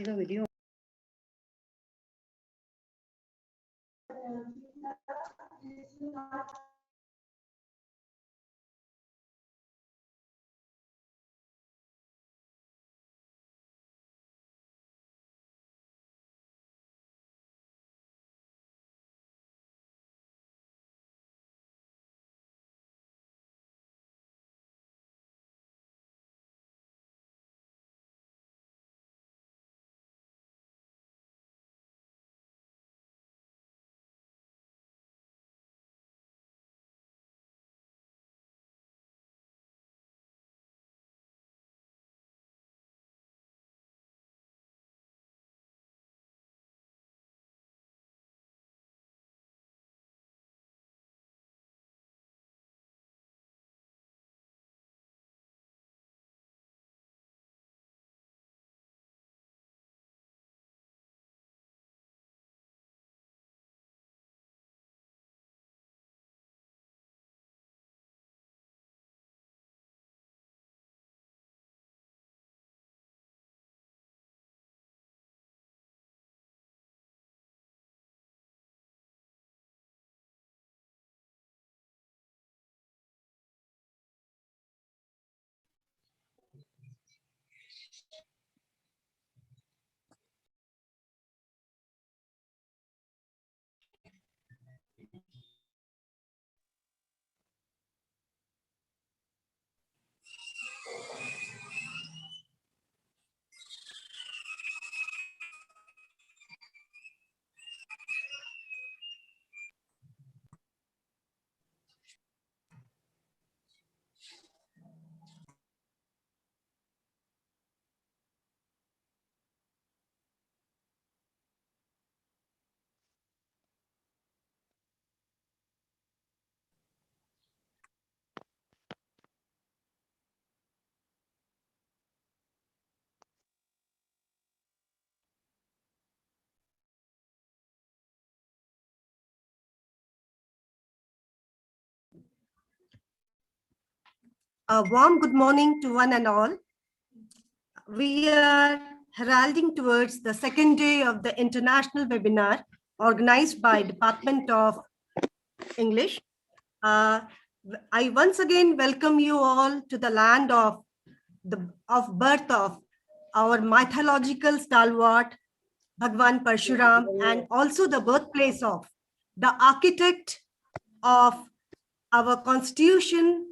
किसी का video A warm good morning to one and all. We are heralding towards the second day of the international webinar organized by Department of English. I once again welcome you all to the land of birth of our mythological stalwart, Bhagwan Parshuram, and also the birthplace of the architect of our constitution,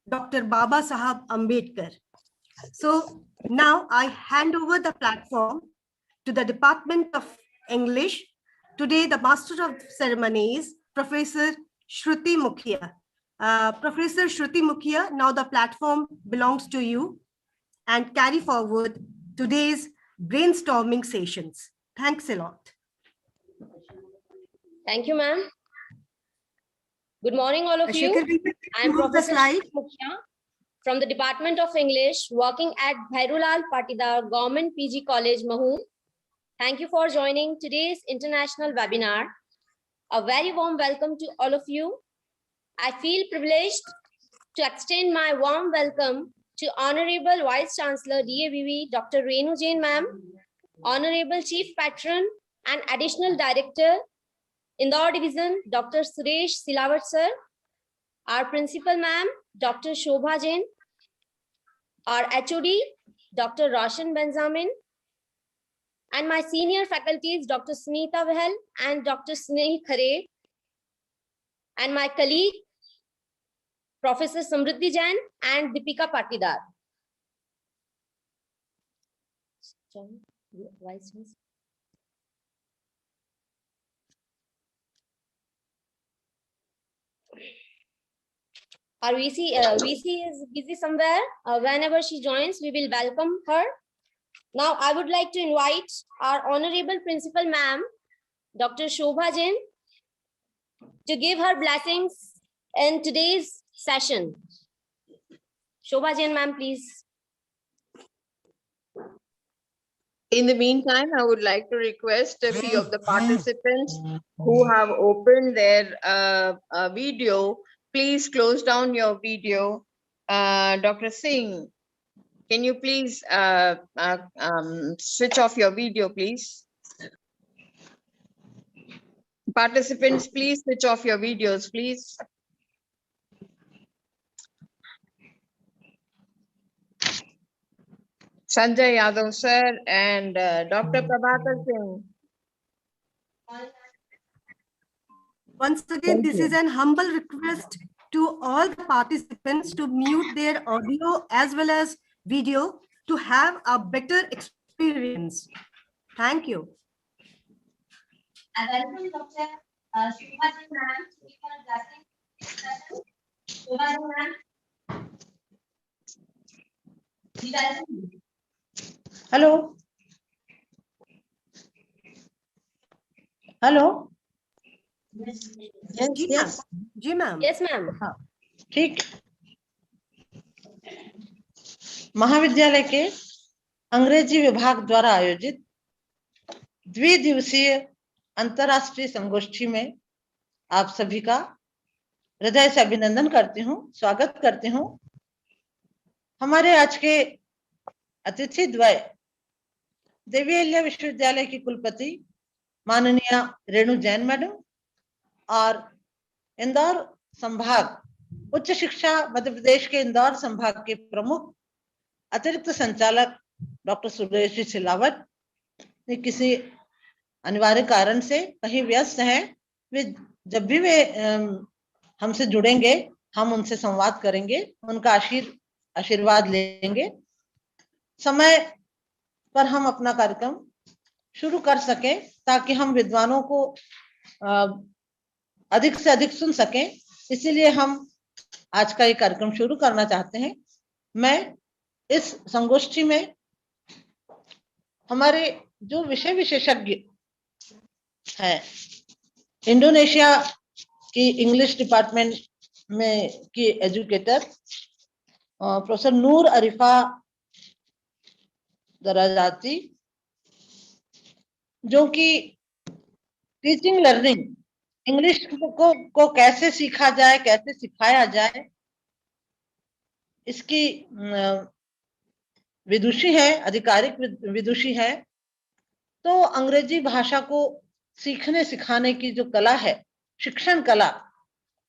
Dr. Baba Sahab Ambedkar. So now I hand over the platform to the Department of English. Today, the Master of Ceremonies, Professor Shruti Mukhia. Professor Shruti Mukhia, now the platform belongs to you, and carry forward today's brainstorming sessions. Thanks a lot. Thank you, ma'am. Good morning, all of you. I'm Professor Shruti Mukhia from the Department of English, working at Bhairulal Patidar Government PG College, Mahoo. Thank you for joining today's international webinar. A very warm welcome to all of you. I feel privileged to extend my warm welcome to Honorable Vice Chancellor DAVV Dr. Renu Jain ma'am, Honorable Chief Patron and Additional Director, Indore Division, Dr. Suresh Silawat sir, our Principal ma'am, Dr. Shobha Jain, our HOD, Dr. Roshan Benjamin, and my senior faculties, Dr. Sunita Vahel and Dr. Sneh Khare, and my colleague, Professor Samriddhi Jain and Deepika Patidar. Our VC is busy somewhere. Whenever she joins, we will welcome her. Now, I would like to invite our Honorable Principal Ma'am, Dr. Shobha Jain, to give her blessings in today's session. Shobha Jain ma'am, please. In the meantime, I would like to request a few of the participants who have opened their video, please close down your video. Dr. Singh, can you please switch off your video, please? Participants, please switch off your videos, please. Sanjay Yadav sir and Dr. Prabhakar Singh. Once again, this is an humble request to all the participants to mute their audio as well as video to have a better experience. Thank you. Hello. Hello. Yes. जी ma'am. Yes, ma'am. ठीक. महाविद्यालय के अंग्रेजी विभाग द्वारा आयोजित द्विदिवसीय अंतरराष्ट्रीय संगोष्ठी में आप सभी का हृदय से अभिनंदन करती हूँ, स्वागत करती हूँ। हमारे आज के अतिथि द्वय देवी अहिल्या विश्वविद्यालय की कुलपति माननीय रेणु जैन मैडम और इंदौर संभाग उच्च शिक्षा मध्य प्रदेश के इंदौर संभाग के प्रमुख अतिरिक्त संचालक डॉक्टर सुरेश जी सिलावट किसी अनिवार्य कारण से कहीं व्यस्त हैं। वे जब भी वे हमसे जुड़ेंगे हम उनसे संवाद करेंगे, उनका आशीर्वाद लेंगे। समय पर हम अपना कार्यक्रम शुरू कर सकें ताकि हम विद्वानों को अधिक से अधिक सुन सकें, इसीलिए हम आज का ये कार्यक्रम शुरू करना चाहते हैं। मैं इस संगोष्ठी में हमारे जो विषय विशेषज्ञ हैं, इंडोनेशिया की इंग्लिश डिपार्टमेंट में की एजुकेटर प्रोफेसर नूर अरिफा दराजाती, जो कि टीचिंग लर्निंग इंग्लिश को कैसे सीखा जाए, कैसे सिखाया जाए, इसकी विदुषी है, आधिकारिक विदुषी है। तो अंग्रेजी भाषा को सीखने सिखाने की जो कला है, शिक्षण कला,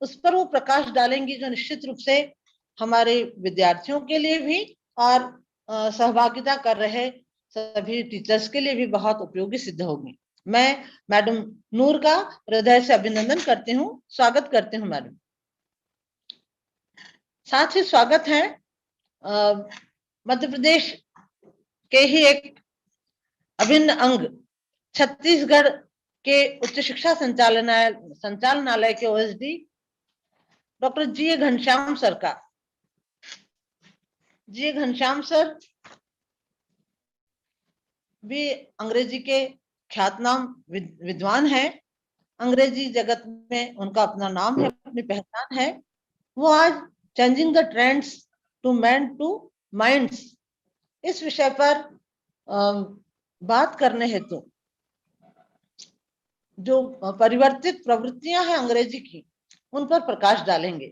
उस पर वो प्रकाश डालेंगी, जो निश्चित रूप से हमारे विद्यार्थियों के लिए भी और सहभागिता कर रहे सभी टीचर्स के लिए भी बहुत उपयोगी सिद्ध होगी। मैं मैडम नूर का हृदय से अभिनंदन करती हूँ, स्वागत करती हूँ मैडम। साथ ही स्वागत है मध्य प्रदेश के ही एक अभिन्न अंग छत्तीसगढ़ के उच्च शिक्षा संचालनालय के ओएसडी डॉक्टर जी घनश्याम सर का। जी घनश्याम सर भी अंग्रेजी के ख्यातनाम विद्वान है। अंग्रेजी जगत में उनका अपना नाम है, अपनी पहचान है। वो आज changing the trends to man to minds इस विषय पर बात करने हेतु जो परिवर्तित प्रवृत्तियां हैं अंग्रेजी की, उन पर प्रकाश डालेंगे।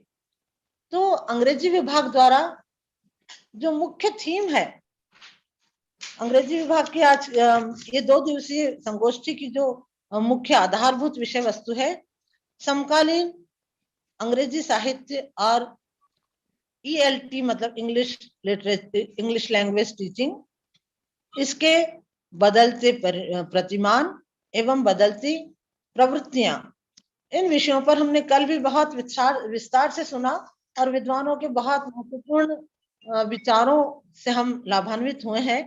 तो अंग्रेजी विभाग द्वारा जो मुख्य थीम है, अंग्रेजी विभाग की आज ये 2 दिवसीय संगोष्ठी की जो मुख्य आधारभूत विषय वस्तु है, समकालीन अंग्रेजी साहित्य और ELT मतलब English literature, English language teaching, इसके बदलते प्रतिमान एवं बदलती प्रवृत्तियां। इन विषयों पर हमने कल भी बहुत विस्तार से सुना और विद्वानों के बहुत महत्वपूर्ण विचारों से हम लाभान्वित हुए हैं।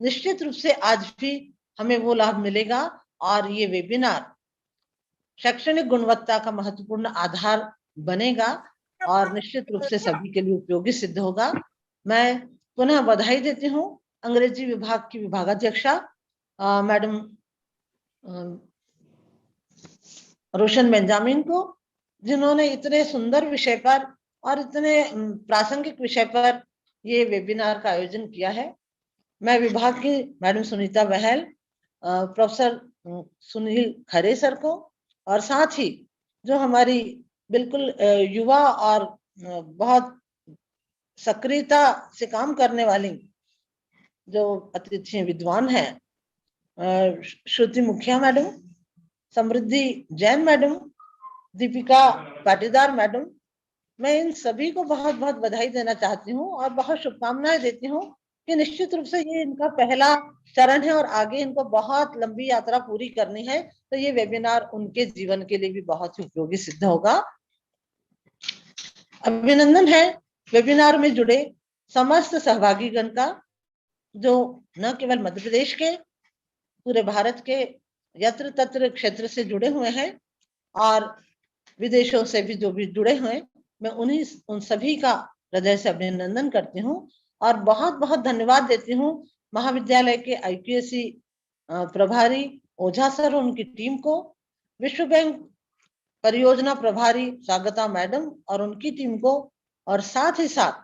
निश्चित रूप से आज भी हमें वो लाभ मिलेगा और ये वेबिनार शैक्षणिक गुणवत्ता का महत्वपूर्ण आधार बनेगा और निश्चित रूप से सभी के लिए उपयोगी सिद्ध होगा। मैं पुनः बधाई देती हूँ अंग्रेजी विभाग की विभागाध्यक्षा मैडम रोशन बेंजामिन को, जिन्होंने इतने सुंदर विषय पर और इतने प्रासंगिक विषय पर ये वेबिनार का आयोजन किया है। मैं विभाग की मैडम सुनीता बहल, प्रोफेसर सुनील खरे सर को और साथ ही जो हमारी बिल्कुल युवा और बहुत सक्रियता से काम करने वाली जो अतिथि विद्वान हैं, श्रुति मुखिया मैडम, समृद्धि जैन मैडम, दीपिका पाटीदार मैडम, मैं इन सभी को बहुत बहुत बधाई देना चाहती हूँ और बहुत शुभकामनाएं देती हूँ कि निश्चित रूप से ये इनका पहला चरण है और आगे इनको बहुत लंबी यात्रा पूरी करनी है, तो ये वेबिनार उनके जीवन के लिए भी बहुत ही उपयोगी सिद्ध होगा। अभिनंदन है वेबिनार में जुड़े समस्त सहभागीगण का, जो न केवल मध्य प्रदेश के, पूरे भारत के यत्र तत्र क्षेत्र से जुड़े हुए हैं और विदेशों से भी जो भी जुड़े हुए हैं, मैं उन सभी का हृदय से अभिनंदन करती हूँ और बहुत बहुत धन्यवाद देती हूँ महाविद्यालय के IQAC प्रभारी ओझा सर और उनकी टीम को, विश्व बैंक परियोजना प्रभारी स्वागता मैडम और उनकी टीम को, और साथ ही साथ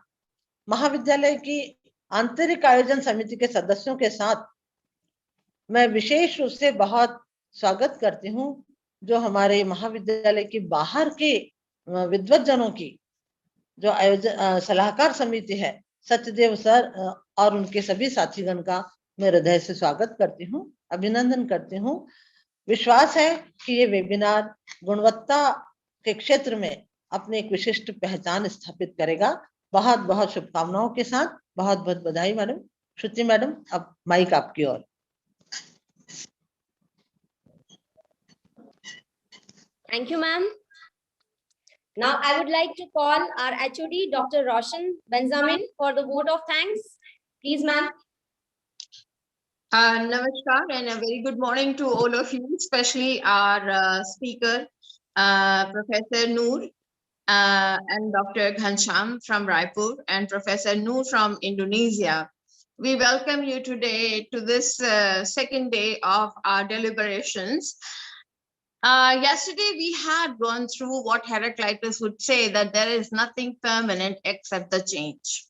महाविद्यालय की आंतरिक आयोजन समिति के सदस्यों के साथ मैं विशेष रूप से बहुत स्वागत करती हूँ जो हमारे महाविद्यालय के बाहर के विद्वज्जनों की जो आयोजन सलाहकार समिति है, सत्यदेव सर और उनके सभी साथीगण का मैं हृदय से स्वागत करती हूँ, अभिनंदन करती हूँ। विश्वास है कि ये वेबिनार गुणवत्ता के क्षेत्र में अपने एक विशिष्ट पहचान स्थापित करेगा। बहुत बहुत शुभकामनाओं के साथ बहुत बहुत बधाई मैडम। श्रुति मैडम, अब माइक आपकी ओर। Thank you, ma'am. Now I would like to call our HOD, Dr. Roshan Benjamin, for the vote of thanks. Please, ma'am. Namaskar and a very good morning to all of you, especially our speaker, Professor Noor and Dr. Ghansham from Raipur and Professor Noor from Indonesia. We welcome you today to this second day of our deliberations. Yesterday, we had gone through what Heraclitus would say, that there is nothing permanent except the change.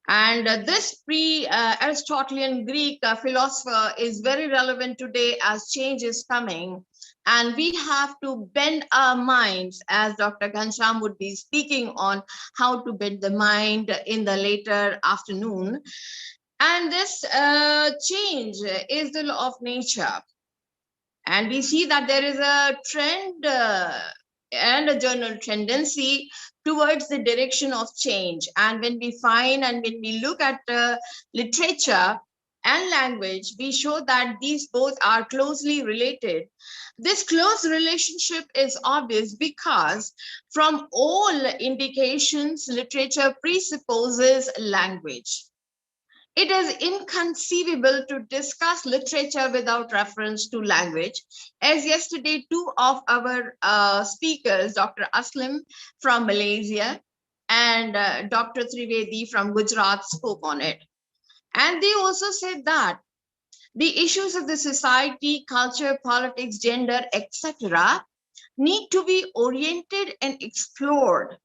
And this pre-Aristotelian Greek philosopher is very relevant today as change is coming. And we have to bend our minds, as Dr. Ghansham would be speaking on how to bend the mind in the later afternoon. And this change is the law of nature. And we see that there is a trend and a general tendency towards the direction of change. And when we find and when we look at literature and language, we show that these both are closely related. This close relationship is obvious because from all indications, literature presupposes language. It is inconceivable to discuss literature without reference to language. As yesterday, two of our speakers, Dr. Aslam from Malaysia and Dr. Trivedi from Gujarat spoke on it. And they also said that the issues of the society, culture, politics, gender, etc. need to be oriented and explored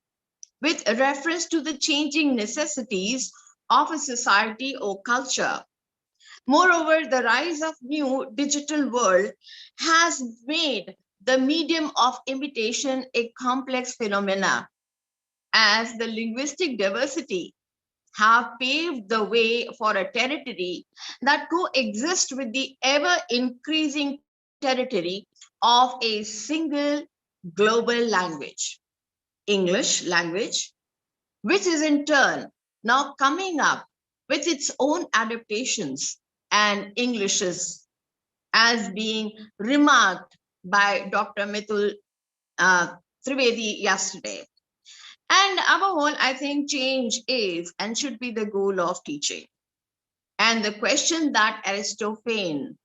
with reference to the changing necessities of a society or culture. Moreover, the rise of new digital world has made the medium of imitation a complex phenomena, as the linguistic diversity have paved the way for a territory that coexists with the ever-increasing territory of a single global language, English language, which is in turn now coming up with its own adaptations and Englishes, as being remarked by Dr. Mithul Trivedi yesterday. And above all, I think change is and should be the goal of teaching. And the question that Aristophanes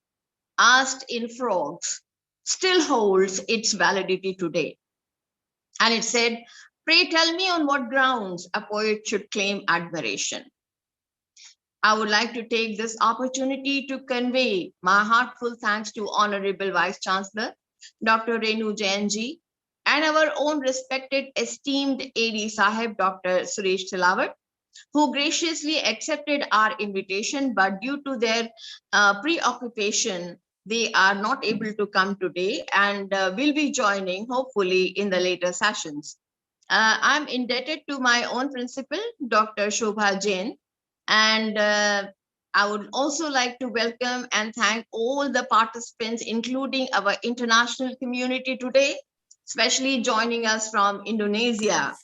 asked in Frogs still holds its validity today. And it said, "Pray tell me on what grounds a poet should claim admiration." I would like to take this opportunity to convey my heartfelt thanks to Honorable Vice Chancellor, Dr. Renu Jainji, and our own respected, esteemed AD Sahib, Dr. Suresh Tilawat, who graciously accepted our invitation, but due to their preoccupation, they are not able to come today and will be joining hopefully in the later sessions. I'm indebted to my own principal, Dr. Shobha Jain, and I would also like to welcome and thank all the participants, including our international community today, especially joining us from Indonesia.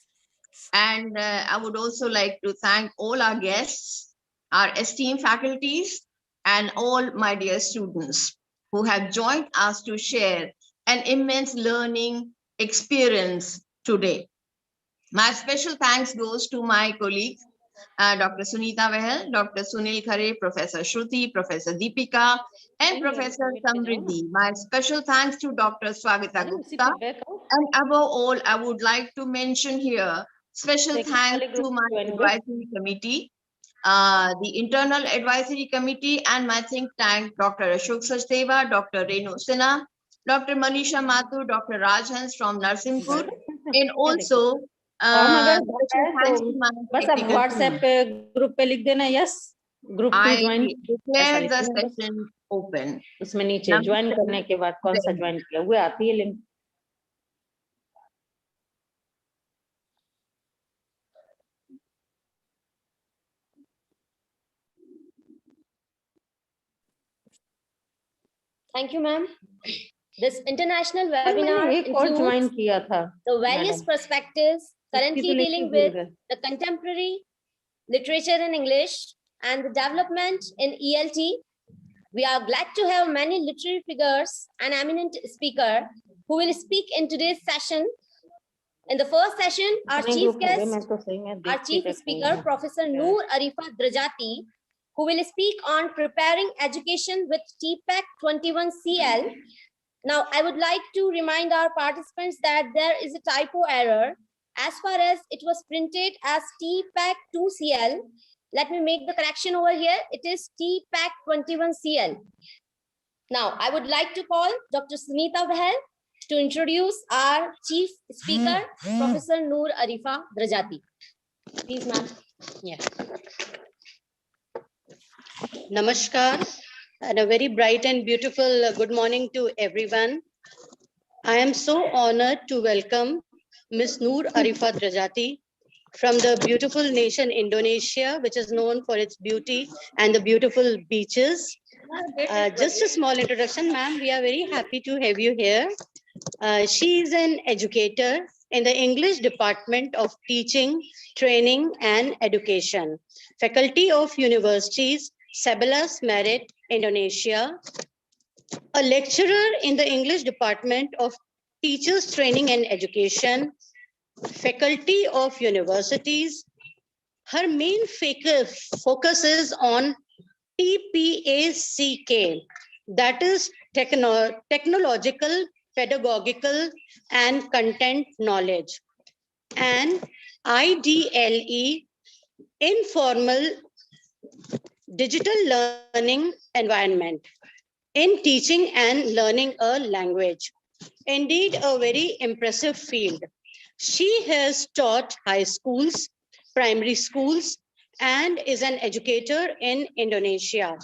And I would also like to thank all our guests, our esteemed faculties, and all my dear students who have joined us to share an immense learning experience today. My special thanks goes to my colleagues, Dr. Sunita Vahel, Dr. Sunil Khare, Professor Shruti, Professor Deepika, and Professor Samriddhi. My special thanks to Dr. Swagata Gupta. And above all, I would like to mention here, special thanks to my advisory committee, the internal advisory committee, and my think tank, Dr. Ashok Sachdeva, Dr. Renu Sinha, Dr. Manisha Mathur, Dr. Rajhans from Narsimhpur, and also बस अब WhatsApp पे group पे लिख देना yes group to join declare the session open. उसमें नीचे join करने के बाद कौन सा ज्वाइन किया वो आती है link. Thank you, ma'am. This international webinar includes the various perspectives currently dealing with the contemporary literature in English and the development in ELT. We are glad to have many literary figures and eminent speaker who will speak in today's session. In the first session, our chief guest, our chief speaker, Professor Noor Arifa Drajati, who will speak on preparing education with Tpac 21CL. Now, I would like to remind our participants that there is a typo error as far as it was printed as Tpac 2CL. Let me make the correction over here. It is Tpac 21CL. Now, I would like to call Dr. Sunita Vahel to introduce our chief speaker, Professor Noor Arifa Drajati. Please, ma'am. Yeah. Namaskar and a very bright and beautiful good morning to everyone. I am so honored to welcome Ms. Noor Arifa Drajati from the beautiful nation Indonesia, which is known for its beauty and the beautiful beaches. Just a small introduction, ma'am. We are very happy to have you here. She is an educator in the English Department of Teaching, Training and Education, Faculty of Universities, Sebelas Merit, Indonesia, a lecturer in the English Department of Teachers Training and Education, Faculty of Universities. Her main focus is on Tpac, that is technological, pedagogical and content knowledge, and IDLE, informal digital learning environment in teaching and learning a language. Indeed, a very impressive field. She has taught high schools, primary schools, and is an educator in Indonesia.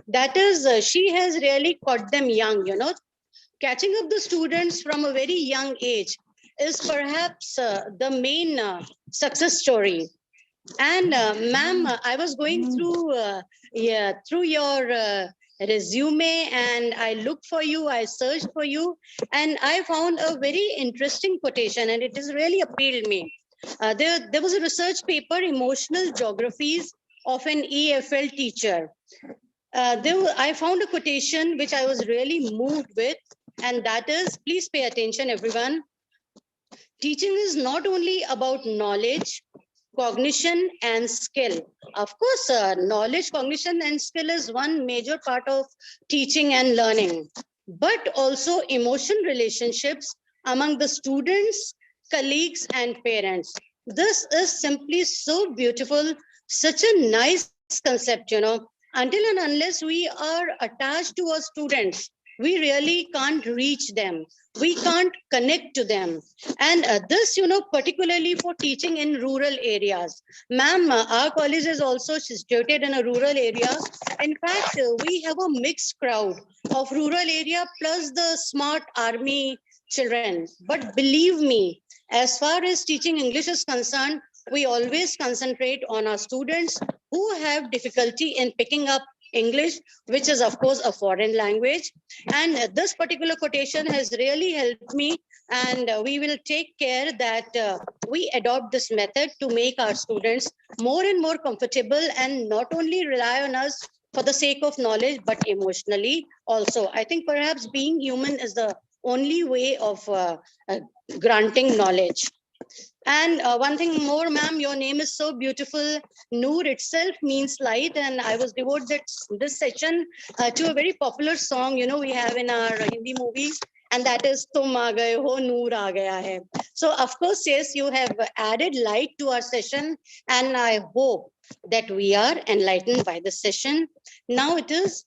That is, she has really caught them young, you know. Catching up the students from a very young age is perhaps the main success story. And ma'am, I was going through your resume and I looked for you, I searched for you, and I found a very interesting quotation and it has really appealed me. There was a research paper, Emotional Geographies of an EFL Teacher. I found a quotation which I was really moved with, and that is, please pay attention everyone, teaching is not only about knowledge, cognition and skill. Of course, knowledge, cognition and skill is one major part of teaching and learning, but also emotion relationships among the students, colleagues and parents. This is simply so beautiful, such a nice concept, you know. Until and unless we are attached to our students, we really can't reach them. We can't connect to them. And this, you know, particularly for teaching in rural areas. Ma'am, our college is also situated in a rural area. In fact, we have a mixed crowd of rural area plus the smart army children. But believe me, As far as teaching English is concerned, we always concentrate on our students who have difficulty in picking up English, which is of course a foreign language. And this particular quotation has really helped me, and we will take care that we adopt this method to make our students more and more comfortable and not only rely on us for the sake of knowledge, but emotionally also. I think perhaps being human is the only way of granting knowledge. And one thing more, ma'am, your name is so beautiful. Noor itself means light, and I was devoted this session to a very popular song, you know, we have in our Hindi movies, and that is Tum aa gaye ho, Noor aa gaya hai. So of course, yes, you have added light to our session, and I hope that we are enlightened by this session. Now it is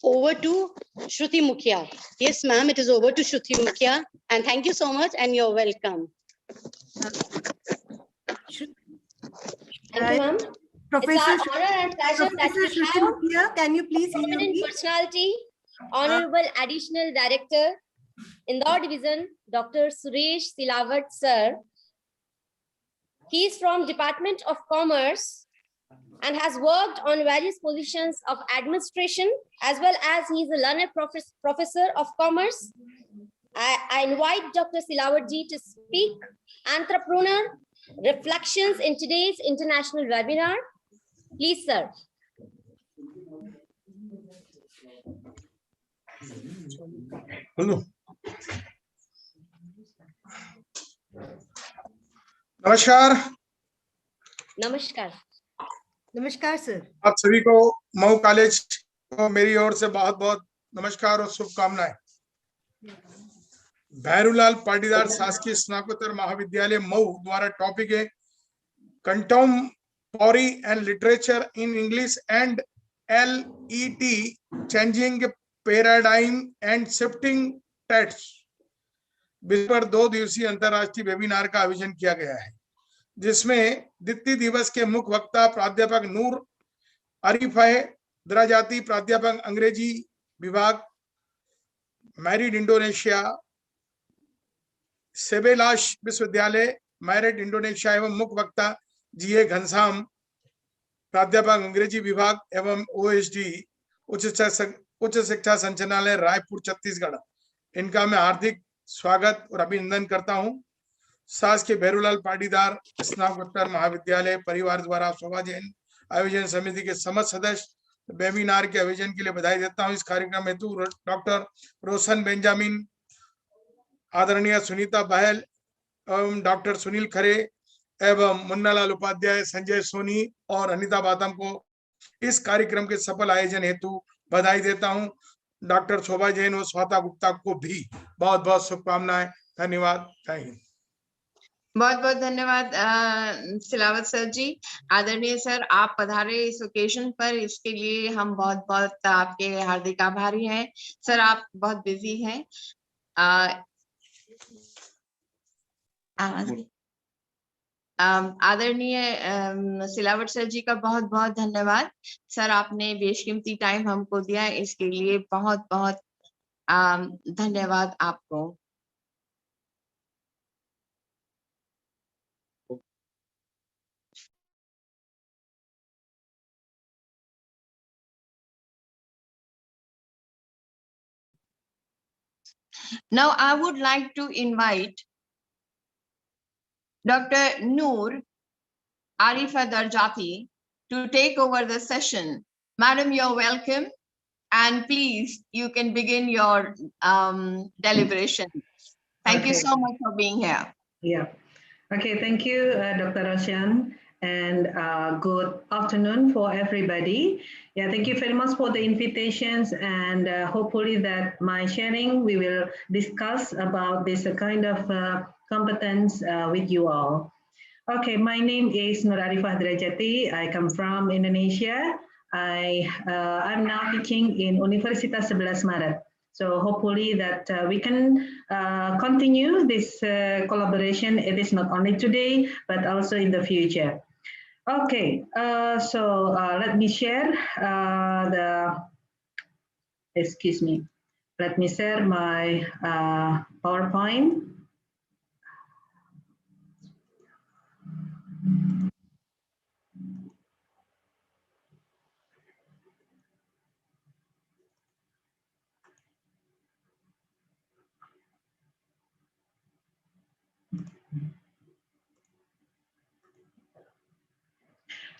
over to Shruti Mukhya. Yes, ma'am, it is over to Shruti Mukhya, and thank you so much, and you're welcome. Thank you, ma'am. Professor, it's our honor and pleasure that we have can you please hear prominent me? personality, Honorable Additional Director, Indore Division, Dr. Suresh Silawat, sir. He is from Department of Commerce and has worked on various positions of administration, as well as he is a learned professor of commerce. I invite Dr. Silawat ji to speak entrepreneur reflections in today's international webinar. Please, sir. Hello. नमस्कार। नमस्कार। नमस्कार sir. आप सभी को Mau college को मेरी ओर से बहुत बहुत नमस्कार और शुभकामनाएं। भैरूलाल पाटीदार शासकीय स्नातकोत्तर महाविद्यालय मऊ द्वारा टॉपिक है contemporary and literature in English and LET changing paradigm and shifting text विषय पर 2 दिवसीय अंतर्राष्ट्रीय वेबिनार का आयोजन किया गया है, जिसमें द्वितीय दिवस के मुख्य वक्ता प्राध्यापक नूर अरीफा दराजाती, प्राध्यापक अंग्रेजी विभाग, मैरिड इंडोनेशिया, सेबेलाश विश्वविद्यालय, मैरिड इंडोनेशिया एवं मुख्य वक्ता GA घनश्याम, प्राध्यापक अंग्रेजी विभाग एवं OSD उच्च शिक्षा संचालनालय रायपुर छत्तीसगढ़। इनका मैं हार्दिक स्वागत और अभिनंदन करता हूं। शासकीय भैरूलाल पाटीदार स्नातकोत्तर महाविद्यालय परिवार द्वारा शोभा जैन आयोजन समिति के समस्त सदस्य वेबिनार के आयोजन के लिए बधाई देता हूं। इस कार्यक्रम हेतु डॉक्टर रोशन बेंजामिन, आदरणीय सुनीता बहल एवं डॉक्टर सुनील खरे एवं मुन्नालाल उपाध्याय, संजय सोनी और अनिता बातम को इस कार्यक्रम के सफल आयोजन हेतु बधाई देता हूं। डॉक्टर शोभा जैन और स्वाता गुप्ता को भी बहुत बहुत शुभकामनाएं। धन्यवाद। जय हिंद। बहुत बहुत धन्यवाद सिलावत सर जी। आदरणीय सर, आप पधारे इस ओकेजन पर, इसके लिए हम बहुत बहुत आपके हार्दिक आभारी हैं। सर आप बहुत बिजी हैं। आदरणीय सिलावट सर जी का बहुत बहुत धन्यवाद। सर आपने बेशकीमती टाइम हमको दिया, इसके लिए बहुत बहुत धन्यवाद आपको। Now I would like to invite Dr. Noor Arifa Darjati to take over the session. Madam, you're welcome, and please, you can begin your deliberation. Thank you so much for being here. Yeah. Okay, thank you, Dr. Roshan, and good afternoon for everybody. Yeah, thank you very much for the invitations, and hopefully that my sharing, we will discuss about this kind of competence with you all. Okay, my name is Nur Arifah Derajati. I come from Indonesia. I'm now teaching in Universitas 11 Maret. So hopefully that we can continue this collaboration. It is not only today, but also in the future. Okay, so let me share excuse me. Let me share my PowerPoint.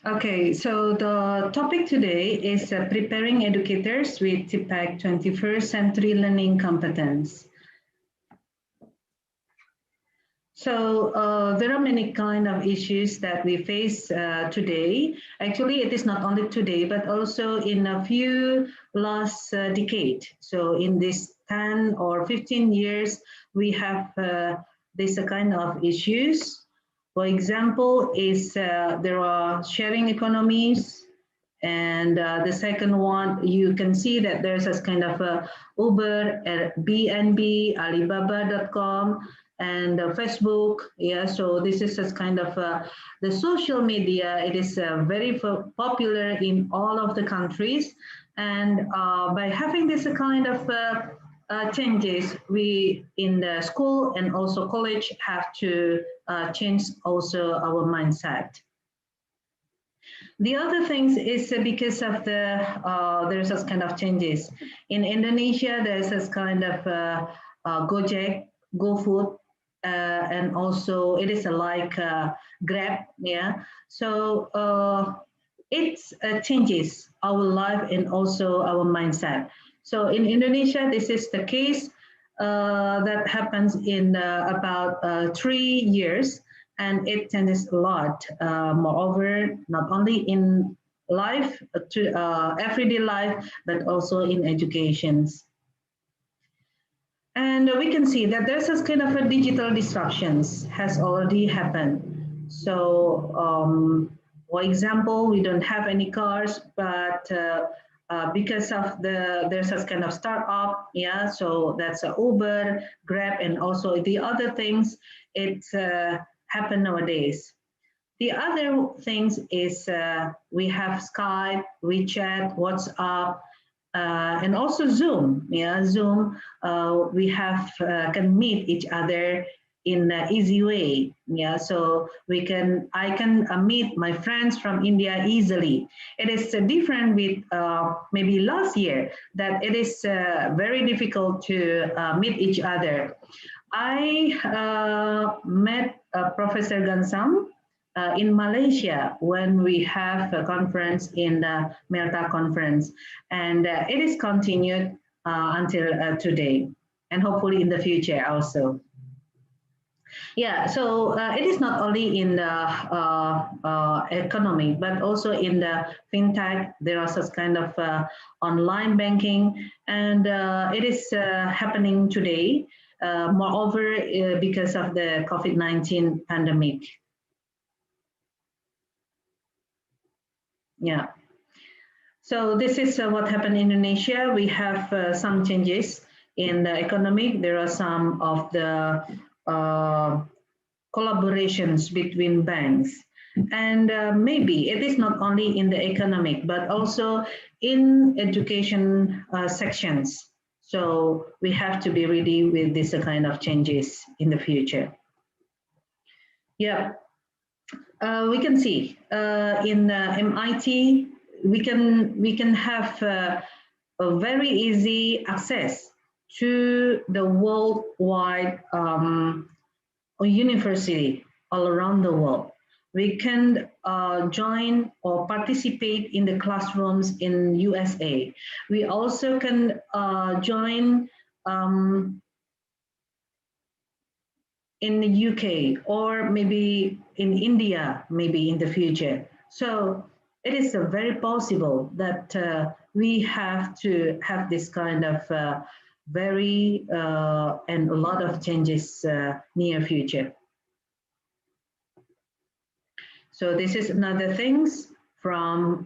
Okay, so the topic today is preparing educators with Tpac 21st Century Learning Competence. So there are many kind of issues that we face today. Actually, it is not only today, but also in a few last decade. So in this 10 or 15 years, we have this kind of issues. For example, is there are sharing economies, and the second one, you can see that there's a kind of Uber, BNB, Alibaba.com, and Facebook. Yeah, so this is a kind of the social media. It is very popular in all of the countries, and by having this kind of changes, we in the school and also college have to change also our mindset. The other things is because of the there's this kind of changes in Indonesia. There's this kind of Gojek, GoFood, and also it is like Grab. Yeah, so it changes our life and also our mindset. So in Indonesia, this is the case that happens in about 3 years. And it changes a lot. Moreover, not only in life, everyday life, but also in educations. And we can see that there's this kind of a digital disruptions has already happened. So, for example, we don't have any cars, but because of there's this kind of startup, yeah. So that's Uber, Grab, and also the other things. It's happen nowadays. The other things is we have Skype, WeChat, WhatsApp, and also Zoom. Yeah, Zoom. We have can meet each other in an easy way. Yeah, so I can meet my friends from India easily. It is different with maybe last year that it is very difficult to meet each other. I met Professor Gansam in Malaysia when we have a conference in the Melta conference, and it is continued until today, and hopefully in the future also. Yeah, so it is not only in the economy, but also in the fintech. There are such kind of online banking, and it is happening today. Moreover, because of the COVID-19 pandemic. Yeah. So this is what happened in Indonesia. We have some changes in the economic. There are some of the collaborations between banks. And maybe it is not only in the economic, but also in education sections. So we have to be ready with this kind of changes in the future. Yeah, we can see in MIT, we can have a very easy access to the worldwide university all around the world. We can join or participate in the classrooms in USA. We also can join in the UK or maybe in India, maybe in the future. So it is very possible that we have to have this kind of very and a lot of changes near future. So this is another things from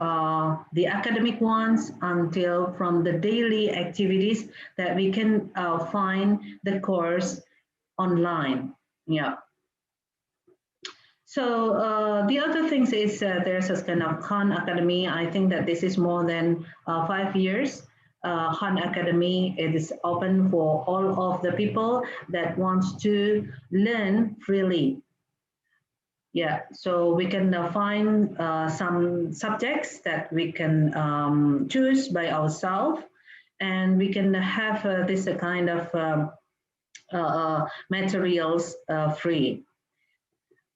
the academic ones until from the daily activities that we can find the course online. Yeah. So the other things is there's a kind of Khan Academy. I think that this is more than 5 years. Khan Academy, it is open for all of the people that wants to learn freely. Yeah, so we can find some subjects that we can choose by ourselves, and we can have this kind of materials free.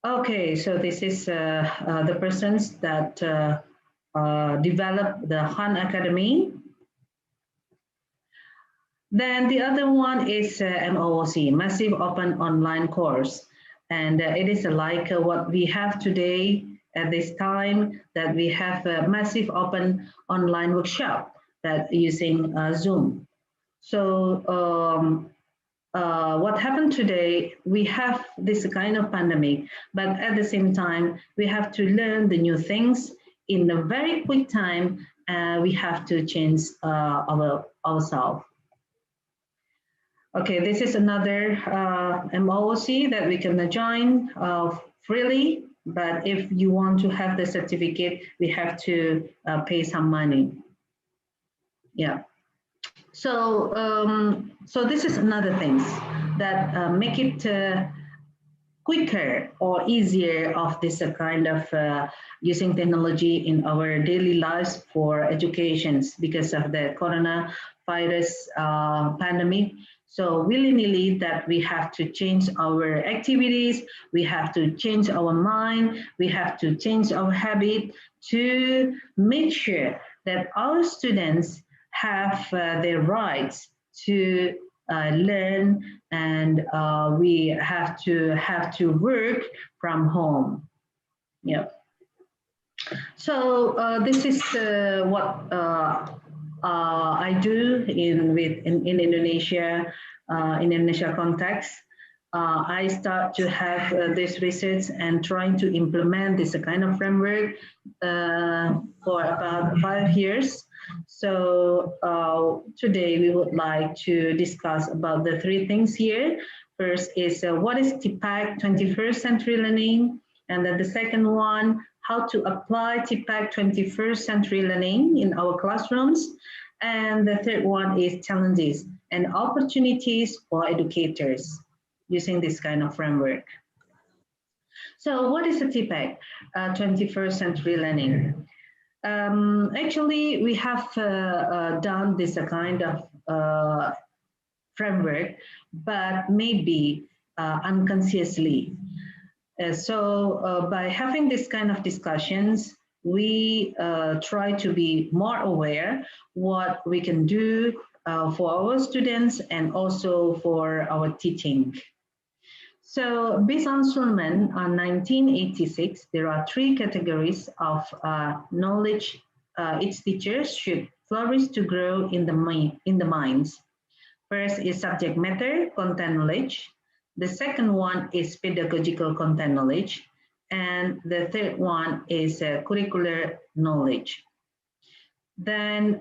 Okay, so this is the persons that developed the Han Academy. Then the other one is MOOC, Massive Open Online Course. And it is like what we have today at this time, that we have a massive open online workshop that using Zoom. So what happened today, we have this kind of pandemic, but at the same time, we have to learn the new things in a very quick time. We have to change ourselves. Okay, this is another MOOC that we can join freely, but if you want to have the certificate, we have to pay some money. Yeah. So, so this is another thing that make it quicker or easier of this kind of using technology in our daily lives for educations because of the coronavirus pandemic. So willy-nilly that we have to change our activities, we have to change our mind, we have to change our habit to make sure that our students have their rights to learn, and we have to work from home. Yeah. So this is what I do in Indonesia, in Indonesia context. I start to have this research and trying to implement this kind of framework for about 5 years. So today we would like to discuss about the 3 things here. First is what is Tpac 21st century learning? And then the second one, how to apply Tpac 21st century learning in our classrooms. And the third one is challenges and opportunities for educators using this kind of framework. So what is the Tpac 21st century learning? Actually, we have done this kind of framework, but maybe unconsciously. So by having this kind of discussions, we try to be more aware what we can do for our students and also for our teaching. So based on Schulman on 1986, there are 3 categories of knowledge each teacher should flourish to grow in the minds. First is subject matter content knowledge. The second one is pedagogical content knowledge. And the third one is curricular knowledge. Then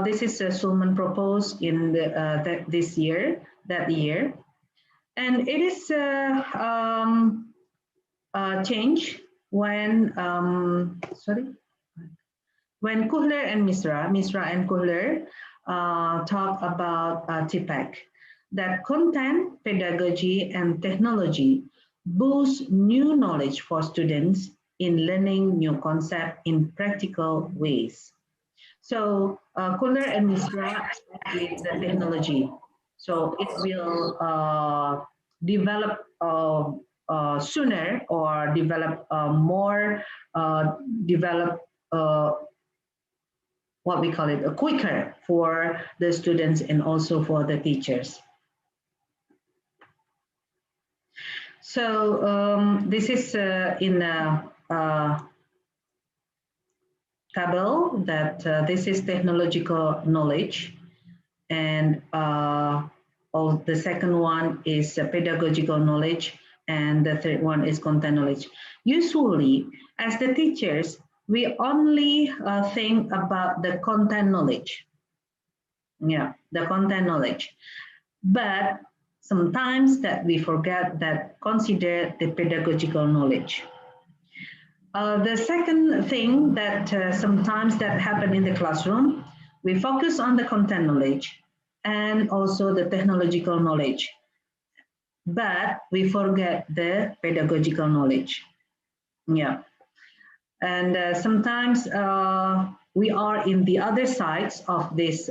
this is Schulman proposed in this year, that year. And it is change when, when Kuhler and Misra and Kuhler talk about Tpac, that content, pedagogy, and technology boost new knowledge for students in learning new concepts in practical ways. So Kuhler and Misra is the technology. So it will develop sooner or develop more, what we call it, quicker for the students and also for the teachers. So this is in a table that this is technological knowledge, and the second one is pedagogical knowledge, and the third one is content knowledge. Usually, as the teachers, we only think about the content knowledge. Yeah, the content knowledge. But sometimes that we forget that consider the pedagogical knowledge. The second thing that sometimes that happen in the classroom, we focus on the content knowledge and also the technological knowledge, but we forget the pedagogical knowledge. Yeah. And sometimes we are in the other sides of this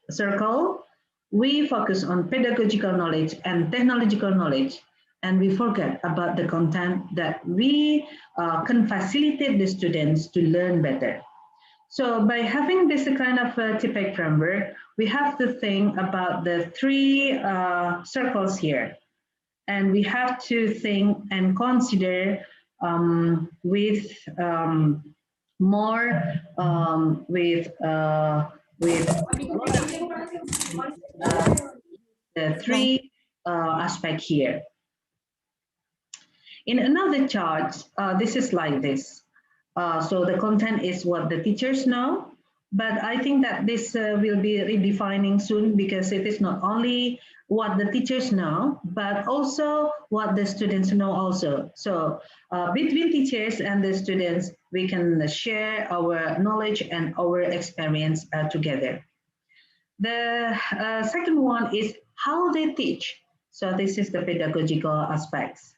circle. We focus on pedagogical knowledge and technological knowledge, and we forget about the content that we can facilitate the students to learn better. So by having this kind of Tpac framework, we have to think about the three circles here. And we have to think and consider with more the three aspects here. In another chart, this is like this. So the content is what the teachers know, but I think that this will be redefining soon, because it is not only what the teachers know, but also what the students know also. So between teachers and the students, we can share our knowledge and our experience together. The second one is how they teach. So this is the pedagogical aspects.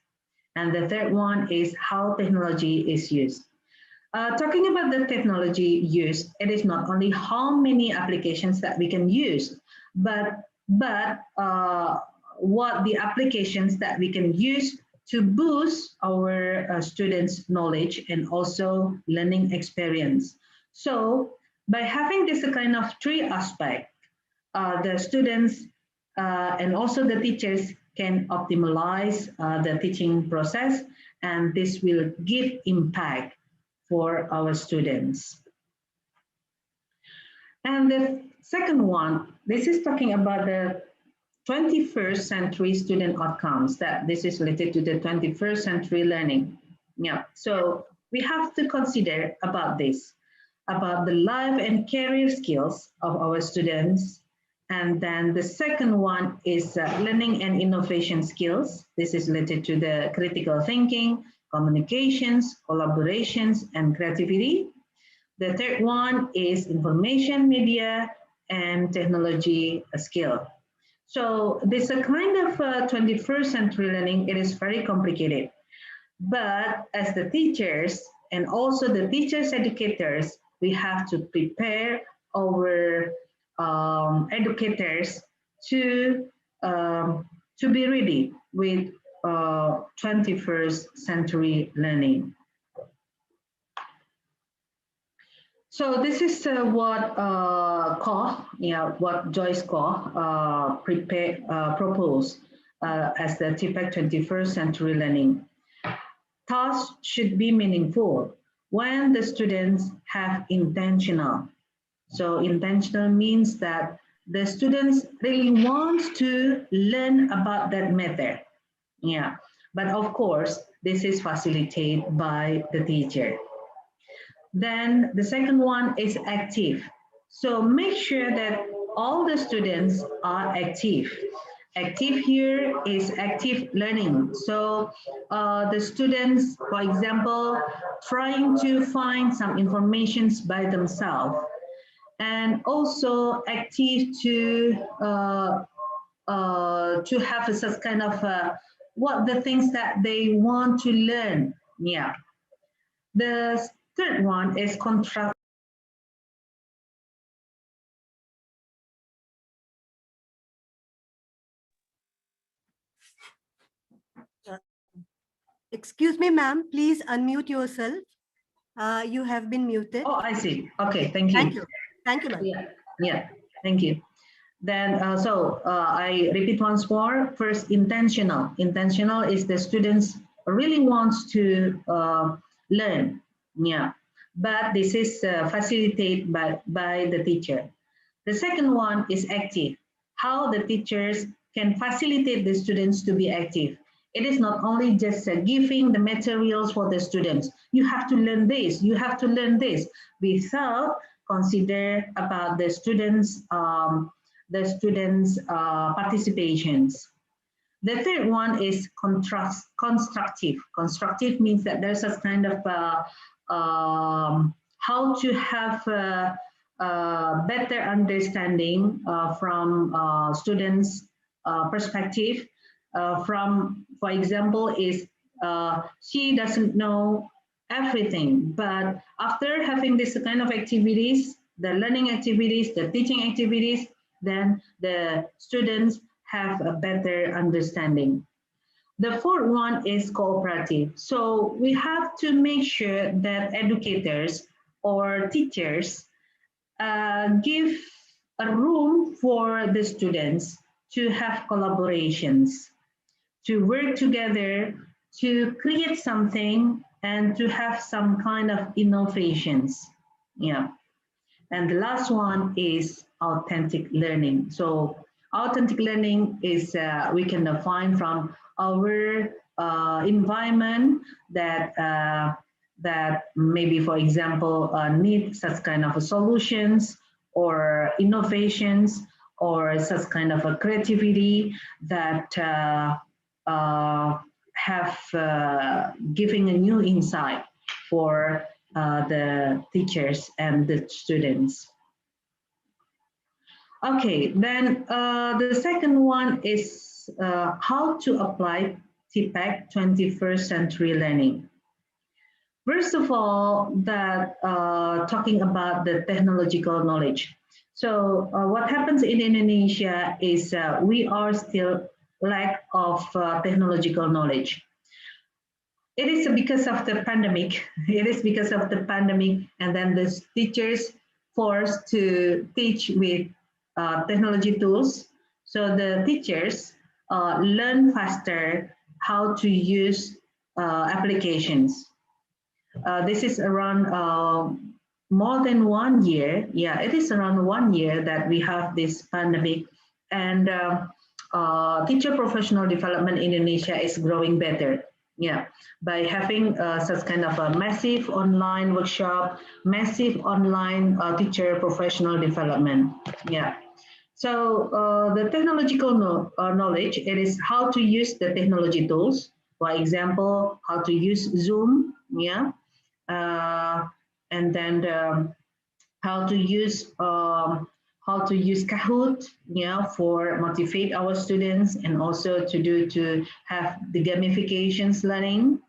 And the third one is how technology is used. Talking about the technology used, it is not only how many applications that we can use, but what the applications that we can use to boost our students' knowledge and also learning experience. So by having this kind of three aspects, the students and also the teachers can optimize the teaching process, and this will give impact for our students. And the second one, this is talking about the 21st century student outcomes, that this is related to the 21st century learning. Yeah, so we have to consider about this, about the life and career skills of our students. And then the second one is learning and innovation skills. This is related to the critical thinking, communications, collaborations, and creativity. The third one is information, media, and technology skill. So this a kind of 21st century learning, it is very complicated. But as the teachers and also the teachers educators, we have to prepare our educators to be ready with 21st century learning. So this is what what Joyce Koh proposed as the Tpac 21st century learning. Tasks should be meaningful when the students have intentional. So intentional means that the students really want to learn about that matter. Yeah, but of course, this is facilitated by the teacher. Then the second one is active. So make sure that all the students are active. Active here is active learning. So the students, for example, trying to find some information by themselves, and also active to have a such kind of what the things that they want to learn. Yeah. The third one is contract. Excuse me, ma'am, please unmute yourself. You have been muted. Oh, I see. Okay, thank you. Thank you. Thank you, ma'am. Yeah, thank you. Then, I repeat once more. First, intentional. Intentional is the students really wants to learn. Yeah, but this is facilitated by the teacher. The second one is active. How the teachers can facilitate the students to be active. It is not only just giving the materials for the students. You have to learn this, you have to learn this, without consider about the students' participations. The third one is constructive. Constructive means that there's a kind of how to have better understanding from students' perspective. For example, is she doesn't know everything, but after having this kind of activities, the learning activities, the teaching activities, then the students have a better understanding. The fourth one is cooperative. So we have to make sure that educators or teachers give a room for the students to have collaborations, to work together, to create something and to have some kind of innovations. Yeah. And the last one is authentic learning. So authentic learning is we can find from our environment that that maybe, for example, need such kind of solutions or innovations or such kind of a creativity that have giving a new insight for the teachers and the students. Okay, then the second one is how to apply Tpac 21st century learning. First of all, that talking about the technological knowledge. So what happens in Indonesia is we are still lack of technological knowledge. It is because of the pandemic. It is because of the pandemic, and then the teachers forced to teach with technology tools. So the teachers learn faster how to use applications. This is around more than 1 year. Yeah, it is around 1 year that we have this pandemic, and teacher professional development in Indonesia is growing better. Yeah, by having such kind of a massive online workshop, massive online teacher professional development. Yeah. So the technological knowledge, it is how to use the technology tools. For example, how to use Zoom. Yeah. And then how to use Kahoot, yeah, for motivate our students and also to have the gamifications learning.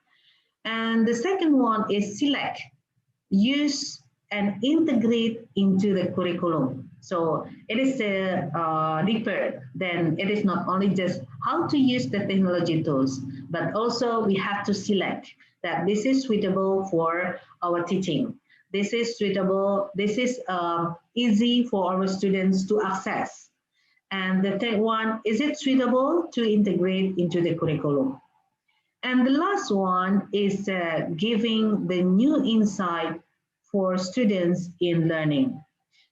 And the second one is select, use and integrate into the curriculum. So it is deeper than it is not only just how to use the technology tools, but also we have to select that this is suitable for our teaching. This is suitable, this is easy for our students to access. And the third one, is it suitable to integrate into the curriculum? And the last one is giving the new insight for students in learning.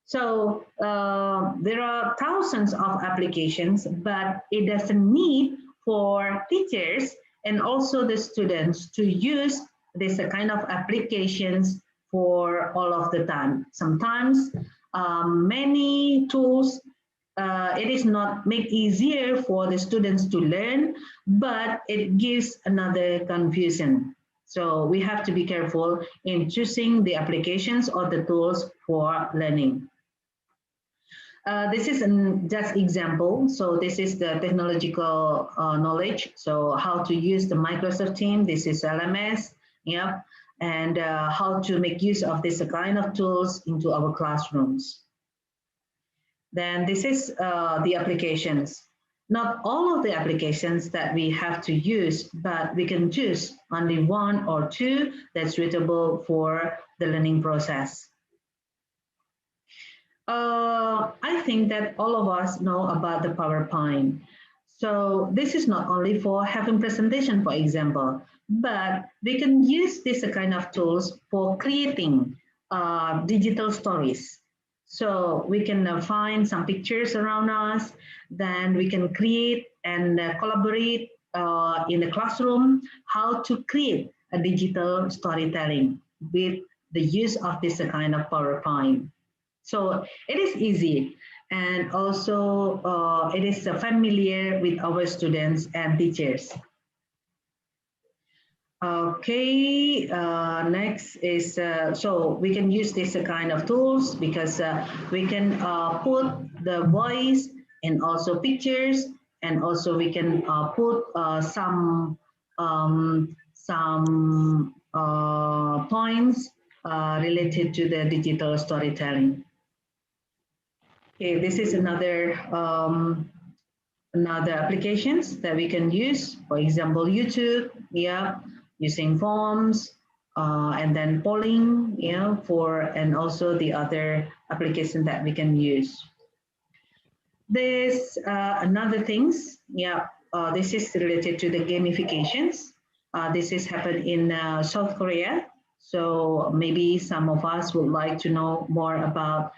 So there are thousands of applications, but it doesn't need for teachers and also the students to use this kind of applications for all of the time. Sometimes many tools, it is not make easier for the students to learn, but it gives another confusion. So we have to be careful in choosing the applications or the tools for learning. This is just example. So this is the technological knowledge. So how to use the Microsoft Teams. This is LMS. Yep. And how to make use of this kind of tools into our classrooms. Then this is the applications. Not all of the applications that we have to use, but we can choose only one or two that's suitable for the learning process. I think that all of us know about the PowerPoint. So this is not only for having presentation, for example, but we can use this kind of tools for creating digital stories. So we can find some pictures around us, then we can create and collaborate in the classroom, how to create a digital storytelling with the use of this kind of PowerPoint. So it is easy, and also it is familiar with our students and teachers. Okay, next is, so we can use this kind of tools because we can put the voice and also pictures, and also we can put some points related to the digital storytelling. Okay, this is another another applications that we can use, for example, YouTube, yeah, using forms, and then polling, yeah, and also the other application that we can use. There's another things, yeah, this is related to the gamifications. This is happened in South Korea. So maybe some of us would like to know more about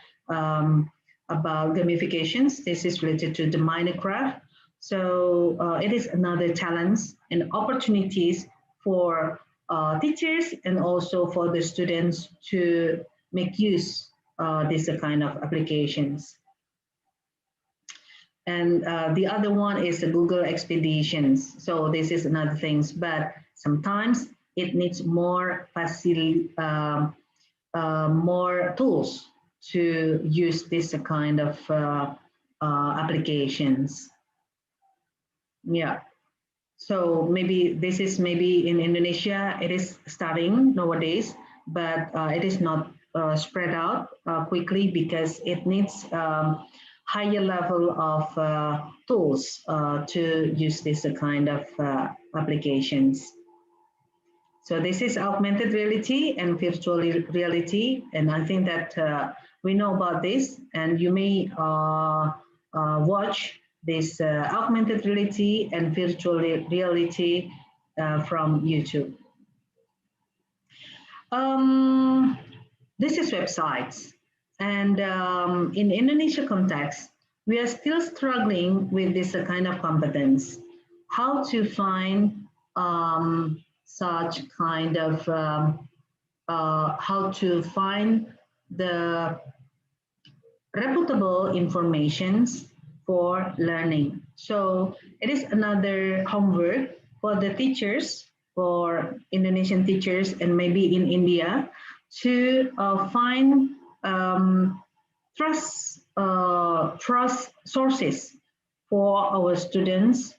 gamifications. This is related to the Minecraft. So it is another challenge and opportunities for teachers and also for the students to make use this kind of applications. And the other one is the Google Expeditions. So this is another things, but sometimes it needs more more tools to use this kind of applications. Yeah. So maybe this is maybe in Indonesia, it is starting nowadays, but it is not spread out quickly because it needs higher level of tools to use this kind of applications. So this is augmented reality and virtual reality, and I think that we know about this, and you may watch this augmented reality and virtual reality from YouTube. This is websites. And in Indonesia context, we are still struggling with this kind of competence. How to find such kind of, how to find the reputable informations for learning. So it is another homework for the teachers, for Indonesian teachers and maybe in India, to find trust sources for our students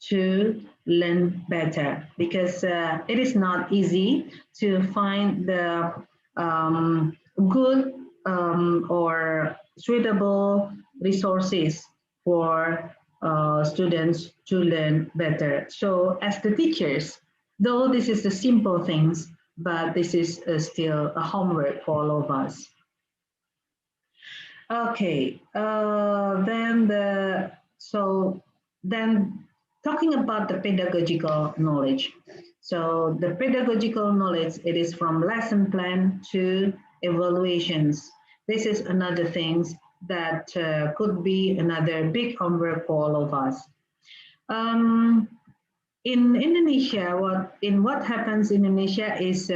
to learn better, because it is not easy to find the good or suitable resources for students to learn better. So as the teachers, though this is the simple things, but this is still a homework for all of us. Okay, then talking about the pedagogical knowledge. So the pedagogical knowledge, it is from lesson plan to evaluations. This is another things that could be another big homework for all of us. In Indonesia, what happens in Indonesia is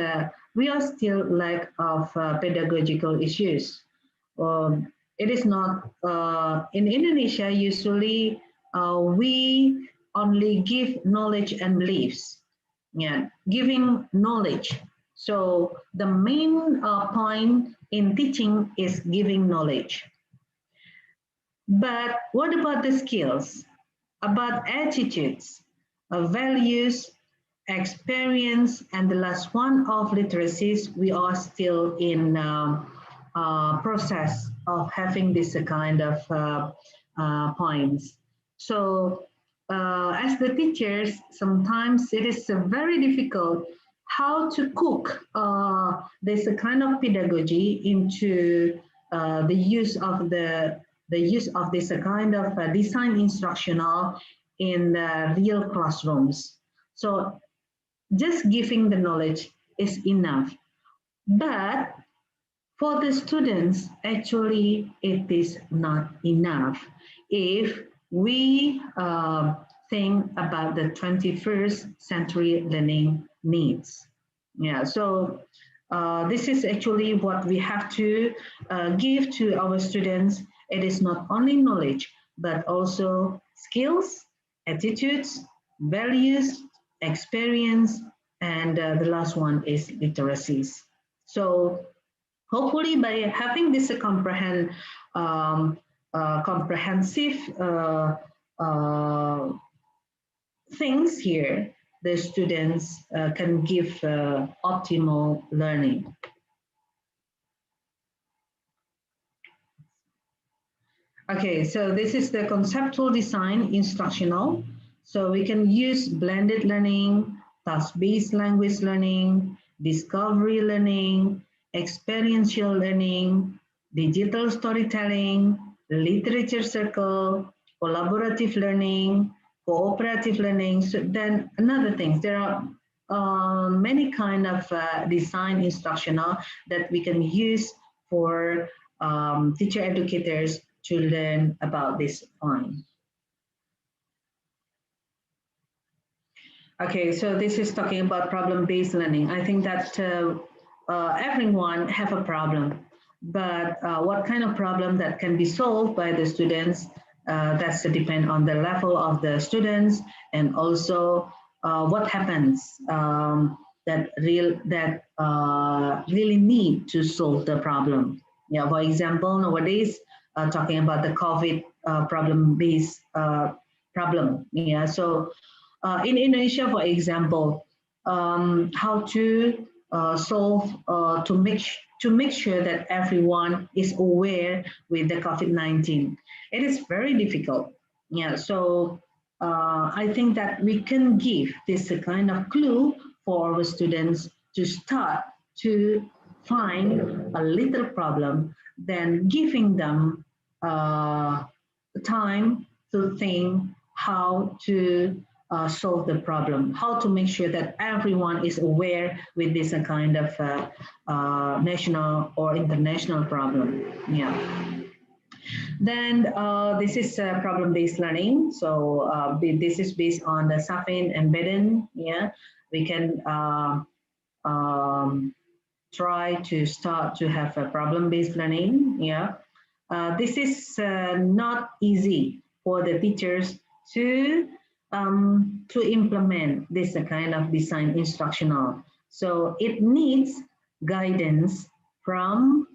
we are still lack of pedagogical issues. It is not, in Indonesia, usually we only give knowledge and beliefs, yeah, giving knowledge. So the main point in teaching is giving knowledge. But what about the skills, about attitudes, values, experience, and the last one of literacies? We are still in process of having this kind of points. So as the teachers, sometimes it is very difficult how to cook this kind of pedagogy into the use of this kind of design instructional in the real classrooms. So just giving the knowledge is enough. But for the students, actually, it is not enough if we think about the 21st century learning needs. Yeah, so this is actually what we have to give to our students. It is not only knowledge, but also skills, attitudes, values, experience, and the last one is literacies. So hopefully by having this comprehensive things here, the students can give optimal learning. Okay, so this is the conceptual design instructional. So we can use blended learning, task-based language learning, discovery learning, experiential learning, digital storytelling, literature circle, collaborative learning, cooperative learning. So then another thing, there are many kind of design instructional that we can use for teacher educators to learn about this point. Okay, so this is talking about problem-based learning. I think that everyone have a problem, but what kind of problem that can be solved by the students, that's depend on the level of the students, and also what happens that really need to solve the problem. Yeah, for example, nowadays talking about the COVID problem-based problem. Yeah, so in Indonesia, for example, how to solve to make sure that everyone is aware with the COVID-19. It is very difficult. Yeah, so I think that we can give this kind of clue for our students to start to find a little problem, then giving them time to think how to solve the problem, how to make sure that everyone is aware with this kind of national or international problem. Yeah. Then this is problem-based learning. So this is based on the Safin and Beden. Yeah, we can try to start to have a problem-based learning. Yeah, this is not easy for the teachers to implement this kind of design instructional. So it needs guidance from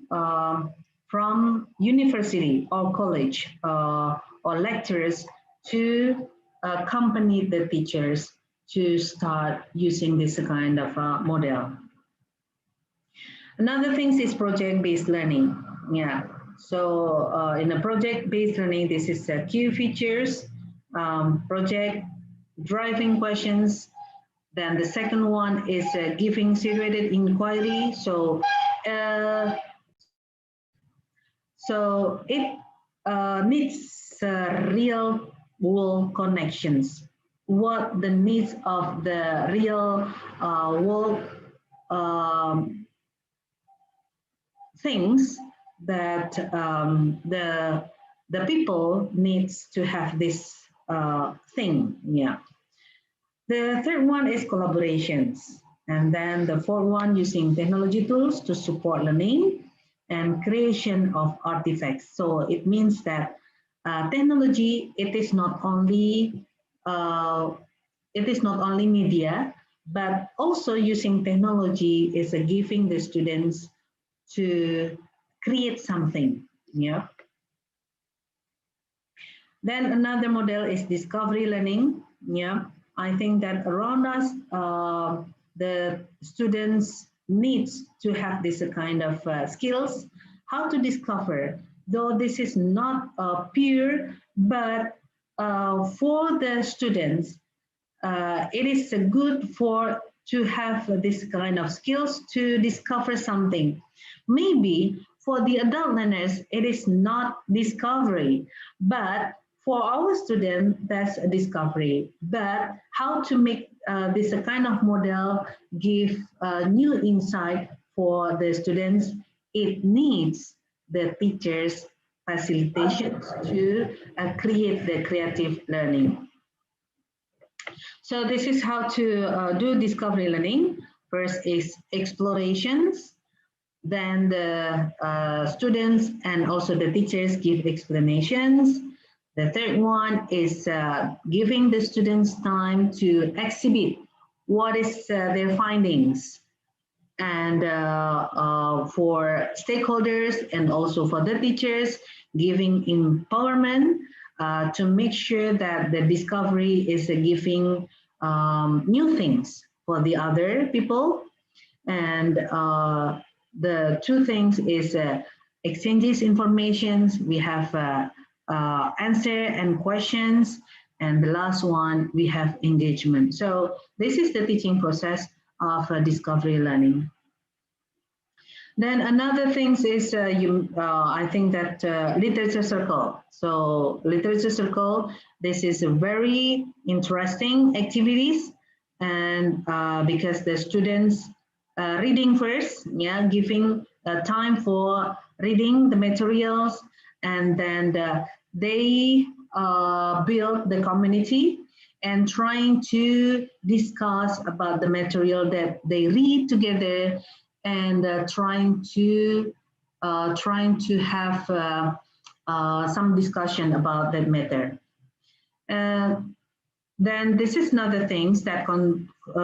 university or college or lecturers to accompany the teachers to start using this kind of model. Another thing is project-based learning. Yeah. So in a project-based learning, this is key features, project, driving questions. Then the second one is giving situated inquiry. So it needs real world connections. What the needs of the real world things that the people needs to have this thing. Yeah. The third one is collaborations. And then the fourth one, using technology tools to support learning and creation of artifacts. So it means that technology, it is not only media, but also using technology is giving the students to create something. Yeah. Then another model is discovery learning. Yeah, I think that around us, the students needs to have this kind of skills, how to discover, though this is not pure, but for the students, it is good to have this kind of skills to discover something. Maybe for the adult learners, it is not discovery, but for our students, that's a discovery. But how to make this kind of model give new insight for the students, it needs the teachers' facilitation to create the creative learning. So this is how to do discovery learning. First is explorations. Then the students and also the teachers give explanations. The third one is giving the students time to exhibit what is their findings. And for stakeholders and also for the teachers, giving empowerment to make sure that the discovery is giving new things for the other people. And the two things is exchanges informations. We have answer and questions. And the last one, we have engagement. So this is the teaching process of discovery learning. Then another thing is I think that literature circle. So literature circle, this is a very interesting activities, and because the students reading first, yeah, giving time for reading the materials, and then they build the community and trying to discuss about the material that they read together, and trying to have some discussion about that matter. Then this is another things that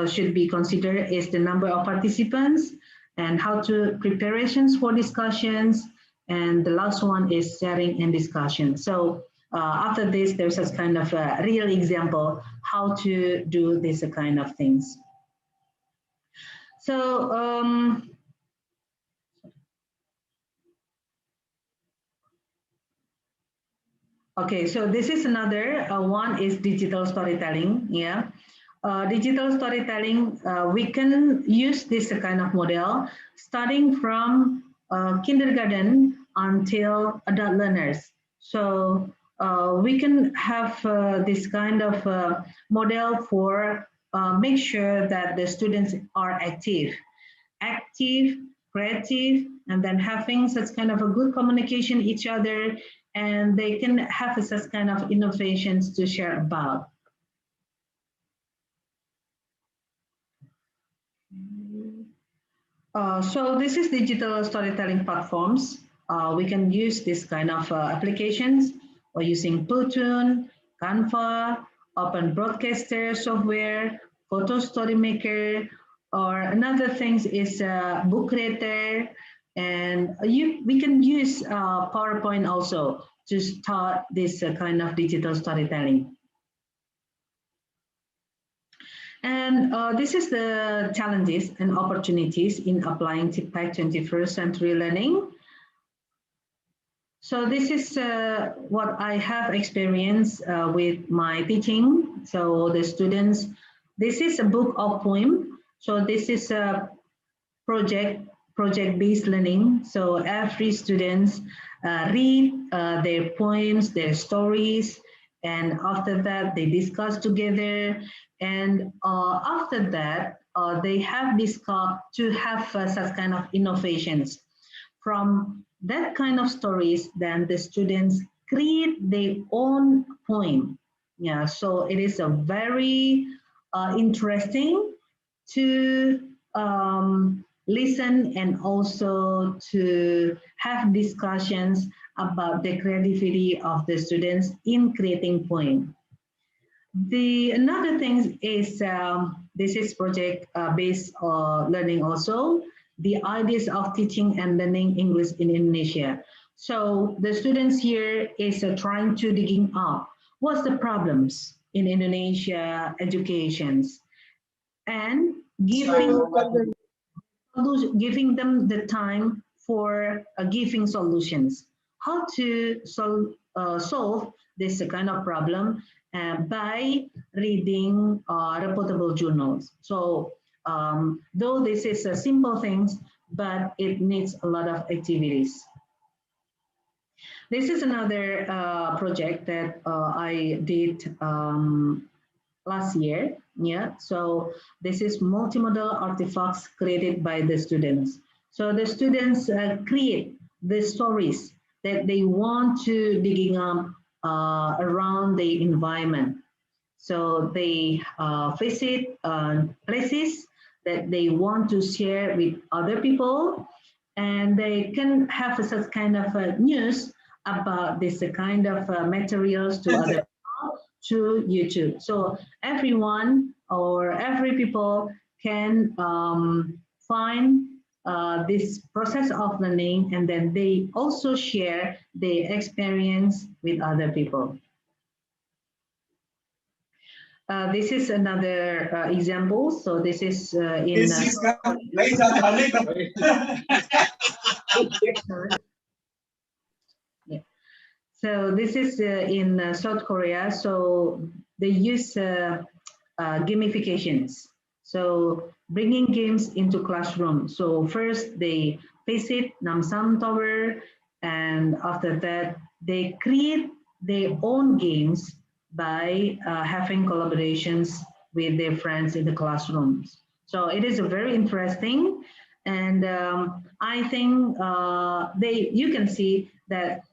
should be considered is the number of participants and how to preparations for discussions. And the last one is sharing and discussion. So after this, there's a kind of a real example how to do this kind of things. So okay, so this is another one is digital storytelling. Yeah, digital storytelling, we can use this kind of model starting from kindergarten until adult learners. So we can have this kind of model for make sure that the students are active, creative, and then having such kind of a good communication each other, and they can have such kind of innovations to share about. So this is digital storytelling platforms. We can use this kind of applications or using Platoon, Canva, Open Broadcaster software, Photo Story Maker, or another things is Book Creator, and we can use PowerPoint also to start this kind of digital storytelling. And this is the challenges and opportunities in applying Tpac 21st century learning. So this is what I have experienced with my teaching. So the students, this is a book of poem. So this is a project-based learning. So every students read their poems, their stories, and after that they discuss together. And after that, they have discussed to have such kind of innovations. From that kind of stories, then the students create their own poem. Yeah, so it is a very interesting to listen and also to have discussions about the creativity of the students in creating poem. Another thing is this is project based learning also, the ideas of teaching and learning English in Indonesia. So the students here is trying to digging up what's the problems in Indonesia educations, and giving them the time for giving solutions, how to solve this kind of problem by reading reputable journals. So though this is a simple things, but it needs a lot of activities. This is another project that I did last year. Yeah, so this is multimodal artifacts created by the students. So the students create the stories that they want to digging up around the environment. So they visit places that they want to share with other people, and they can have such kind of news about this kind of materials to other people to YouTube. So everyone or every people can find this process of learning, and then they also share their experience with other people. This is another example. So this is in yeah. So this is in South Korea. So they use gamifications. So bringing games into classroom. So first they visit Namsan Tower, and after that they create their own games by having collaborations with their friends in the classrooms. So it is very interesting, and I think you can see that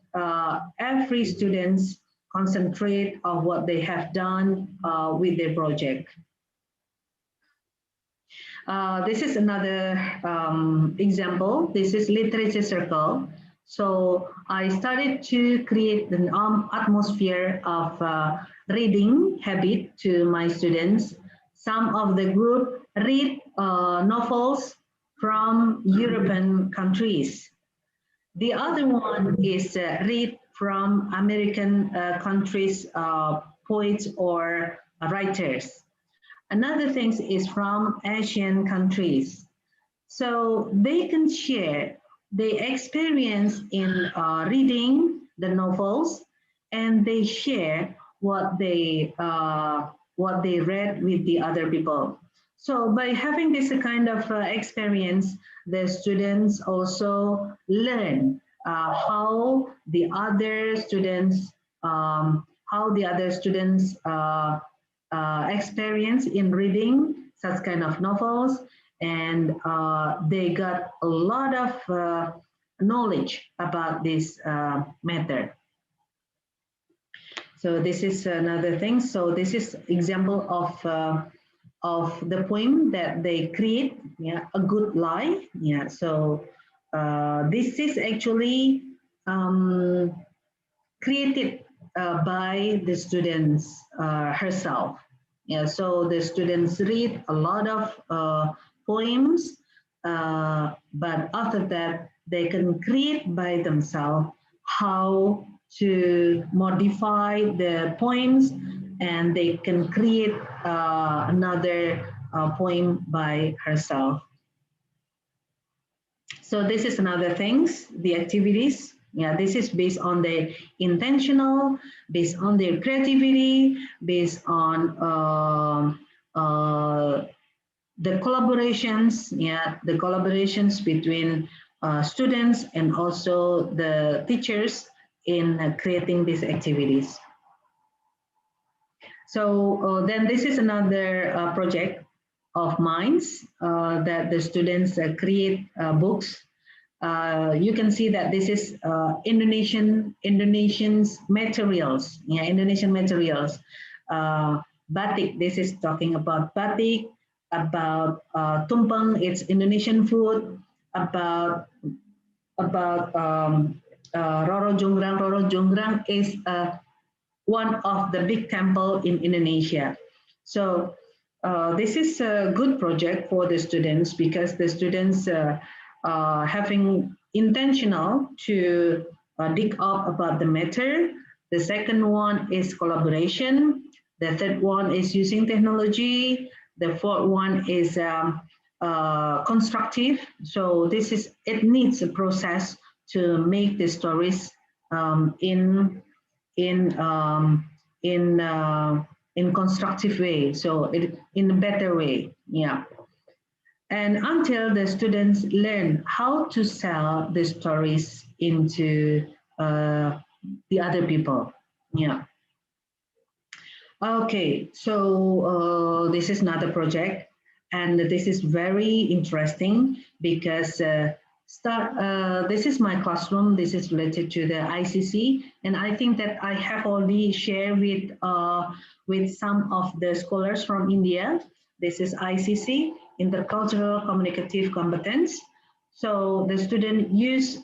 every students concentrate on what they have done with their project. This is another example. This is literature circle. So I started to create an atmosphere of reading habit to my students. Some of the group read novels from European countries. The other one is read from American countries, poets or writers. Another thing is from Asian countries. So they can share their experience in reading the novels, and they share what they read with the other people. So by having this kind of experience, the students also learn how the other students experience in reading such kind of novels, and they got a lot of knowledge about this method. So this is another thing. So this is example of the poem that they create. Yeah, a good lie. Yeah. So this is actually created by the students herself. Yeah, so the students read a lot of poems, but after that they can create by themselves how to modify the poems, and they can create another poem by herself. So this is another things, the activities. Yeah, this is based on the intentional, based on their creativity, based on the collaborations. Yeah, the collaborations between students and also the teachers in creating these activities. So then this is another project of mine that the students create books. You can see that this is Indonesian's materials. Yeah, Indonesian materials. Batik. This is talking about batik. About tumpeng. It's Indonesian food. About Roro Jonggrang. Roro Jonggrang is one of the big temple in Indonesia. So this is a good project for the students, because the students having intentional to dig up about the matter. The second one is collaboration. The third one is using technology. The fourth one is constructive. So it needs a process to make the stories in constructive way, so in a better way. Yeah. And until the students learn how to sell the stories into the other people. Yeah. Okay, so this is another project, and this is very interesting because this is my classroom. This is related to the ICC, and I think that I have already shared with some of the scholars from India. This is ICC, Intercultural Communicative Competence. So the student use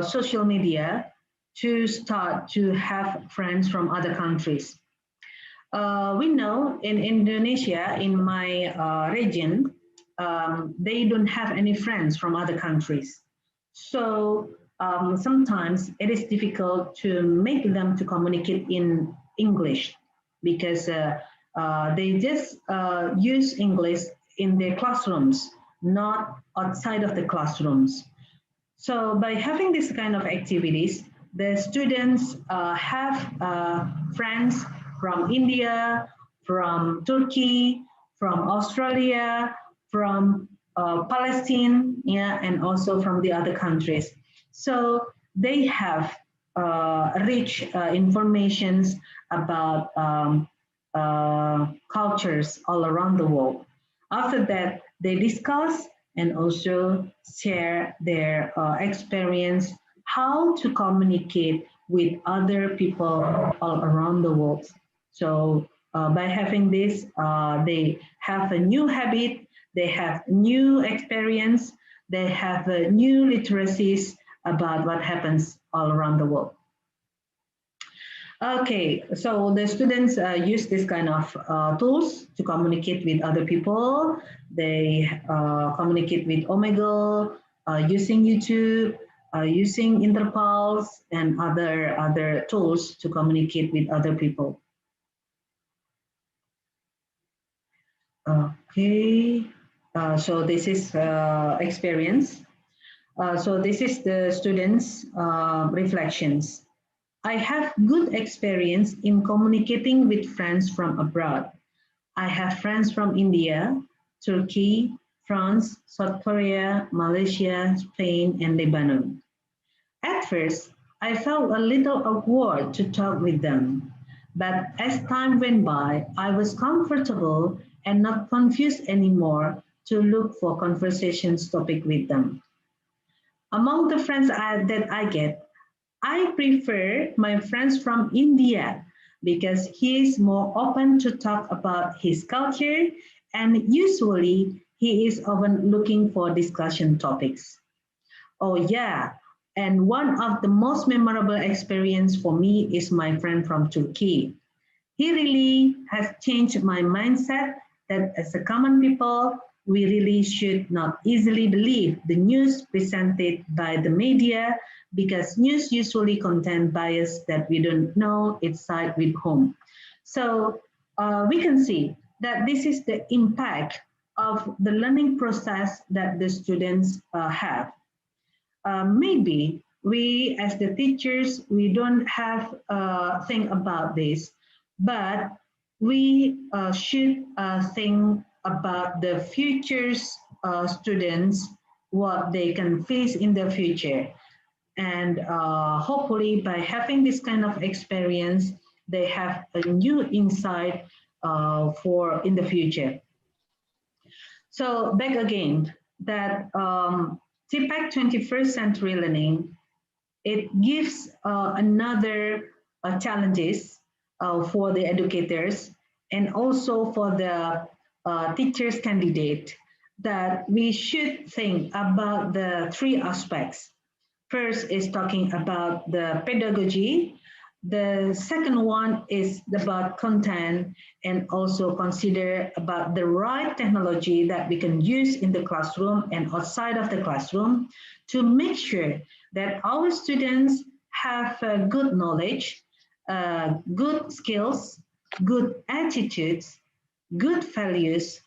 social media to start to have friends from other countries. We know in Indonesia, in my region, they don't have any friends from other countries. So sometimes it is difficult to make them to communicate in English, because they just use English in their classrooms, not outside of the classrooms. So by having this kind of activities, the students have friends from India, from Turkey, from Australia, from Palestine, yeah, and also from the other countries. So they have rich informations about cultures all around the world. After that, they discuss and also share their experience, how to communicate with other people all around the world. So by having this, they have a new habit, they have new experience, they have new literacies about what happens all around the world. Okay, so the students use this kind of tools to communicate with other people. They communicate with Omegle, using YouTube, using Interpulse, and other tools to communicate with other people. Okay, so this is experience. So this is the students' reflections. I have good experience in communicating with friends from abroad. I have friends from India, Turkey, France, South Korea, Malaysia, Spain, and Lebanon. At first, I felt a little awkward to talk with them, but as time went by, I was comfortable and not confused anymore to look for conversations topic with them. Among the friends that I get, I prefer my friends from India because he is more open to talk about his culture, and usually he is often looking for discussion topics. Oh yeah, and one of the most memorable experience for me is my friend from Turkey. He really has changed my mindset that as a common people, we really should not easily believe the news presented by the media, because news usually contain bias that we don't know its side with whom. So we can see that this is the impact of the learning process that the students have. Maybe we as the teachers, we don't have think about this, but we should think about the future's students, what they can face in the future. And hopefully by having this kind of experience, they have a new insight for in the future. So back again, that Tpac 21st century learning, it gives another challenges for the educators and also for the teachers candidate, that we should think about the three aspects. First is talking about the pedagogy. The second one is about content, and also consider about the right technology that we can use in the classroom and outside of the classroom to make sure that our students have good knowledge, good skills, good attitudes, good values,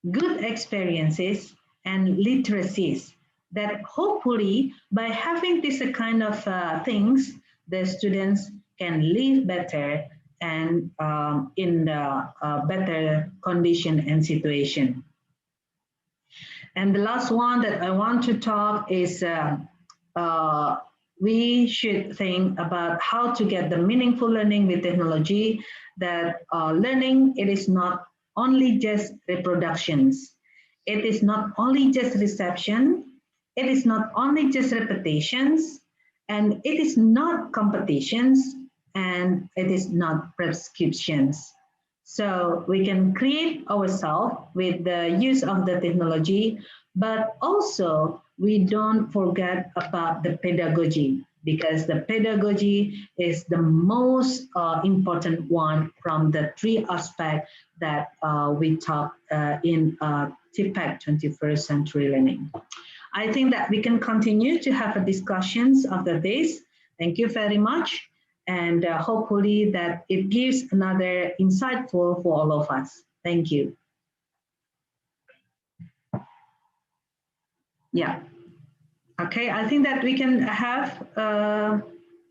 good experiences, and literacies, that hopefully by having this kind of things, the students can live better and in the better condition and situation. And the last one that I want to talk is we should think about how to get the meaningful learning with technology, that learning, it is not only just reproductions. It is not only just reception. It is not only just repetitions, and it is not competitions, and it is not prescriptions. So we can create ourselves with the use of the technology, but also we don't forget about the pedagogy, because the pedagogy is the most important one from the three aspects that we talk in Tpac 21st century learning. I think that we can continue to have a discussions after this. Thank you very much. And hopefully that it gives another insightful for all of us. Thank you. Yeah. Okay, I think that we can have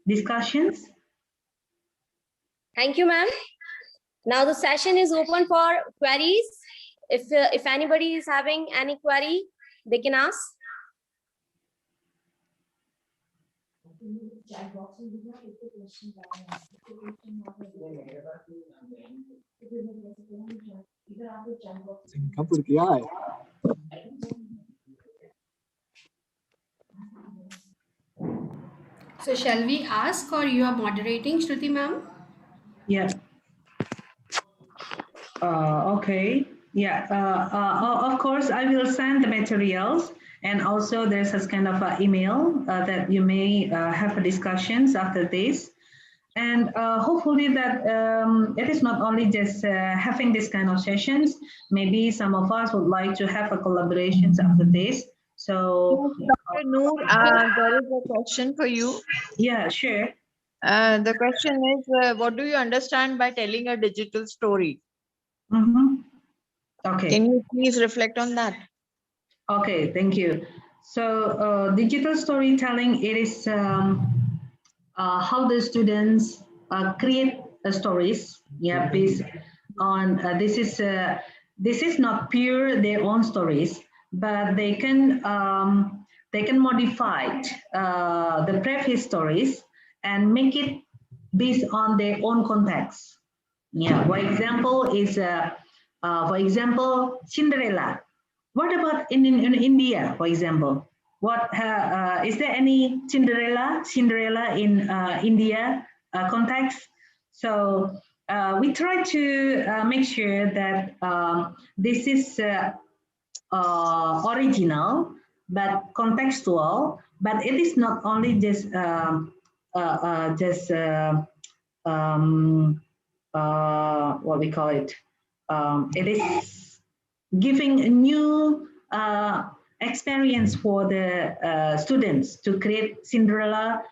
discussions. Thank you, ma'am. Now the session is open for queries. If anybody is having any query, they can ask. So shall we ask, or you are moderating, Shruti ma'am? Yeah. Okay. Yeah. Of course, I will send the materials, and also there's a kind of email that you may have discussions after this. And hopefully that it is not only just having this kind of sessions. Maybe some of us would like to have a collaborations after this. So, Dr. Noor, there is a question for you. Yeah, sure. The question is, what do you understand by telling a digital story? Okay. Can you please reflect on that? Okay, thank you. So digital storytelling, it is how the students create stories. Yeah, based on this is not pure their own stories, but they can modify the previous stories and make it based on their own context. Yeah, for example Cinderella. What about in India, for example? What is there any Cinderella in India context? So we try to make sure that this is original but contextual, but it is not only just what we call it. It is giving a new experience for the students to create Cinderella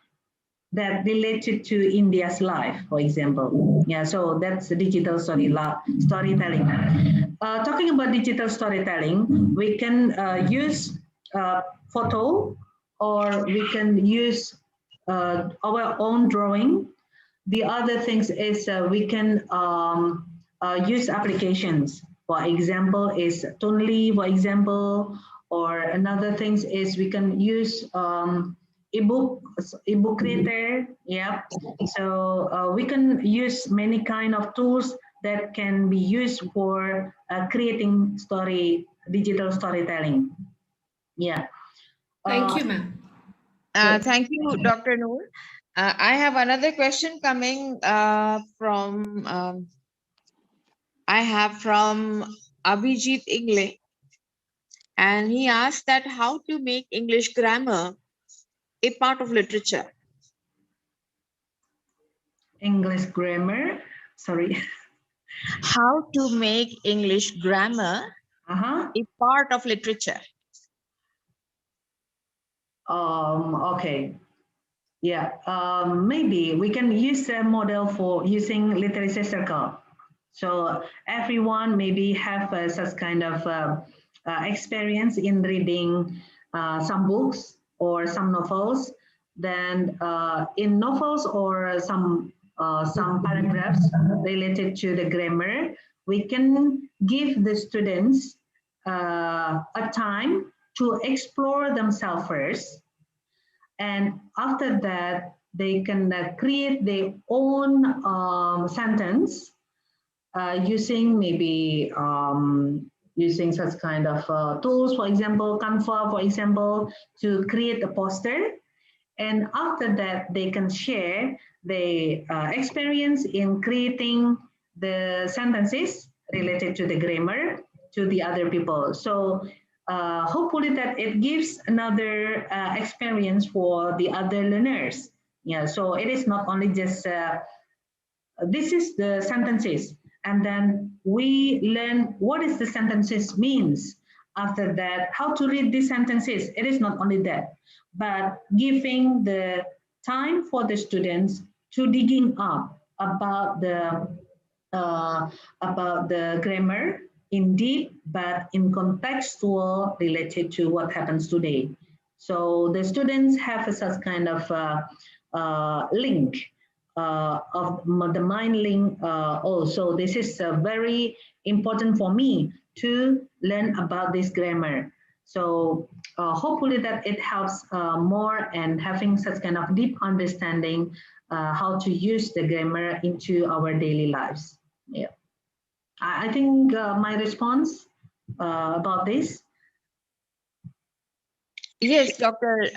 that related to India's life, for example. Yeah, so that's the digital storytelling. Talking about digital storytelling, we can use photo, or we can use our own drawing. The other things is we can use applications. For example, is Tonely, for example, or another things is we can use ebook creator. Yeah, so we can use many kind of tools that can be used for creating digital storytelling. Yeah. Thank you, ma'am. Thank you, Dr. Noor. I have another question coming from Abhijit Ingle, and he asked that how to make English grammar a part of literature. English grammar, sorry. How to make English grammar a part of literature. Okay. Yeah, maybe we can use a model for using literacy circle. So everyone maybe have such kind of experience in reading some books or some novels. Then in novels or some paragraphs related to the grammar, we can give the students a time to explore themselves first. And after that, they can create their own sentence using maybe using such kind of tools, for example, Canva, for example, to create a poster. And after that, they can share their experience in creating the sentences related to the grammar to the other people. So hopefully that it gives another experience for the other learners. Yeah, so it is not only just this is the sentences, and then we learn what is the sentences means. After that, how to read these sentences. It is not only that, but giving the time for the students to digging up about the grammar in deep, but in contextual related to what happens today. So the students have such kind of link of the mind link also. This is very important for me to learn about this grammar. So hopefully that it helps more and having such kind of deep understanding how to use the grammar into our daily lives. Yeah, I think my response about this. Yes, Dr.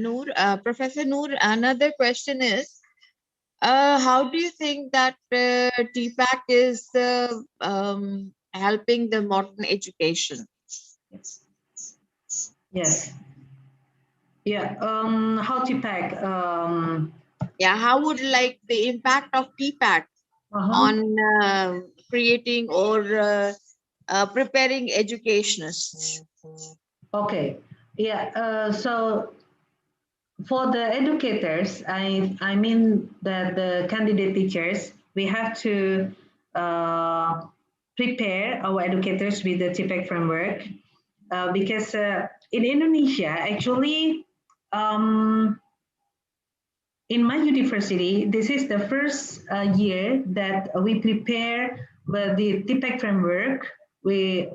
Noor. Professor Noor, another question is, how do you think that Tpac is helping the modern education? Yes. Yeah. How Tpac? Yeah. How would like the impact of Tpac on creating or preparing educationists? Okay. Yeah. So for the educators, I mean that the candidate teachers, we have to prepare our educators with the Tpac framework because in Indonesia, actually, in my university, this is the first year that we prepare the Tpac framework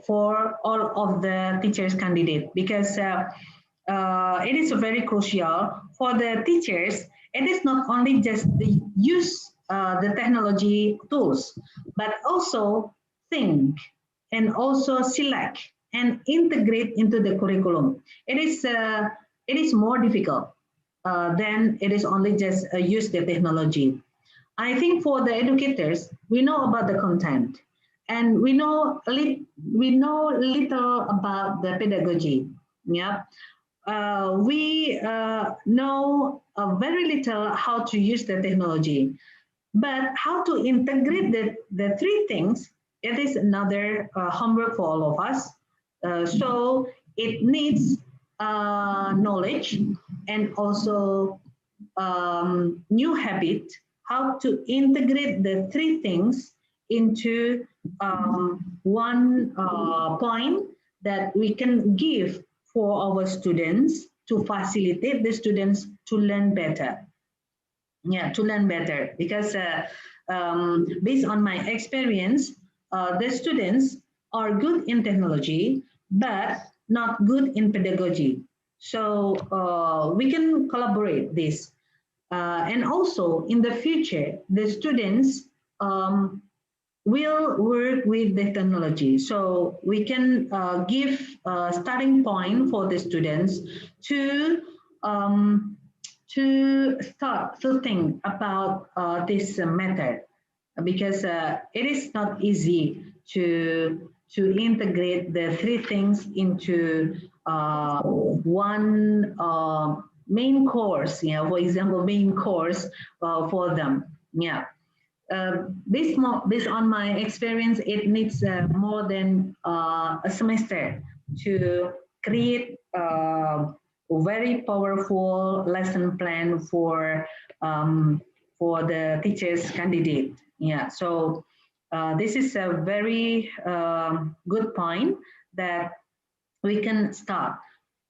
for all of the teachers candidate because it is very crucial for the teachers. It is not only just the use the technology tools, but also think and also select and integrate into the curriculum. It is more difficult then it is only just use the technology. I think for the educators, we know about the content and we know little about the pedagogy. Yeah. We know very little how to use the technology, but how to integrate the three things, it is another homework for all of us. So it needs knowledge and also new habit, how to integrate the three things into one point that we can give for our students to facilitate the students to learn better. Yeah, to learn better because based on my experience, the students are good in technology, but not good in pedagogy. So we can collaborate this. And also in the future, the students will work with the technology. So we can give a starting point for the students um, to start to think about this method because it is not easy to integrate the three things into one main course. Yeah, for example, main course for them. Yeah. Based on my experience, it needs more than a semester to create a very powerful lesson plan for the teachers candidate. Yeah, so this is a very good point that we can start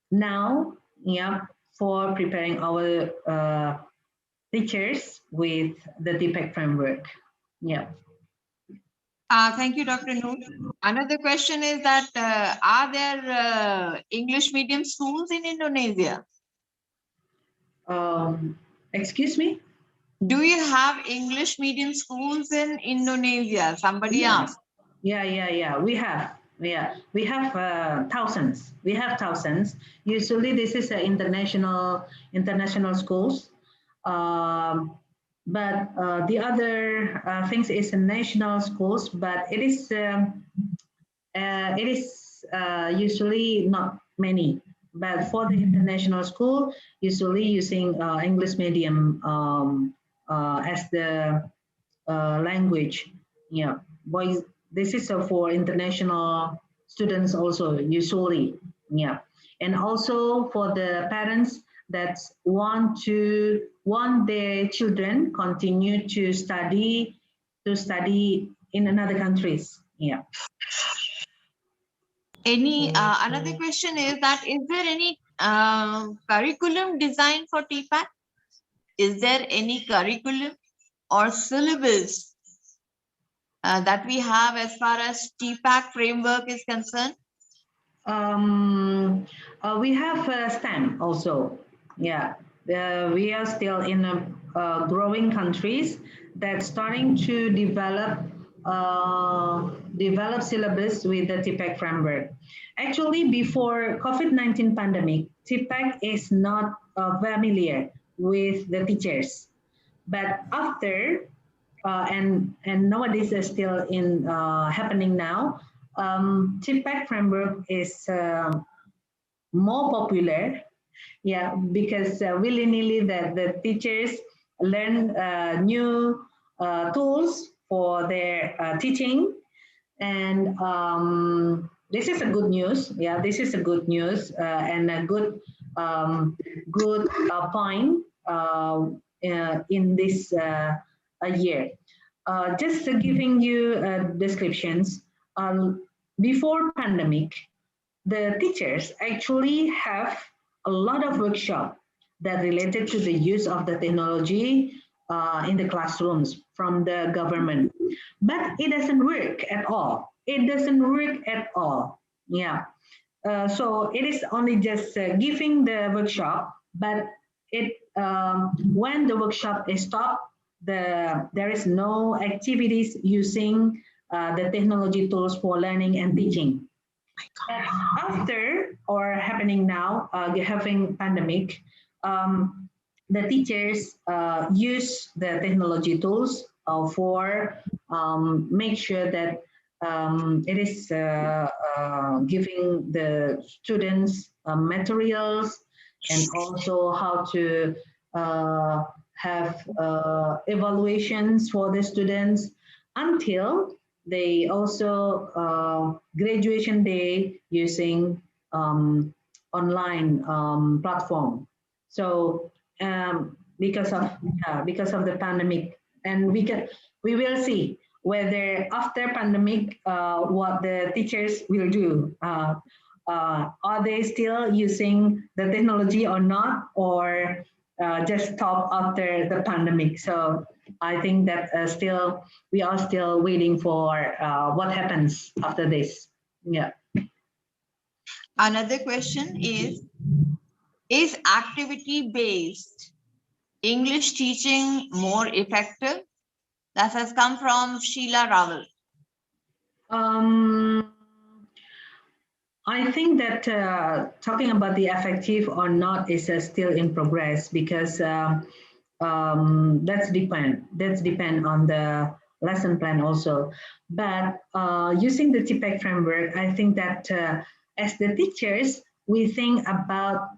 now. Yeah, for preparing our teachers with the Tpac framework. Yeah. Thank you, Dr. Noor. Another question is that are there English medium schools in Indonesia? Excuse me? Do you have English medium schools in Indonesia? Somebody asked. Yeah. We have. Yeah, we have thousands. We have thousands. Usually, this is international schools. But the other things is national schools, but it is usually not many. But for the international school, usually using English medium as the language. Yeah, boys. This is for international students also usually. Yeah, and also for the parents that want their children continue to study in another countries. Yeah. Any another question is that is there any curriculum design for Tpac? Is there any curriculum or syllabus that we have as far as Tpac framework is concerned? We have STEM also. Yeah, we are still in growing countries that's starting to develop syllabus with the Tpac framework. Actually, before COVID-19 pandemic, Tpac is not familiar with the teachers, but after and nowadays is still in happening now. Tpac framework is more popular, yeah, because willy-nilly the teachers learn new tools for their teaching, and this is a good news. Yeah, this is a good news and a good point in this year. Just giving you descriptions. Before pandemic, the teachers actually have a lot of workshop that related to the use of the technology in the classrooms from the government, but it doesn't work at all. It doesn't work at all. Yeah. So it is only just giving the workshop, but it when the workshop is stopped, there is no activities using the technology tools for learning and teaching. After or happening now, having pandemic, the teachers use the technology tools for make sure that it is giving the students materials, and also how to have evaluations for the students until they also graduation day using online platform. So because of the pandemic, and we will see whether after pandemic what the teachers will do. Are they still using the technology or not, or just stop after the pandemic? So I think that we are still waiting for what happens after this. Yeah. Another question is activity-based English teaching more effective? That has come from Sheila Raval. I think that talking about the effective or not is still in progress, because that's depend on the lesson plan also. But using the Tpac framework, I think that as the teachers, we think about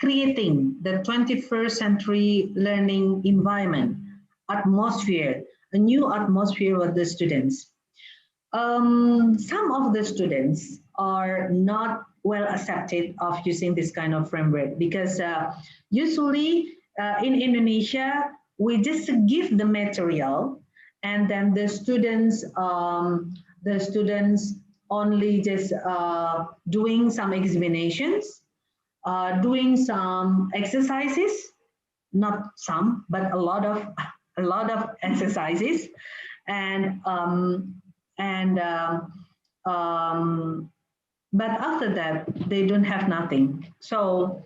creating the 21st century learning environment, atmosphere, a new atmosphere for the students. Some of the students are not well accepted of using this kind of framework, because usually in Indonesia, we just give the material, and then the students only just doing some examinations, doing some exercises, not some, but a lot of exercises, but after that, they don't have nothing. So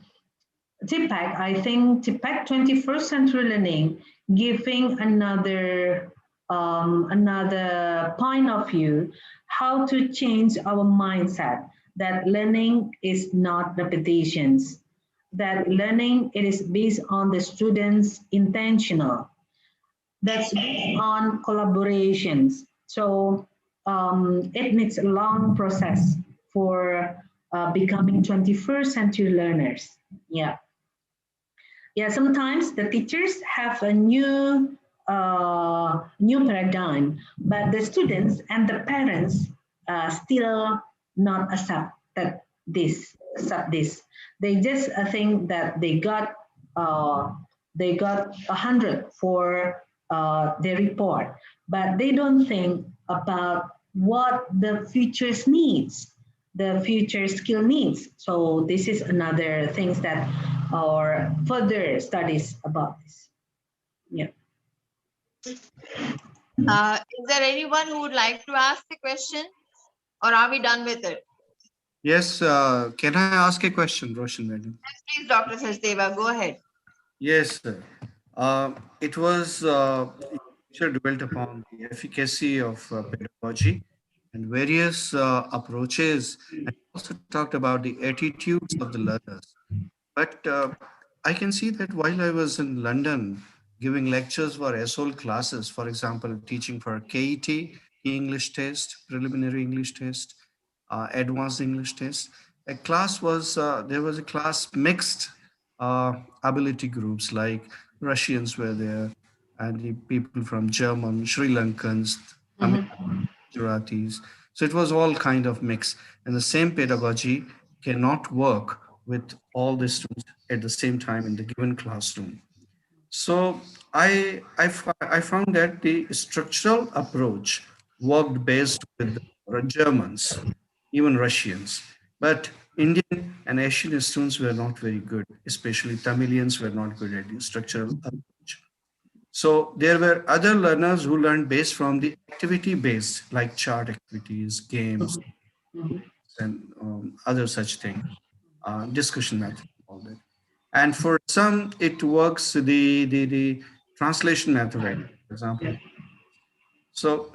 Tpac, I think Tpac 21st century learning, giving another point of view, how to change our mindset, that learning is not repetitions, that learning, it is based on the students' intentional, that's based on collaborations. So it needs a long process for becoming 21st century learners. Yeah. Yeah, sometimes the teachers have a new paradigm, but the students and the parents still not accept this. They just think that they got 100 for their report, but they don't think about what the futures needs. the future skill needs. So this is another things that our further studies about this. Yeah. Is there anyone who would like to ask the question, or are we done with it? Yes, can I ask a question, Roshan Madam? Yes, please, Dr. Sachdeva, go ahead. Yes, sir. It was dwelt upon the efficacy of pedagogy and various approaches, and also talked about the attitudes of the learners. But I can see that while I was in London giving lectures for SOL classes, for example, teaching for KET, English test, preliminary English test, advanced English test, there was a class mixed ability groups, like Russians were there, and the people from German, Sri Lankans, Gujaratis. So it was all kind of mix. And the same pedagogy cannot work with all the students at the same time in the given classroom. So I found that the structural approach worked best with the Germans, even Russians. But Indian and Asian students were not very good, especially Tamilians were not good at the structural approach. So there were other learners who learned based from the activity-based, like chart activities, games, and other such things, discussion method, all that. And for some, it works the translation method, for example. So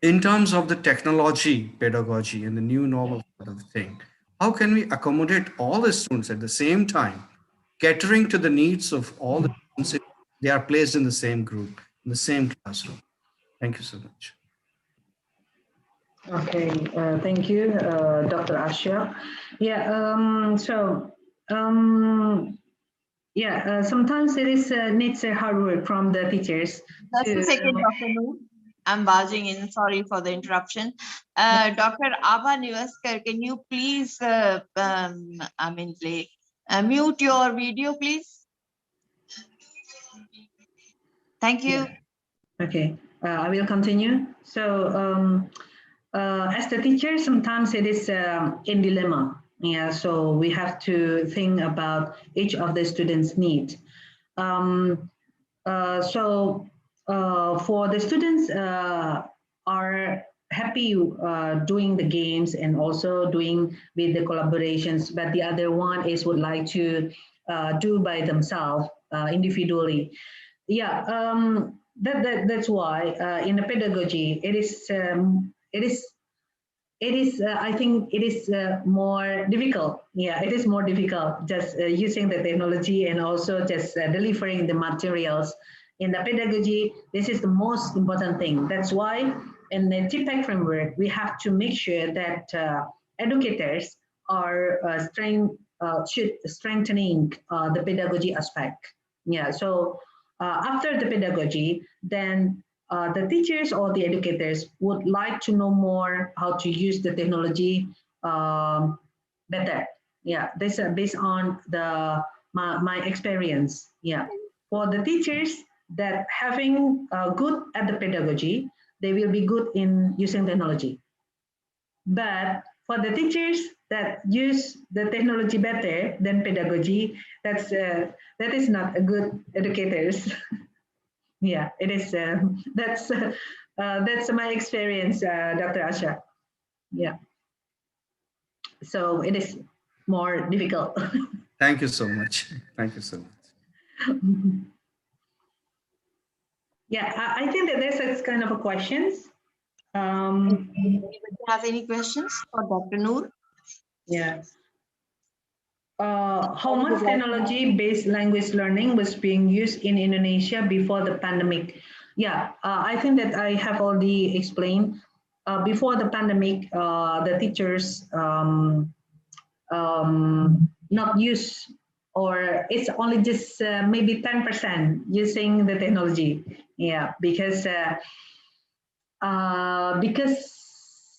in terms of the technology, pedagogy, and the new novel sort of thing, how can we accommodate all the students at the same time, catering to the needs of all the students if they are placed in the same group, in the same classroom? Thank you so much. Okay, thank you, Dr. Asha. Yeah, sometimes it is needs a hard work from the teachers. Just a second, Dr. Noor. I'm barging in. Sorry for the interruption. Dr. Abha Nivaskar, can you please, mute your video, please? Thank you. Yeah. Okay, I will continue. So, as the teacher, sometimes it is in dilemma. Yeah, so we have to think about each of the students' need. For the students are happy doing the games and also doing with the collaborations, but the other one is would like to do by themselves individually. Yeah, that's why in the pedagogy it is I think it is more difficult. Yeah, it is more difficult just using the technology and also just delivering the materials. In the pedagogy, this is the most important thing. That's why in the Tpac framework, we have to make sure that educators are strengthening the pedagogy aspect. Yeah, so after the pedagogy, then the teachers or the educators would like to know more how to use the technology better. Yeah, this is based on my experience. Yeah, for the teachers that having good at the pedagogy, they will be good in using technology. But for the teachers that use the technology better than pedagogy, that is not a good educators. Yeah, it is. That's my experience, Dr. Asha. Yeah. So it is more difficult. Thank you so much. Thank you so much. Yeah, I think that there's kind of a questions. Anybody have any questions for Dr. Noor? Yeah. How much technology-based language learning was being used in Indonesia before the pandemic? Yeah, I think that I have already explained. Before the pandemic, the teachers not use, or it's only just maybe 10% using the technology. Yeah, because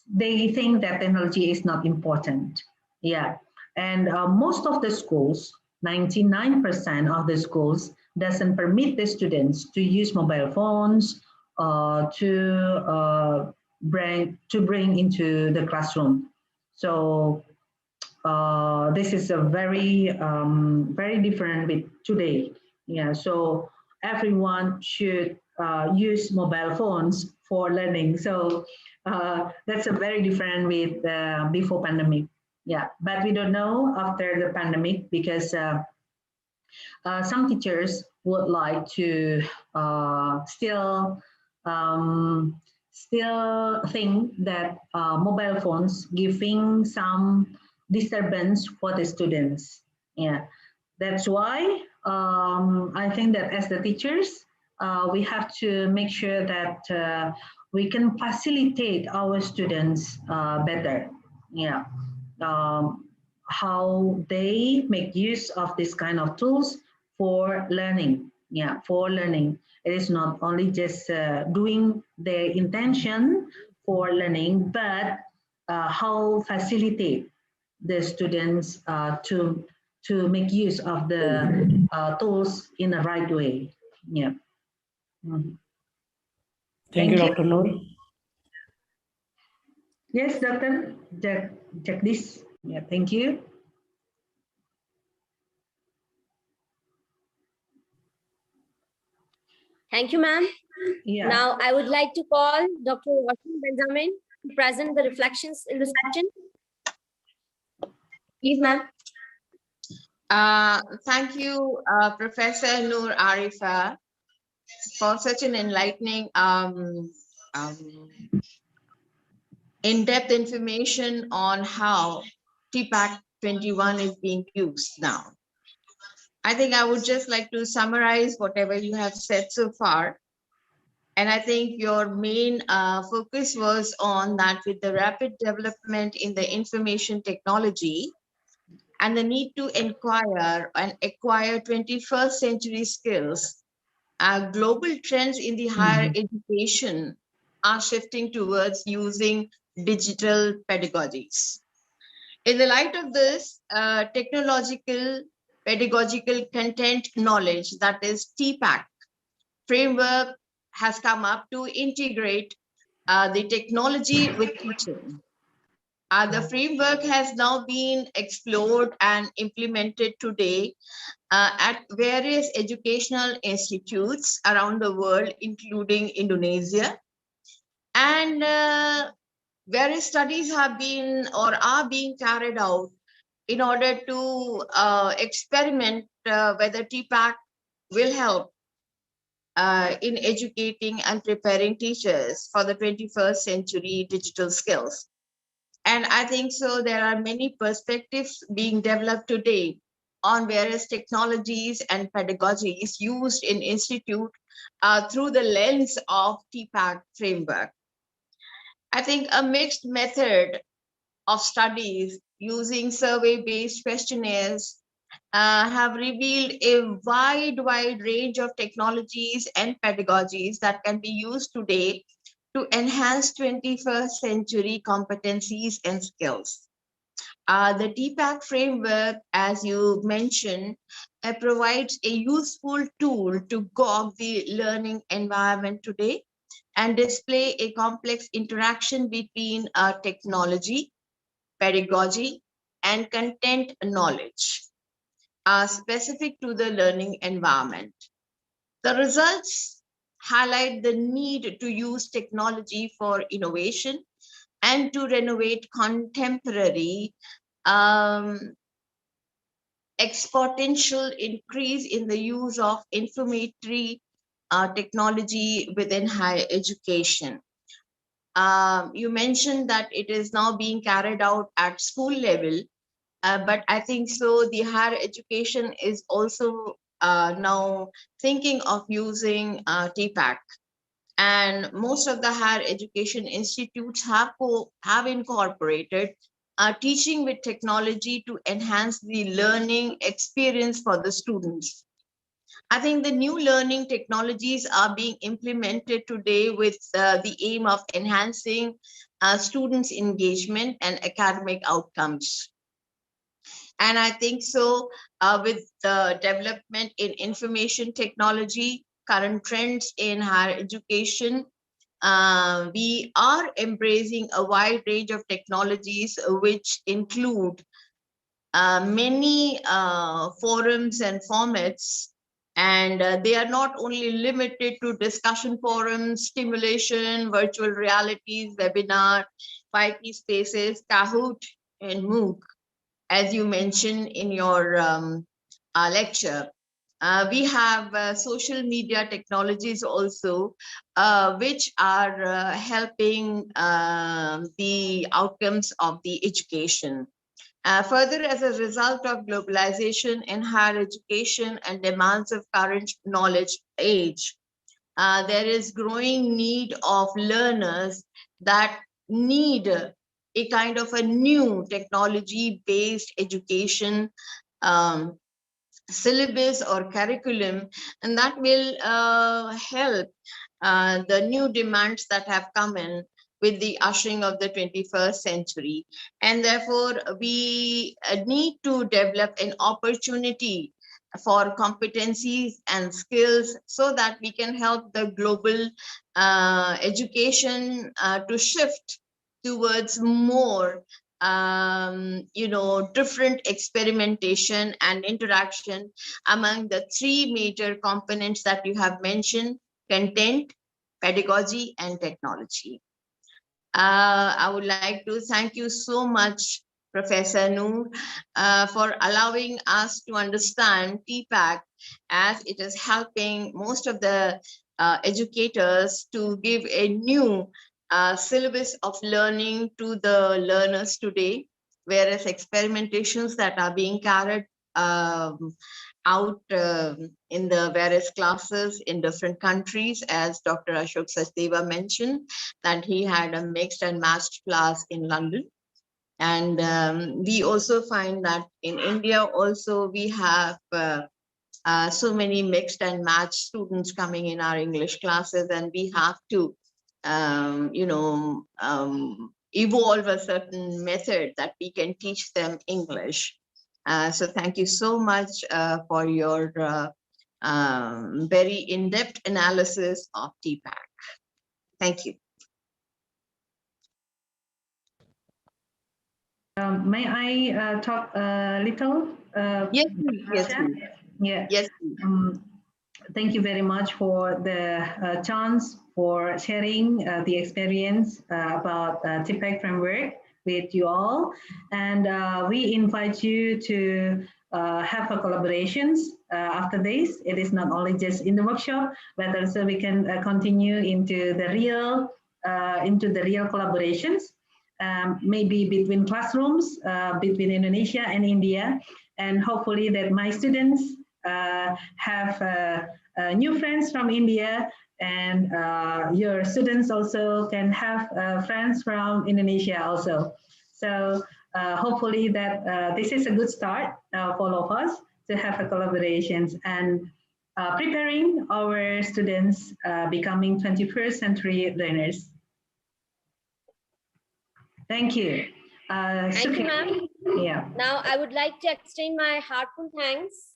they think that technology is not important. Yeah, and most of the schools, 99% of the schools doesn't permit the students to use mobile phones to bring into the classroom. So this is a very different with today. Yeah, so everyone should use mobile phones for learning. So that's a very different with before pandemic. Yeah, but we don't know after the pandemic because some teachers would like to still think that mobile phones giving some disturbance for the students. Yeah, that's why I think that as the teachers, we have to make sure that we can facilitate our students better. Yeah, how they make use of this kind of tools for learning. Yeah, for learning. It is not only just doing the intention for learning, but how facilitate the students to make use of the tools in the right way. Yeah. Mhm. Thank you, Dr. Noor. Yes, Dr. Jagdish. Yeah, thank you. Thank you, ma'am. Yeah. Now, I would like to call Dr. Washington Benjamin to present the reflections in the section. Please, ma'am. Thank you, Professor Noor Arifa, for such an enlightening, in-depth information on how Tpac 21 is being used now. I think I would just like to summarize whatever you have said so far. And I think your main focus was on that with the rapid development in the information technology and the need to inquire and acquire 21st century skills, global trends in the higher education are shifting towards using digital pedagogies. In the light of this, technological pedagogical content knowledge, that is Tpac framework, has come up to integrate the technology with teaching. The framework has now been explored and implemented today at various educational institutes around the world, including Indonesia. And various studies have been or are being carried out in order to experiment whether Tpac will help in educating and preparing teachers for the 21st century digital skills. And I think so there are many perspectives being developed today on various technologies and pedagogies used in institute through the lens of Tpac framework. I think a mixed method of studies using survey-based questionnaires have revealed a wide range of technologies and pedagogies that can be used today to enhance 21st century competencies and skills. The Tpac framework, as you mentioned, provides a useful tool to gauge the learning environment today and display a complex interaction between technology, pedagogy, and content knowledge specific to the learning environment. The results highlight the need to use technology for innovation and to renovate contemporary exponential increase in the use of informatory technology within higher education. You mentioned that it is now being carried out at school level, but I think so the higher education is also now thinking of using Tpac. And most of the higher education institutes have incorporated teaching with technology to enhance the learning experience for the students. I think the new learning technologies are being implemented today with the aim of enhancing students' engagement and academic outcomes. And I think so with the development in information technology, current trends in higher education, we are embracing a wide range of technologies, which include many forums and formats, and they are not only limited to discussion forums, stimulation, virtual realities, webinar, 5P spaces, Kahoot, and MOOC, as you mentioned in your lecture. We have social media technologies also, which are helping the outcomes of the education. Further, as a result of globalization in higher education and demands of current knowledge age, there is growing need of learners that need a kind of a new technology-based education syllabus or curriculum, and that will help the new demands that have come in with the ushering of the 21st century. And therefore, we need to develop an opportunity for competencies and skills so that we can help the global education to shift towards more different experimentation and interaction among the three major components that you have mentioned: content, pedagogy, and technology. I would like to thank you so much, Professor Noor, for allowing us to understand Tpac, as it is helping most of the educators to give a new syllabus of learning to the learners today, whereas experimentations that are being carried out in the various classes in different countries, as Dr. Ashok Sachdeva mentioned, that he had a mixed and matched class in London. And we also find that in India also we have so many mixed and matched students coming in our English classes, and we have to evolve a certain method that we can teach them English. So thank you so much for your very in-depth analysis of Tpac. Thank you. May I talk a little? Yes, please. Yes, please. Yeah. Yes. Thank you very much for the chance for sharing the experience about Tpac framework with you all. And we invite you to have a collaborations after this. It is not only just in the workshop, but also we can continue into the real collaborations, maybe between classrooms, between Indonesia and India, and hopefully that my students have new friends from India, and your students also can have friends from Indonesia also. So hopefully that this is a good start for all of us to have a collaborations and preparing our students becoming 21st century learners. Thank you. Thank you, ma'am. Yeah. Now I would like to extend my heartfelt thanks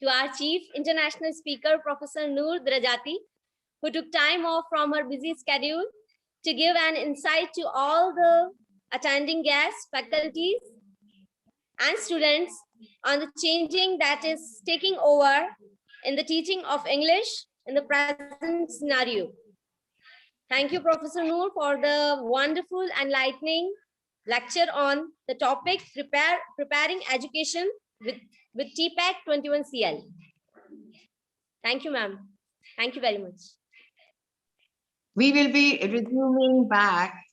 to our Chief International Speaker, Professor Noor Drajati, who took time off from her busy schedule to give an insight to all the attending guests, faculties, and students on the changing that is taking over in the teaching of English in the present scenario. Thank you, Professor Noor, for the wonderful, enlightening lecture on the topic preparing education with Tpac 21CL. Thank you, ma'am. Thank you very much. We will be resuming back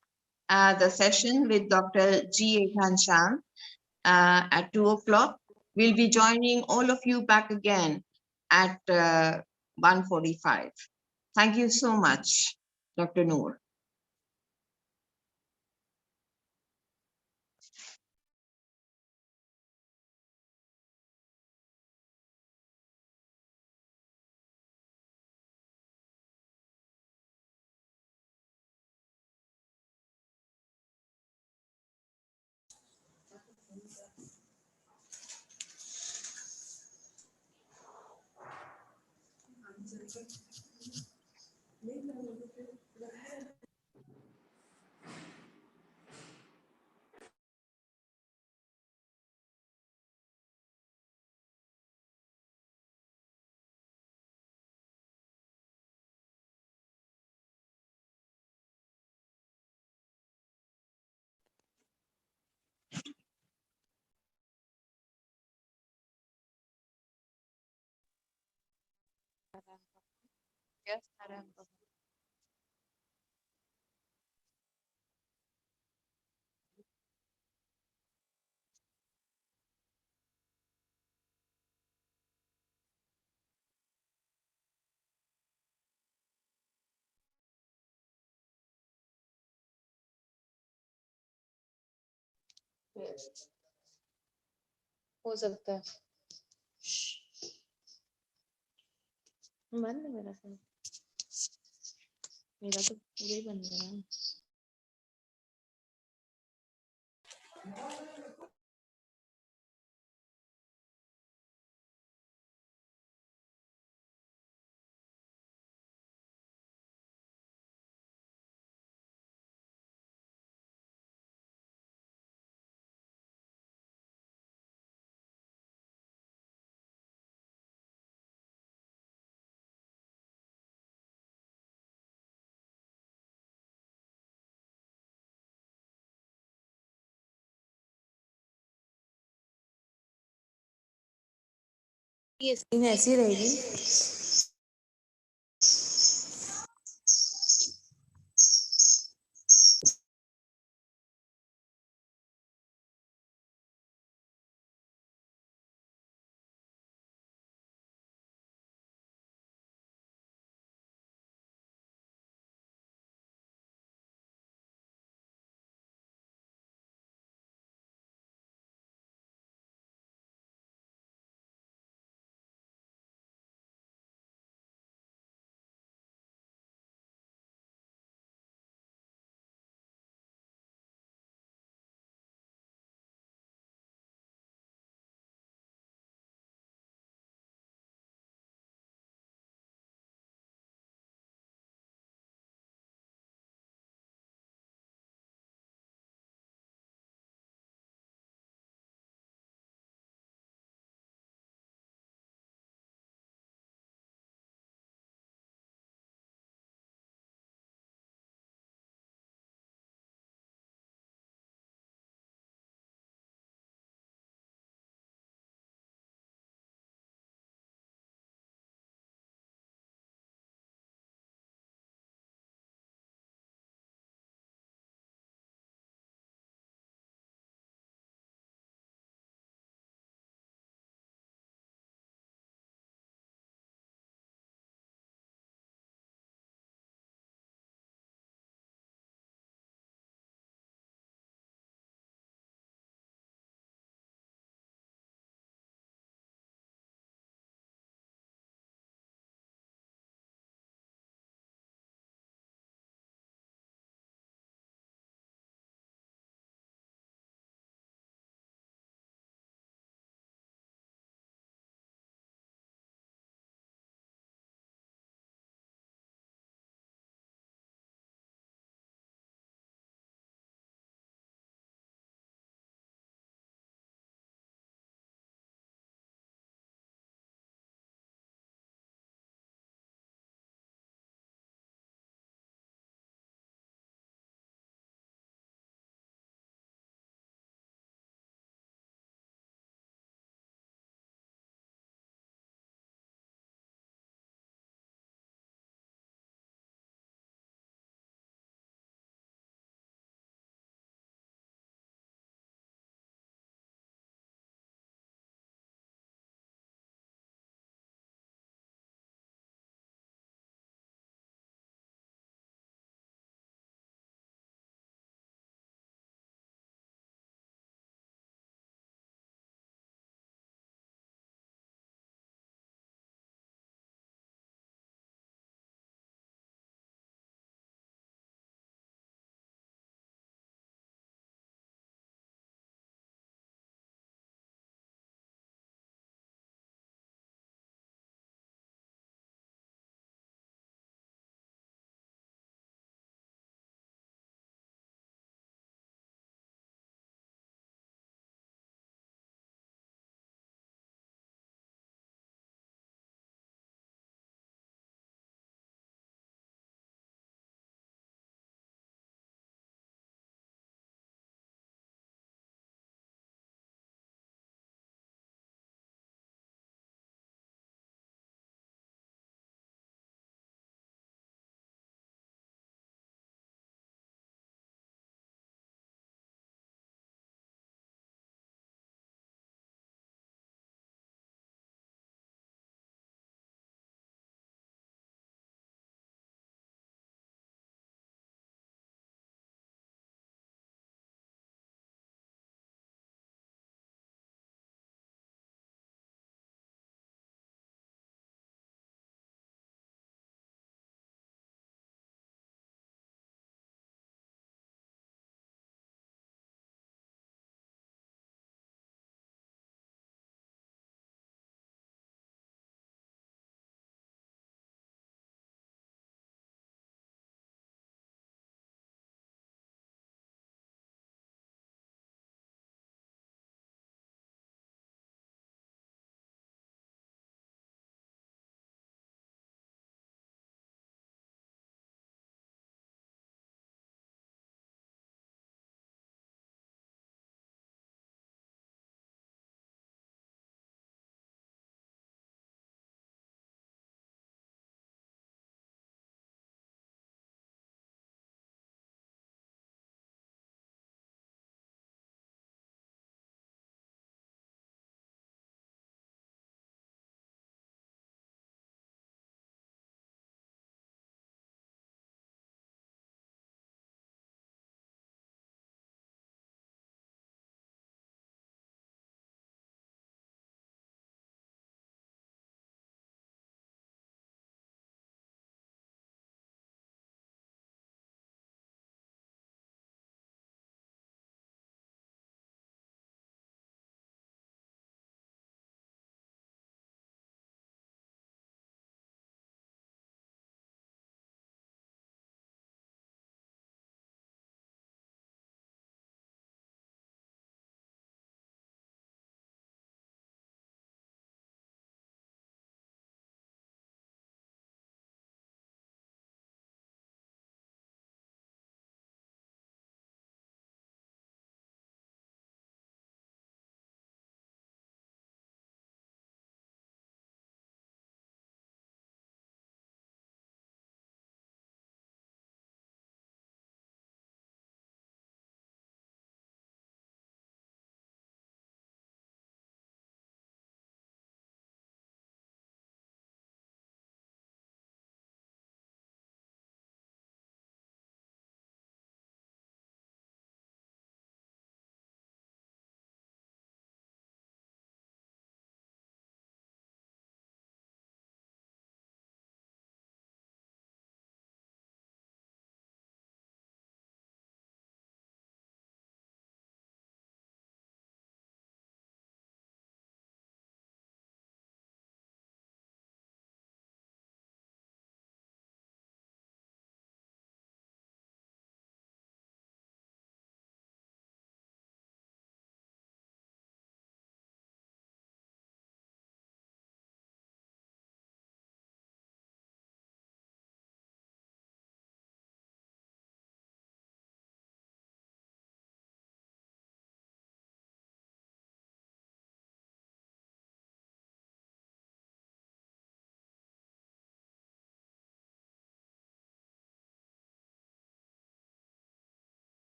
the session with Dr. G.A. Ghanshyam at 2 o'clock. We'll be joining all of you back again at 1:45. Thank you so much, Dr. Noor. हो सकता है बंद है मेरा phone मेरा तो पूरा ही बंद है ये स्क्रीन ऐसी रहेगी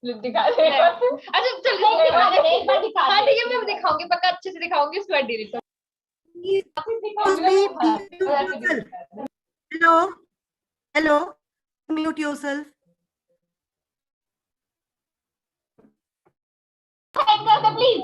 दिखा दे। अच्छा चल एक बार दिखा। हाँ ठीक है मैं दिखाऊंगी पक्का अच्छे से दिखाऊंगी उसके बाद डिलीट कर। Hello, hello, mute yourself. Please.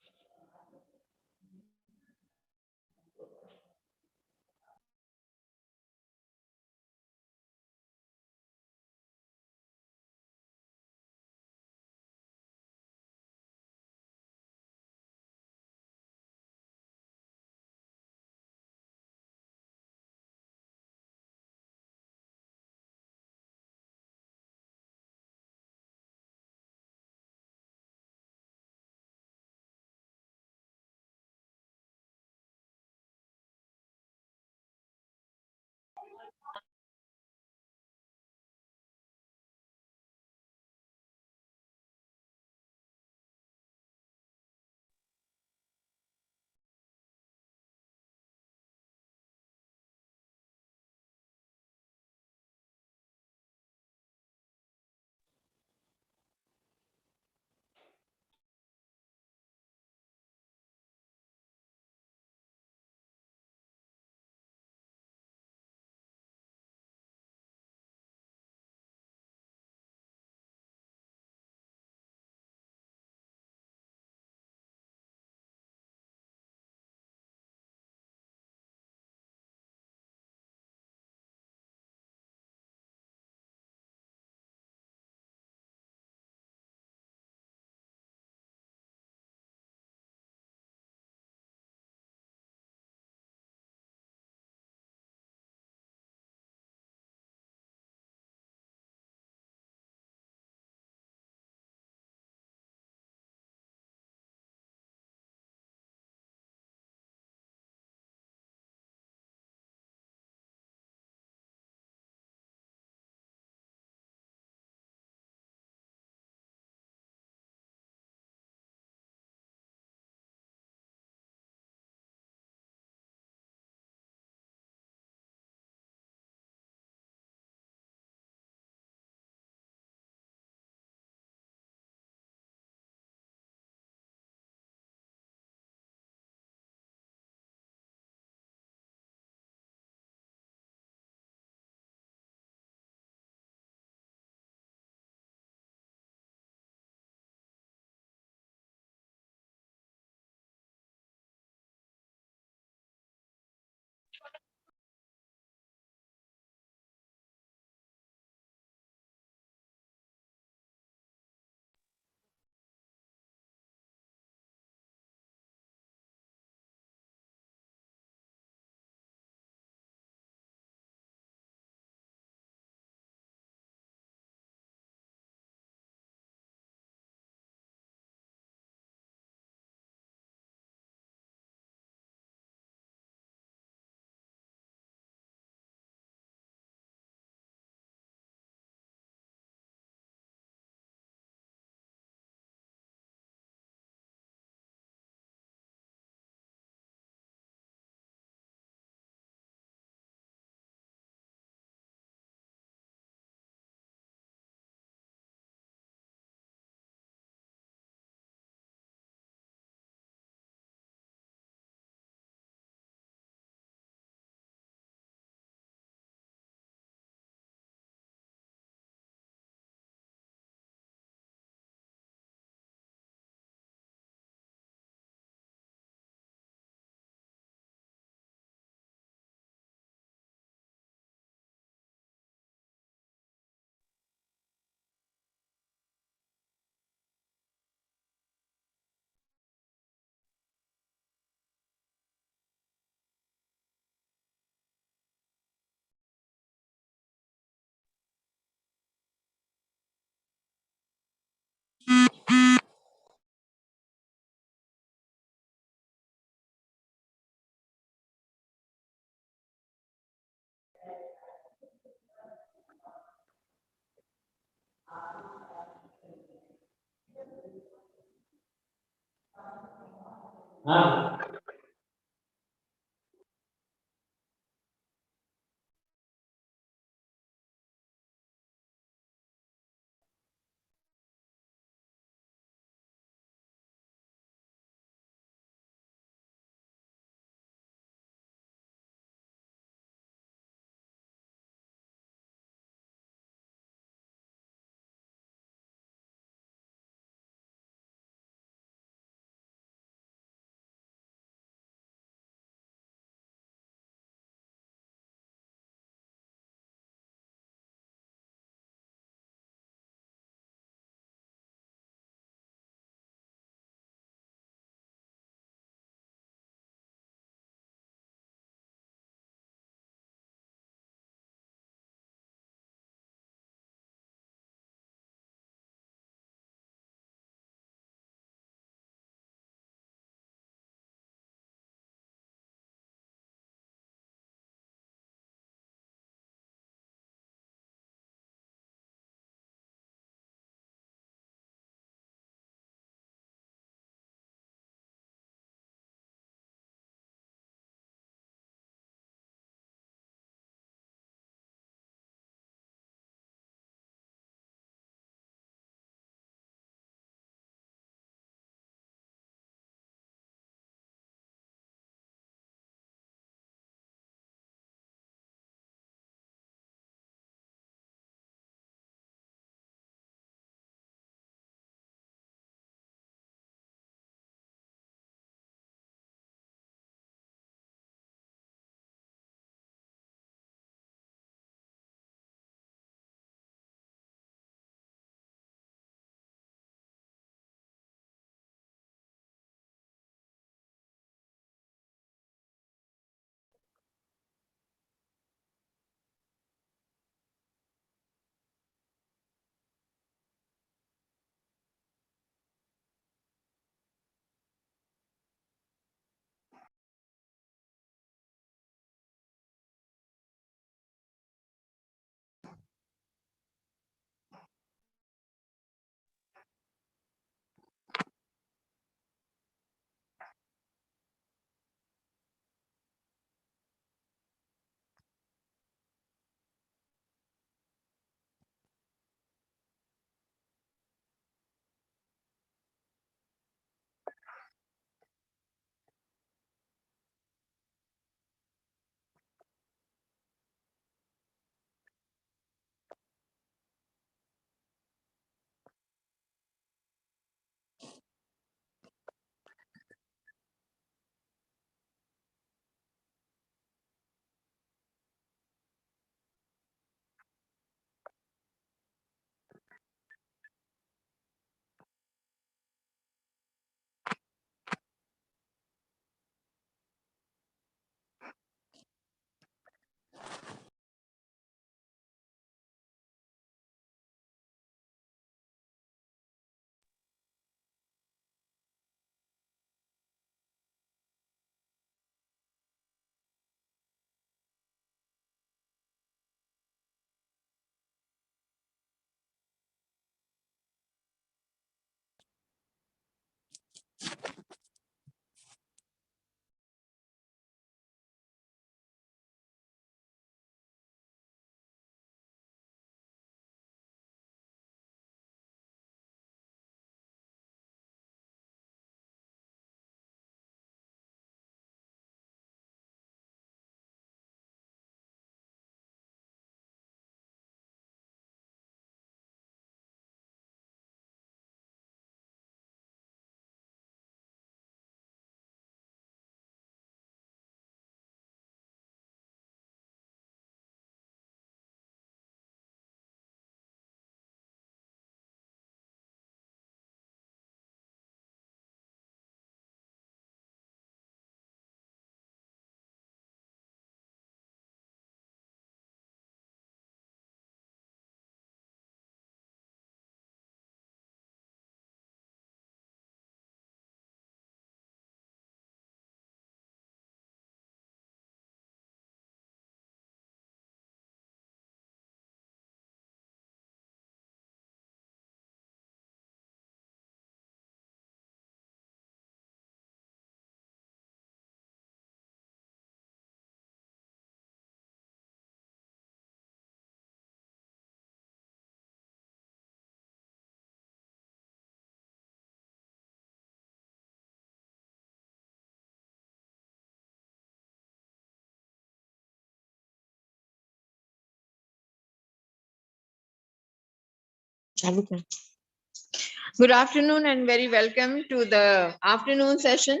Good afternoon and very welcome to the afternoon session.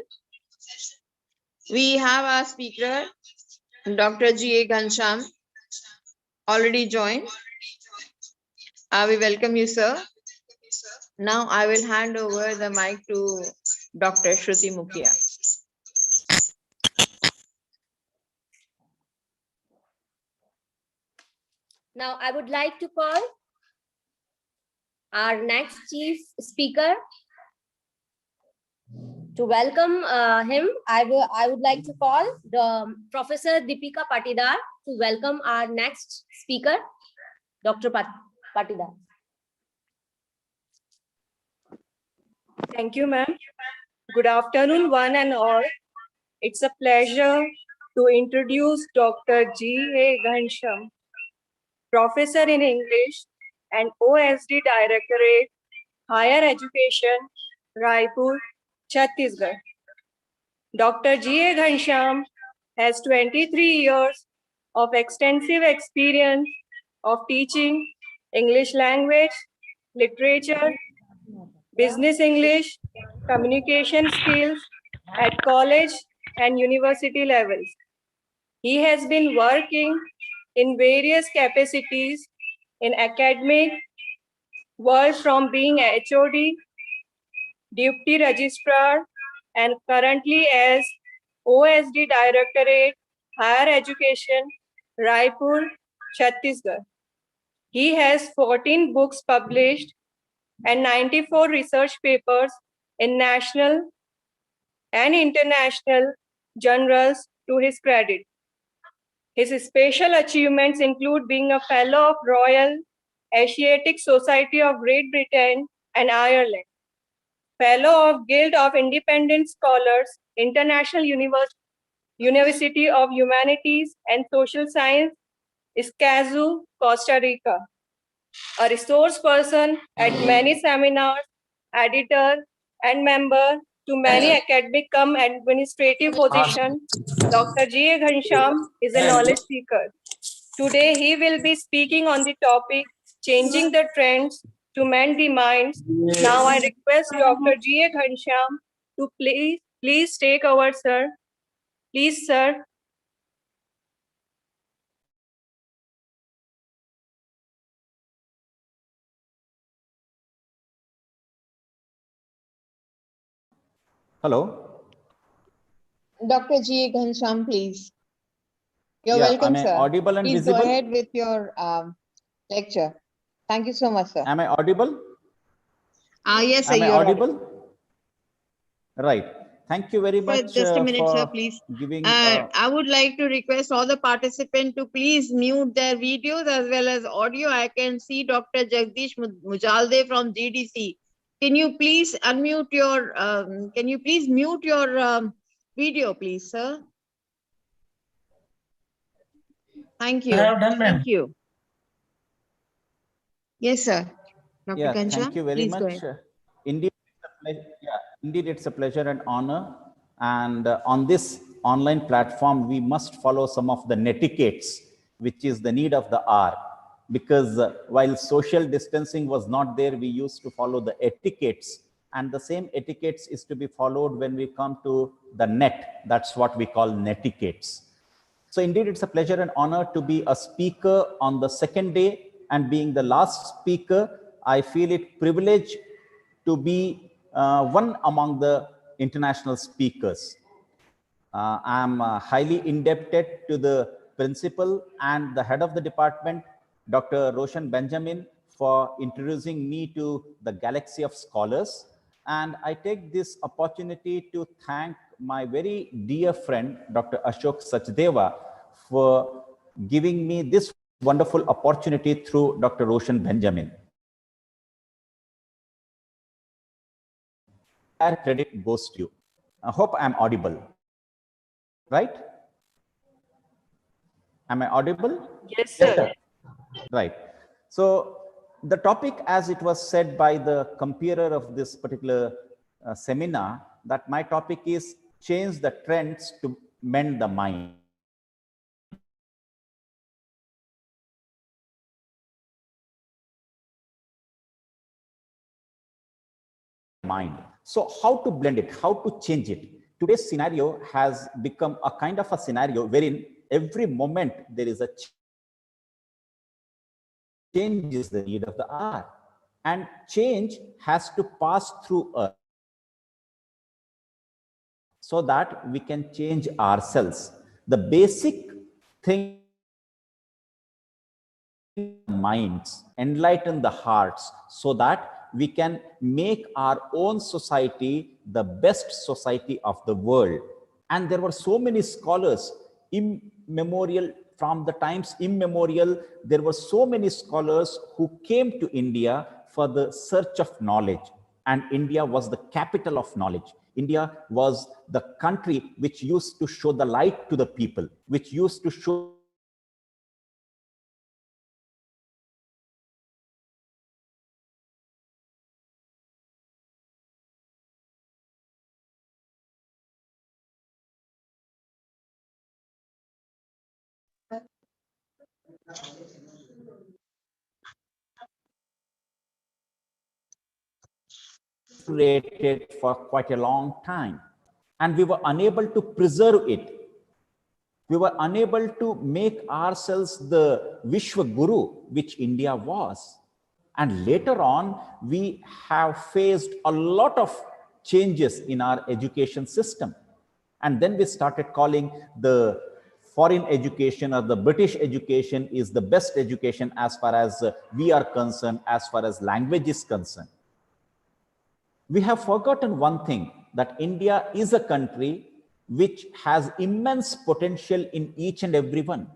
We have our speaker, Dr. G.A. Ghansham, already joined. We welcome you, sir. Now I will hand over the mic to Dr. Shruti Mukhia. Now I would like to call our next chief speaker. To welcome him, I would like to call the Professor Deepika Patidar to welcome our next speaker, Dr. Patidar. Thank you, ma'am. Good afternoon, one and all. It's a pleasure to introduce Dr. G.A. Ghansham, Professor in English and OSD Directorate, Higher Education, Raipur, Chhattisgarh. Dr. G.A. Ghansham has 23 years of extensive experience of teaching English language, literature, business English, communication skills at college and university levels. He has been working in various capacities in academic world, from being a HOD, Deputy Registrar, and currently as OSD Directorate, Higher Education, Raipur, Chhattisgarh. He has 14 books published and 94 research papers in national and international journals to his credit. His special achievements include being a Fellow of Royal Asiatic Society of Great Britain and Ireland, Fellow of Guild of Independent Scholars, International University of Humanities and Social Science, Escazú, Costa Rica, a resource person at many seminars, editor and member to many academic cum administrative positions. Dr. G.A. Ghansham is a knowledge seeker. Today, he will be speaking on the topic, Changing the Trends to Mend the Minds. Now, I request Dr. G.A. Ghansham to please take over, sir. Please, sir. Hello. Dr. G. Ghansham, please. You're welcome, am I sir. audible and please visible? Go ahead with your lecture. Thank you so much, sir. Am I audible? Yes, sir. Am I you're audible? Right. Thank you very much. Just a minute, sir, please. Giving. I would like to request all the participants to please mute their videos as well as audio. I can see Dr. Jagdish Mujalde from GDC. Can you please unmute your? Can you please mute your video, please, sir? Thank you. Thank you. Yes, sir. Dr. Yeah, Ghansham, thank you very please much. Go ahead. Indeed, it's a pleasure and honor. And on this online platform, we must follow some of the netiquettes, which is the need of the hour. Because while social distancing was not there, we used to follow the etiquettes. And the same etiquettes is to be followed when we come to the net. That's what we call netiquettes. So indeed, it's a pleasure and honor to be a speaker on the second day, and being the last speaker, I feel it privilege to be one among the international speakers. I'm highly indebted to the principal and the head of the department, Dr. Roshan Benjamin, for introducing me to the galaxy of scholars. And I take this opportunity to thank my very dear friend, Dr. Ashok Sachdeva, for giving me this wonderful opportunity through Dr. Roshan Benjamin. Credit goes to you. I hope I'm audible. Right? Am I audible? Yes, sir. Right. So the topic, as it was said by the comparer of this particular seminar, that my topic is change the trends to mend the mind. mind. So how to blend it, how to change it? Today's scenario has become a kind of a scenario wherein every moment there is a change is the need of the hour, and change has to pass through us so that we can change ourselves. The basic thing, minds, enlighten the hearts so that we can make our own society the best society of the world. And there were so many scholars immemorial, from the times immemorial, there were so many scholars who came to India for the search of knowledge. And India was the capital of knowledge. India was the country which used to show the light to the people, which used to show for quite a long time, and we were unable to preserve it. We were unable to make ourselves the Vishwa Guru, which India was. And later on, we have faced a lot of changes in our education system. And then we started calling the foreign education or the British education is the best education as far as we are concerned, as far as language is concerned. We have forgotten one thing, that India is a country which has immense potential in each and every one.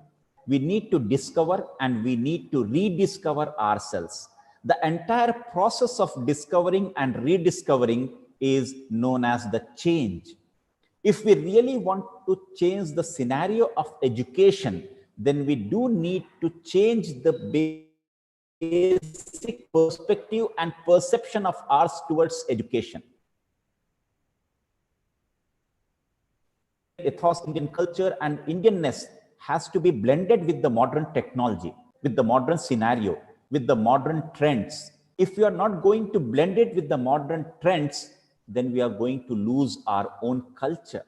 We need to discover and we need to rediscover ourselves. The entire process of discovering and rediscovering is known as the change. If we really want to change the scenario of education, then we do need to change the basic perspective and perception of ours towards education. Ethos, Indian culture and Indianness has to be blended with the modern technology, with the modern scenario, with the modern trends. If we are not going to blend it with the modern trends, then we are going to lose our own culture.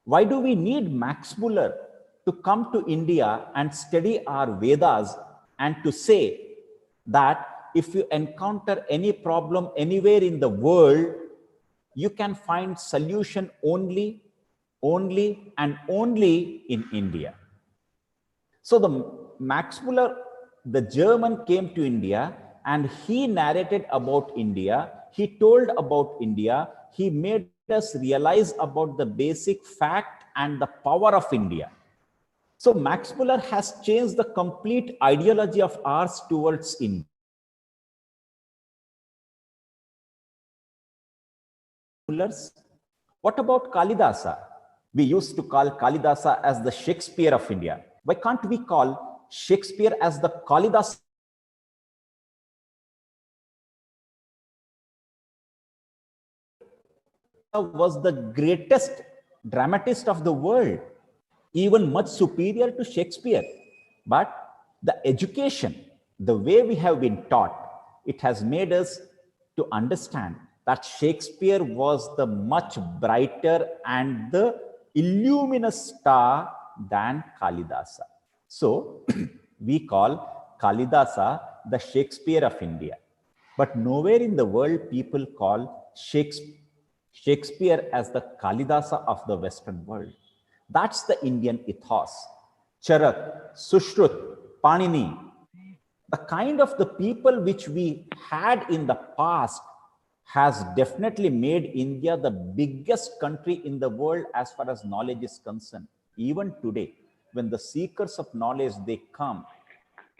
Why do we need Max Muller to come to India and study our Vedas and to say that if you encounter any problem anywhere in the world, you can find solution only and only in India? So the Max Muller, the German, came to India and he narrated about India. He told about India. He made us realize about the basic fact and the power of India. So Max Muller has changed the complete ideology of ours towards India. What about Kalidasa? We used to call Kalidasa as the Shakespeare of India. Why can't we call Shakespeare as the Kalidasa? Was the greatest dramatist of the world, even much superior to Shakespeare. But the education, the way we have been taught, it has made us to understand that Shakespeare was the much brighter and the illuminous star than Kalidasa. So we call Kalidasa the Shakespeare of India. But nowhere in the world people call Shakespeare as the Kalidasa of the Western world. That's the Indian ethos. Charak, Sushrut, Panini, the kind of the people which we had in the past has definitely made India the biggest country in the world as far as knowledge is concerned. Even today, when the seekers of knowledge, they come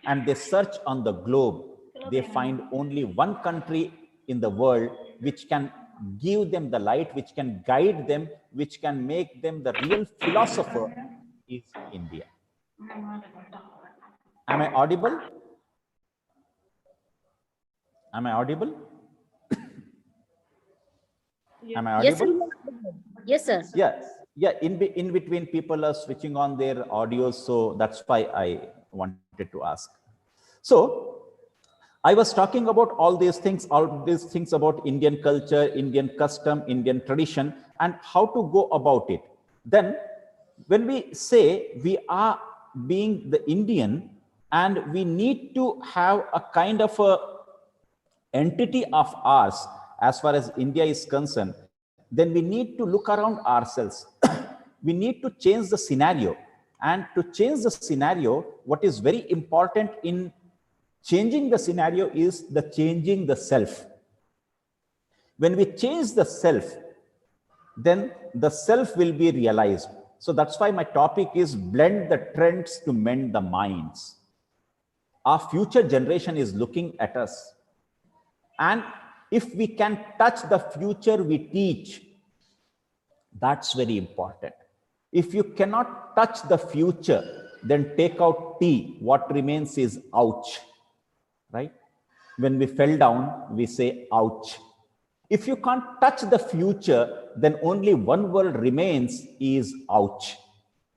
and they search on the globe, they find only one country in the world which can give them the light, which can guide them, which can make them the real philosopher, is India. Am I audible? Am I audible? Am I audible? Yes, sir. Yes. Yeah. In between, people are switching on their audio, so that's why I wanted to ask. So I was talking about all these things about Indian culture, Indian custom, Indian tradition, and how to go about it. Then when we say we are being the Indian and we need to have a kind of a entity of ours as far as India is concerned, then we need to look around ourselves. We need to change the scenario. And to change the scenario, what is very important in changing the scenario is the changing the self. When we change the self, then the self will be realized. So that's why my topic is blend the trends to mend the minds. Our future generation is looking at us. And if we can touch the future we teach, that's very important. If you cannot touch the future, then take out T. What remains is ouch, right? When we fell down, we say ouch. If you can't touch the future, then only one word remains is ouch.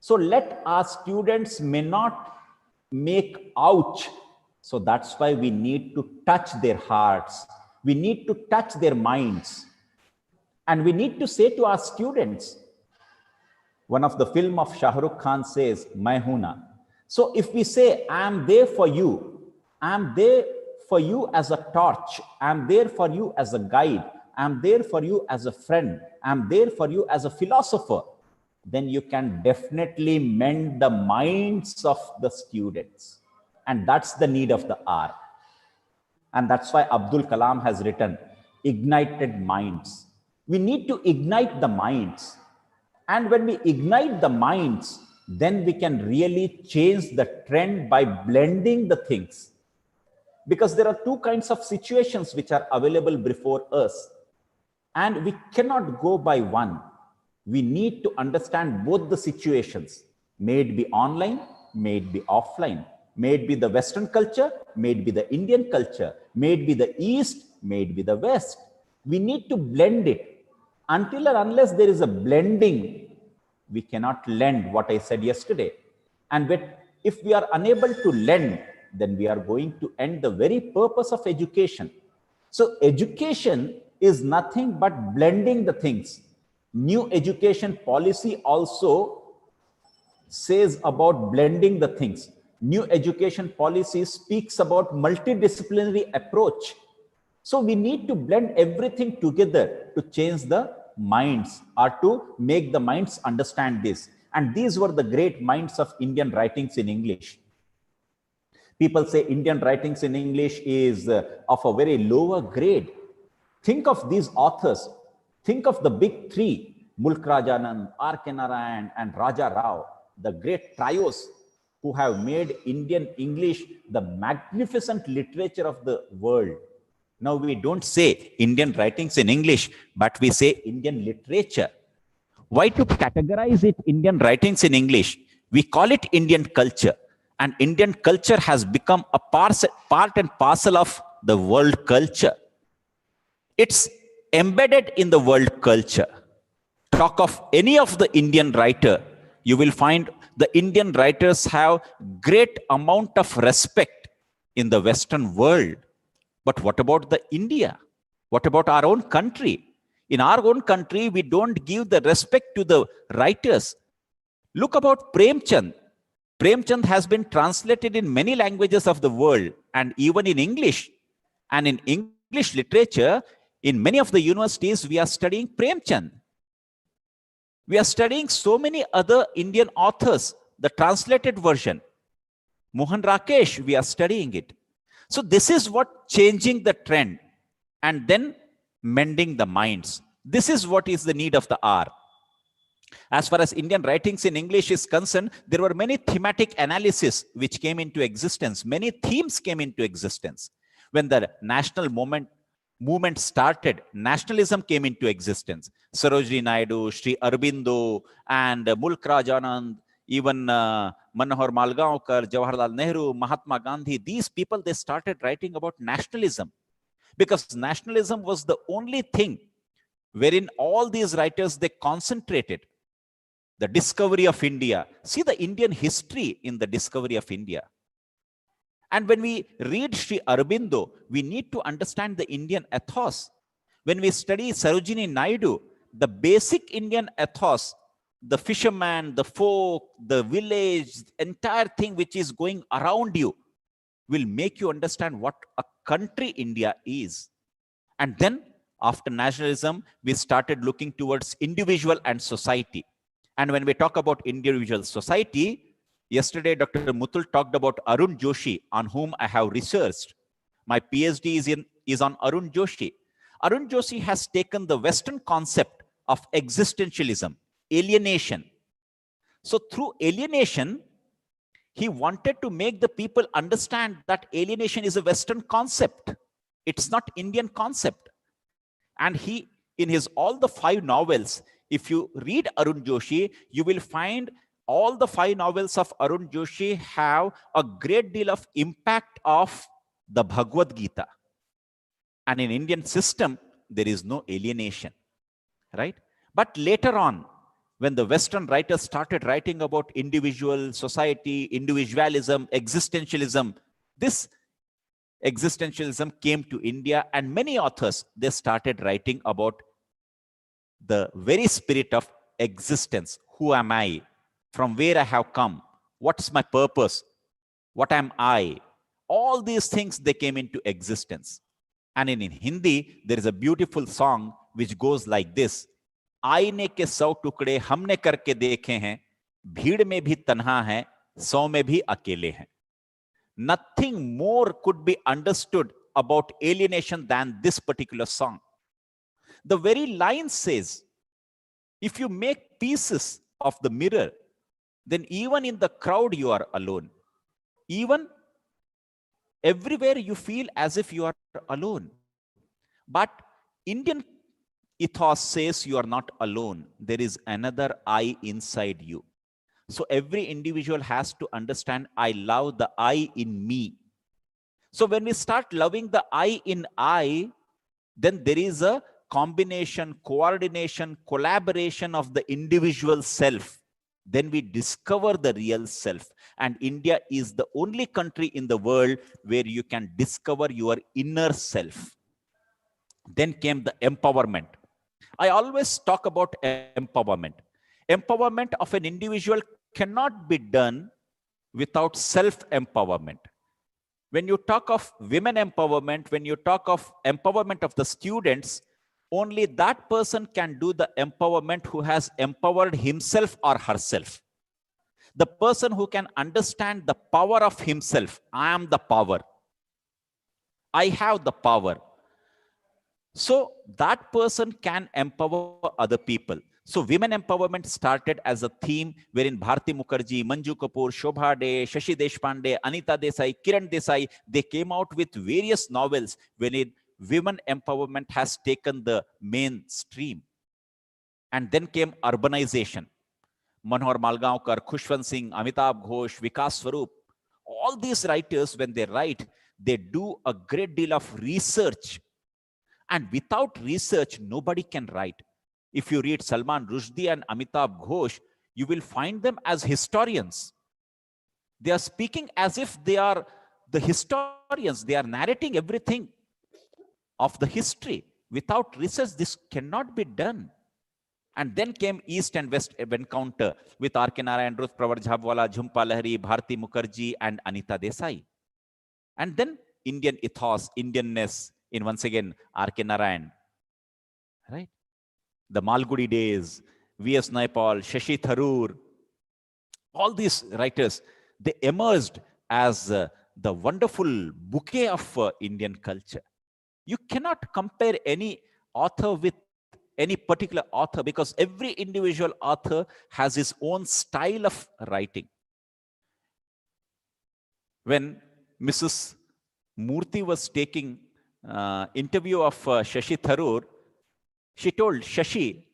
So let our students may not make ouch. So that's why we need to touch their hearts. We need to touch their minds. And we need to say to our students, one of the film of Shah Rukh Khan says, Main Hoon Na. So if we say, I am there for you, I am there for you as a torch, I am there for you as a guide, I am there for you as a friend, I am there for you as a philosopher, then you can definitely mend the minds of the students. And that's the need of the hour. And that's why Abdul Kalam has written, ignited minds. We need to ignite the minds. And when we ignite the minds, then we can really change the trend by blending the things. Because there are two kinds of situations which are available before us. And we cannot go by one. We need to understand both the situations. May it be online, may it be offline. May it be the Western culture, may it be the Indian culture, may it be the East, may it be the West. We need to blend it. Until or unless there is a blending, we cannot lend what I said yesterday. And if we are unable to lend, then we are going to end the very purpose of education. So education is nothing but blending the things. New education policy also says about blending the things. New education policy speaks about multidisciplinary approach. So we need to blend everything together to change the minds or to make the minds understand this. And these were the great minds of Indian writings in English. People say Indian writings in English is of a very lower grade. Think of these authors. Think of the big three, Mulk Rajanand, R.K. Narayan, and Raja Rao, the great trios who have made Indian English the magnificent literature of the world. Now we don't say Indian writings in English, but we say Indian literature. Why to categorize it Indian writings in English? We call it Indian culture. And Indian culture has become a part and parcel of the world culture. It's embedded in the world culture. Talk of any of the Indian writer, you will find the Indian writers have great amount of respect in the Western world. But what about the India? What about our own country? In our own country, we don't give the respect to the writers. Look about Premchand. Premchand has been translated in many languages of the world and even in English. And in English literature, in many of the universities, we are studying Premchand. We are studying so many other Indian authors, the translated version. Mohan Rakesh, we are studying it. So this is what changing the trend and then mending the minds. This is what is the need of the hour. As far as Indian writings in English is concerned, there were many thematic analysis which came into existence. Many themes came into existence. When the national movement started, nationalism came into existence. Sarojini Naidu, Sri Aurobindo, and Mulk Rajanand, even Manohar Malgaonkar, Jawaharlal Nehru, Mahatma Gandhi, these people, they started writing about nationalism. Because nationalism was the only thing wherein all these writers, they concentrated. The discovery of India. See the Indian history in the discovery of India. And when we read Sri Aurobindo, we need to understand the Indian ethos. When we study Sarojini Naidu, the basic Indian ethos, the fisherman, the folk, the village, entire thing which is going around you will make you understand what a country India is. And then after nationalism, we started looking towards individual and society. And when we talk about individual society, yesterday Dr. Mutul talked about Arun Joshi, on whom I have researched. My PhD is on Arun Joshi. Arun Joshi has taken the Western concept of existentialism, alienation. So through alienation, he wanted to make the people understand that alienation is a Western concept. It's not Indian concept. And he, in his all the 5 novels, if you read Arun Joshi, you will find all the 5 novels of Arun Joshi have a great deal of impact of the Bhagavad Gita. And in Indian system, there is no alienation, right? But later on, when the Western writers started writing about individual, society, individualism, existentialism, this existentialism came to India, and many authors, they started writing about the very spirit of existence. Who am I? From where I have come? What's my purpose? What am I? All these things, they came into existence. And in Hindi, there is a beautiful song which goes like this. आईने के 100 टुकड़े हमने करके देखे हैं, भीड़ में भी तन्हा है, 100 में भी अकेले हैं. Nothing more could be understood about alienation than this particular song. The very line says, if you make pieces of the mirror, then even in the crowd you are alone. Even everywhere you feel as if you are alone. But Indian ethos says you are not alone. There is another I inside you. So every individual has to understand, I love the I in me. So when we start loving the I in I, then there is a combination, coordination, collaboration of the individual self. Then we discover the real self. And India is the only country in the world where you can discover your inner self. Then came the empowerment. I always talk about empowerment. Empowerment of an individual cannot be done without self-empowerment. When you talk of women empowerment, when you talk of empowerment of the students, only that person can do the empowerment who has empowered himself or herself. The person who can understand the power of himself. I am the power. I have the power. So that person can empower other people. So women empowerment started as a theme wherein Bharti Mukherjee, Manju Kapoor, Shobha De, Shashi Deshpande, Anita Desai, Kiran Desai, they came out with various novels wherein women empowerment has taken the mainstream. And then came urbanization. Manohar Malgaonkar, Khushwant Singh, Amitabh Ghosh, Vikas Swarup, all these writers, when they write, they do a great deal of research. And without research, nobody can write. If you read Salman Rushdie and Amitabh Ghosh, you will find them as historians. They are speaking as if they are the historians. They are narrating everything of the history. Without research, this cannot be done. And then came East and West encounter with R.K. Narayan, Ruth Pravar Jhabwala, Jhumpa Lahiri, Bharti Mukherjee, and Anita Desai. And then Indian ethos, Indianness, in once again R.K. Narayan, right? The Malgudi days, V.S. Naipaul, Shashi Tharoor, all these writers, they emerged as the wonderful bouquet of Indian culture. You cannot compare any author with any particular author because every individual author has his own style of writing. When Mrs. Murthy was taking interview of Shashi Tharoor, she told Shashi,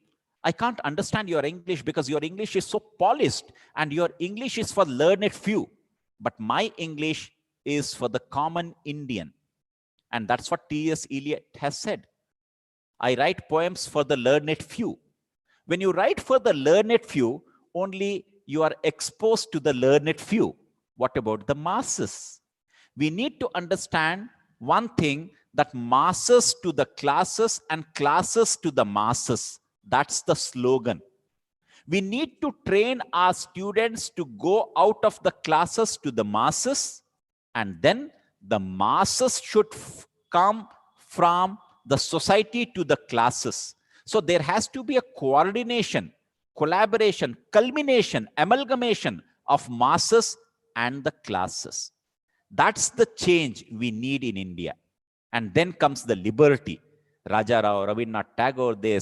I can't understand your English because your English is so polished and your English is for learned few. But my English is for the common Indian. And that's what T.S. Eliot has said. I write poems for the learned few. When you write for the learned few, only you are exposed to the learned few. What about the masses? We need to understand one thing, that masses to the classes and classes to the masses. That's the slogan. We need to train our students to go out of the classes to the masses, and then the masses should come from the society to the classes. So there has to be a coordination, collaboration, culmination, amalgamation of masses and the classes. That's the change we need in India. And then comes the liberty. Raja Rao, Rabindranath Tagore, they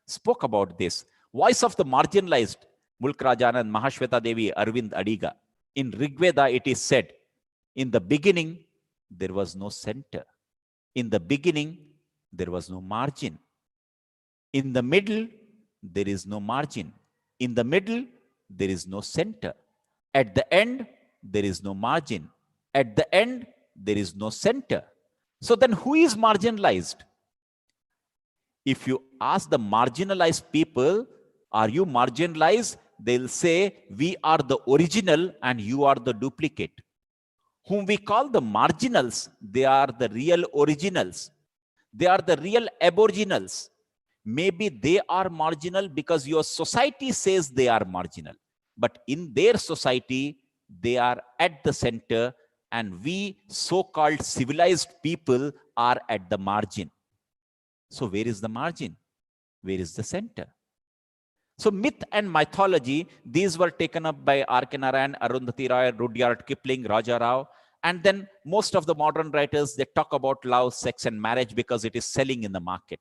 spoke about this. Voice of the marginalized, Mulk Rajanand, Mahashweta Devi, Arvind Adiga. In Rigveda, it is said, in the beginning, there was no center. In the beginning, there was no margin. In the middle, there is no margin. In the middle, there is no center. At the end, there is no margin. At the end, there is no center. So then who is marginalized? If you ask the marginalized people, are you marginalized? They'll say, we are the original and you are the duplicate. Whom we call the marginals, they are the real originals. They are the real aboriginals. Maybe they are marginal because your society says they are marginal. But in their society, they are at the center, and we so-called civilized people are at the margin. So where is the margin? Where is the center? So myth and mythology, these were taken up by R.K. Narayan, Arundhati Roy, Rudyard Kipling, Raja Rao. And then most of the modern writers, they talk about love, sex, and marriage because it is selling in the market.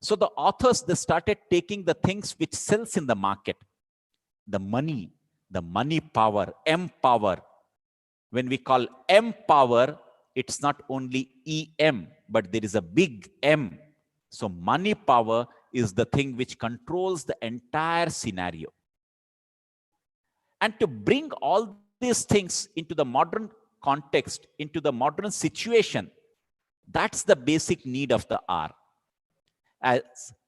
So the authors, they started taking the things which sells in the market. The money power, M power. When we call M power, it's not only EM, but there is a big M. So money power is the thing which controls the entire scenario. And to bring all these things into the modern context, into the modern situation, that's the basic need of the hour. As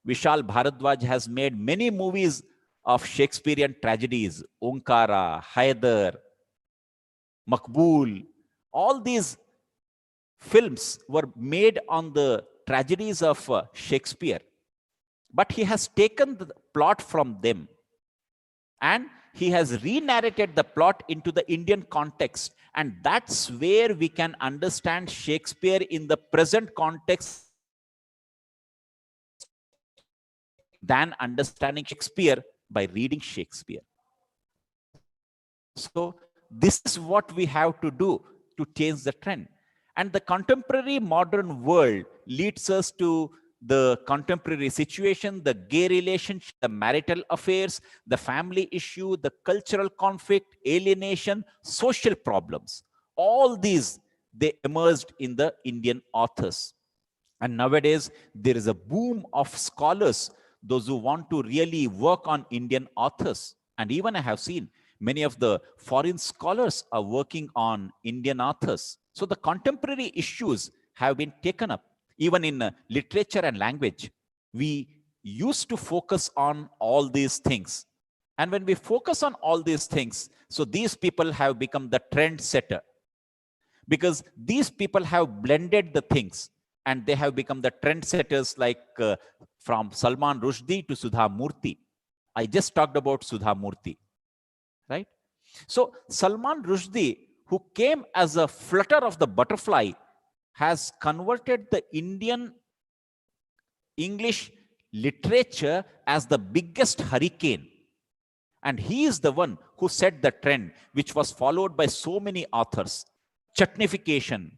Vishal Bharadwaj has made many movies of Shakespearean tragedies, Onkara, Haidar, Makbul, all these films were made on the tragedies of Shakespeare. But he has taken the plot from them and he has re-narrated the plot into the Indian context. And that's where we can understand Shakespeare in the present context than understanding Shakespeare by reading Shakespeare. So this is what we have to do to change the trend. And the contemporary modern world leads us to the contemporary situation, the gay relationship, the marital affairs, the family issue, the cultural conflict, alienation, social problems. All these, they emerged in the Indian authors. And nowadays, there is a boom of scholars, those who want to really work on Indian authors. And even I have seen many of the foreign scholars are working on Indian authors. So the contemporary issues have been taken up. Even in literature and language, we used to focus on all these things. And when we focus on all these things, so these people have become the trend setter. Because these people have blended the things and they have become the trendsetters, like from Salman Rushdie to Sudha Murthy. I just talked about Sudha Murthy, right? So Salman Rushdie, who came as a flutter of the butterfly, has converted the Indian English literature as the biggest hurricane. And he is the one who set the trend, which was followed by so many authors. Chutnification,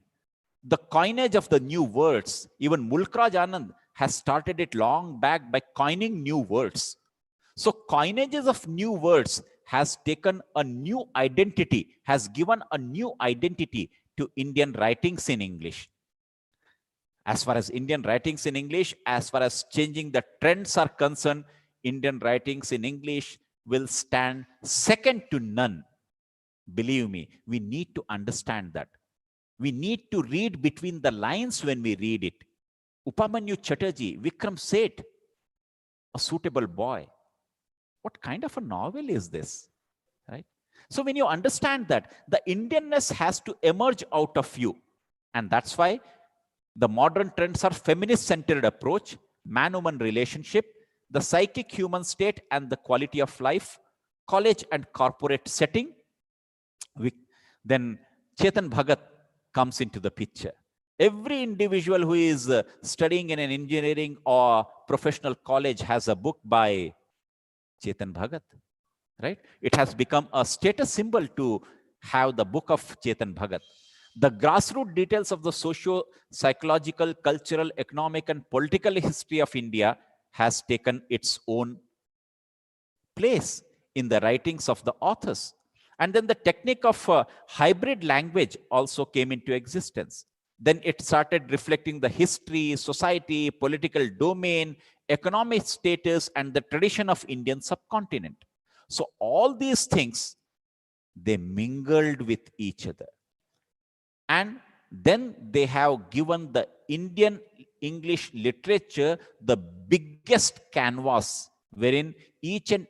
the coinage of the new words. Even Mulk Anand has started it long back by coining new words. So coinages of new words has taken a new identity, has given a new identity to Indian writings in English. As far as Indian writings in English, as far as changing the trends are concerned, Indian writings in English will stand second to none. Believe me, we need to understand that. We need to read between the lines when we read it. Upamanyu Chatterjee, Vikram Seth, a suitable boy. What kind of a novel is this, right? So when you understand that, the Indianness has to emerge out of you. And that's why the modern trends are feminist-centered approach, man-woman relationship, the psychic human state and the quality of life, college and corporate setting. Then Chetan Bhagat comes into the picture. Every individual who is studying in an engineering or professional college has a book by Chetan Bhagat, right? It has become a status symbol to have the book of Chetan Bhagat. The grassroots details of the socio-psychological, cultural, economic, and political history of India has taken its own place in the writings of the authors. And then the technique of hybrid language also came into existence. Then it started reflecting the history, society, political domain, economic status, and the tradition of Indian subcontinent. So all these things, they mingled with each other. And then they have given the Indian English literature the biggest canvas wherein each and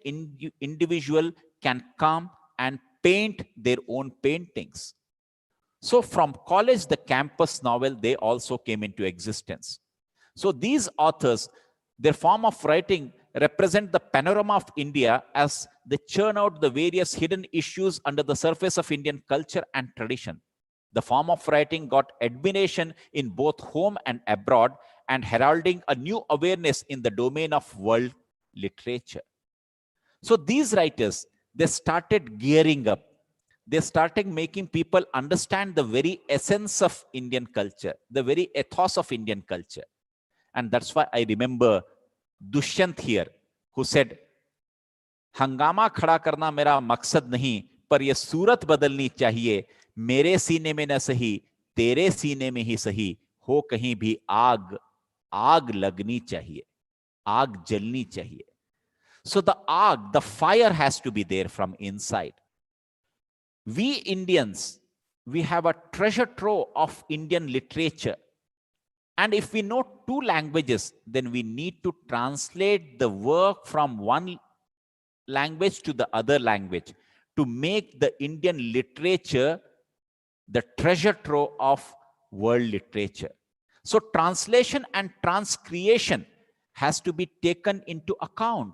individual can come and paint their own paintings. So from college, the campus novel, they also came into existence. So these authors, their form of writing represent the panorama of India as they churn out the various hidden issues under the surface of Indian culture and tradition. The form of writing got admiration in both home and abroad and heralding a new awareness in the domain of world literature. So these writers, they started gearing up. They started making people understand the very essence of Indian culture, the very ethos of Indian culture. And that's why I remember Dushyant here, who said, हंगामा खड़ा करना मेरा मकसद नहीं, पर यह सूरत बदलनी चाहिए, मेरे सीने में न सही, तेरे सीने में ही सही, हो कहीं भी आग, आग लगनी चाहिए, आग जलनी चाहिए. So the arc, the fire has to be there from inside. We Indians, we have a treasure trove of Indian literature. And if we know 2 languages, then we need to translate the work from one language to the other language to make the Indian literature the treasure trove of world literature. So translation and transcreation has to be taken into account.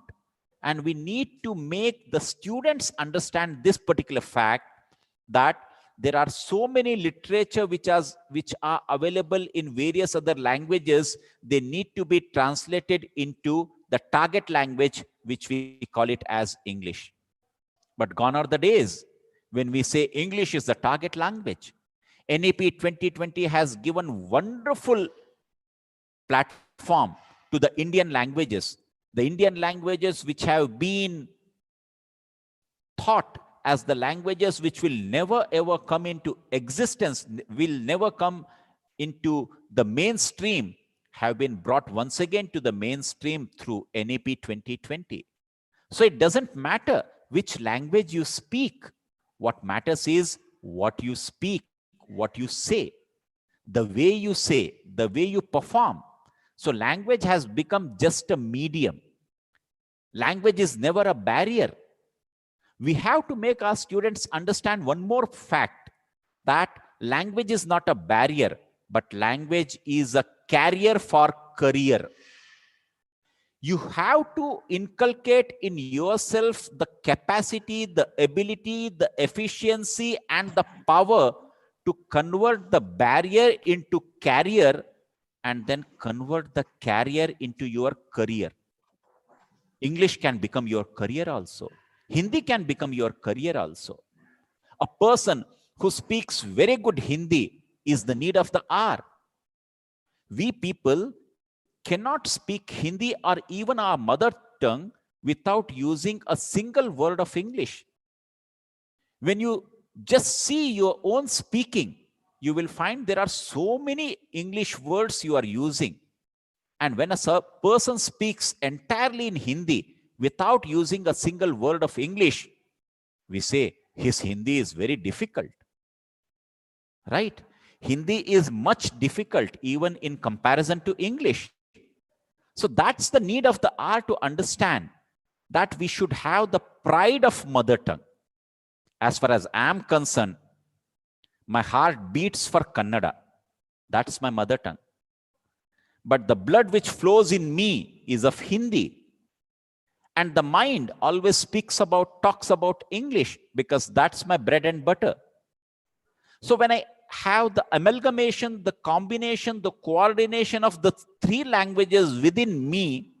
And we need to make the students understand this particular fact that there are so many literature which are available in various other languages. They need to be translated into the target language, which we call it as English. But gone are the days when we say English is the target language. NEP 2020 has given wonderful platform to the Indian languages. The Indian languages which have been thought as the languages which will never ever come into existence, will never come into the mainstream, have been brought once again to the mainstream through NEP 2020. So it doesn't matter which language you speak. What matters is what you speak, what you say, the way you say, the way you perform. So language has become just a medium. Language is never a barrier. We have to make our students understand one more fact, that language is not a barrier, but language is a carrier for career. You have to inculcate in yourself the capacity, the ability, the efficiency, and the power to convert the barrier into carrier, and then convert the carrier into your career. English can become your career also. Hindi can become your career also. A person who speaks very good Hindi is the need of the hour. We people cannot speak Hindi or even our mother tongue without using a single word of English. When you just see your own speaking, you will find there are so many English words you are using. And when a person speaks entirely in Hindi without using a single word of English, we say his Hindi is very difficult. Right? Hindi is much difficult even in comparison to English. So that's the need of the hour, to understand that we should have the pride of mother tongue. As far as I am concerned, my heart beats for Kannada. That's my mother tongue. But the blood which flows in me is of Hindi. And the mind always talks about English because that's my bread and butter. So when I have the amalgamation, the combination, the coordination of the three languages within me,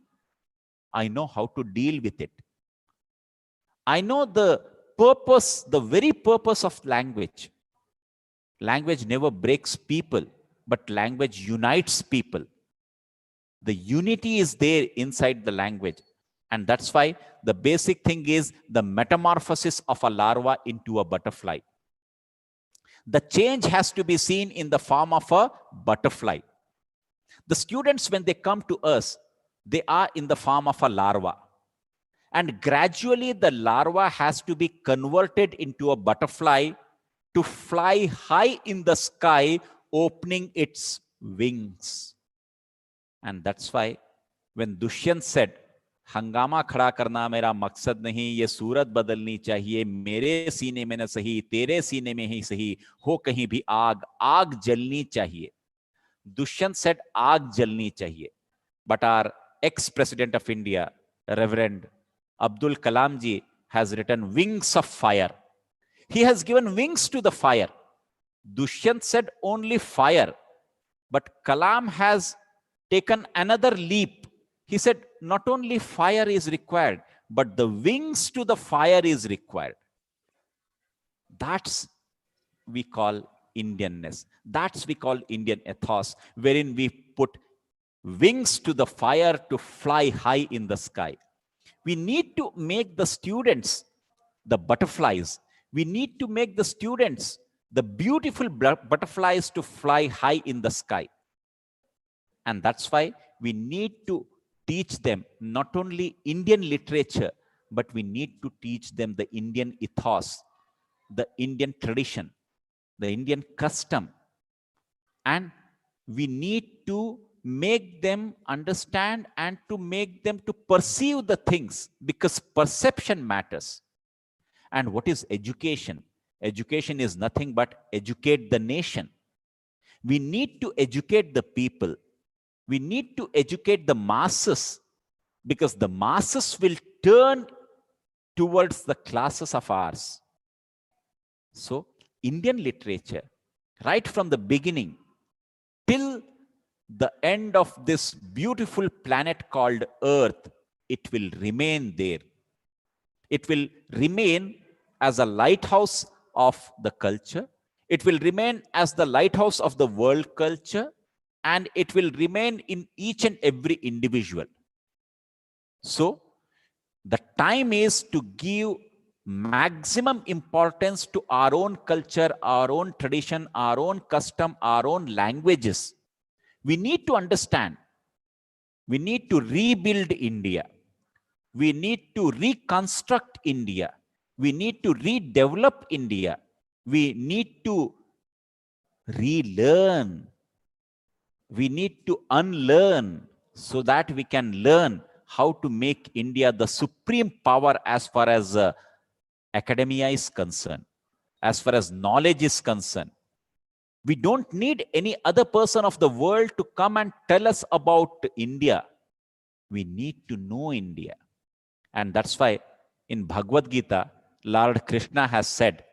I know how to deal with it. I know the purpose, the very purpose of language. Language never breaks people, but language unites people. The unity is there inside the language. And that's why the basic thing is the metamorphosis of a larva into a butterfly. The change has to be seen in the form of a butterfly. The students, when they come to us, they are in the form of a larva. And gradually the larva has to be converted into a butterfly to fly high in the sky, opening its wings. And that's why when Dushyant said, हंगामा खड़ा करना मेरा मकसद नहीं, ये सूरत बदलनी चाहिए, मेरे सीने में न सही, तेरे सीने में ही सही, हो कहीं भी आग, आग जलनी चाहिए. Dushyant said, आग जलनी चाहिए. But our ex-president of India, Reverend Abdul Kalam ji, has written wings of fire. He has given wings to the fire. Dushyant said only fire. But Kalam has taken another leap. He said not only fire is required, but the wings to the fire is required. That's we call Indianness. That's we call Indian ethos, wherein we put wings to the fire to fly high in the sky. We need to make the students the butterflies. We need to make the students the beautiful butterflies to fly high in the sky. And that's why we need to teach them not only Indian literature, but we need to teach them the Indian ethos, the Indian tradition, the Indian custom. And we need to make them understand and to make them to perceive the things, because perception matters. And what is education? Education is nothing but educate the nation. We need to educate the people. We need to educate the masses, because the masses will turn towards the classes of ours. So Indian literature, right from the beginning till the end of this beautiful planet called Earth, it will remain there. It will remain as a lighthouse of the culture. It will remain as the lighthouse of the world culture, and it will remain in each and every individual. So the time is to give maximum importance to our own culture, our own tradition, our own custom, our own languages. We need to understand. We need to rebuild India. We need to reconstruct India. We need to redevelop India. We need to relearn. We need to unlearn so that we can learn how to make India the supreme power as far as academia is concerned, as far as knowledge is concerned. We don't need any other person of the world to come and tell us about India. We need to know India. And that's why in Bhagavad Gita, Lord Krishna has said,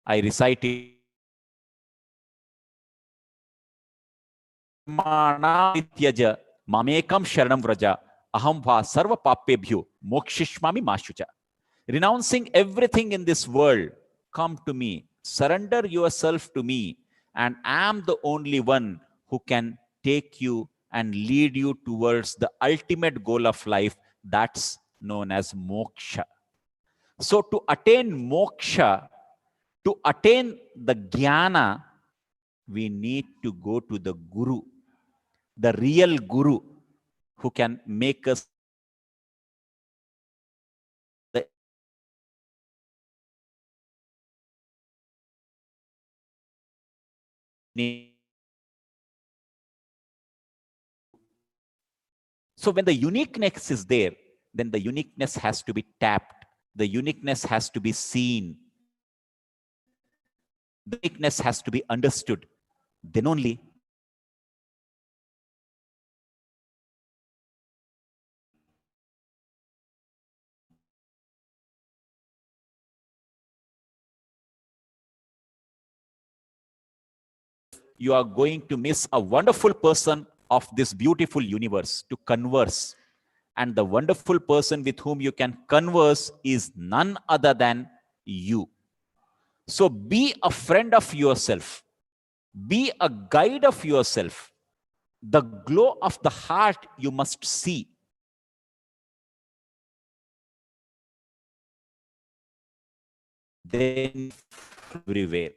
I recite it, Mamekam Sharanam Vraja, Aham Va Sarva Papebhyo, Mokshishmami Mashucha. Renouncing everything in this world, come to me, surrender yourself to me, and I am the only one who can take you and lead you towards the ultimate goal of life, that's known as moksha. So to attain moksha, to attain the jnana, we need to go to the guru, the real guru, who can make us So when the uniqueness is there, then the uniqueness has to be tapped. The uniqueness has to be seen. the weakness has to be understood. Then only you are going to miss a wonderful person of this beautiful universe to converse. And the wonderful person with whom you can converse is none other than you. So be a friend of yourself. Be a guide of yourself. The glow of the heart you must see. Then everywhere,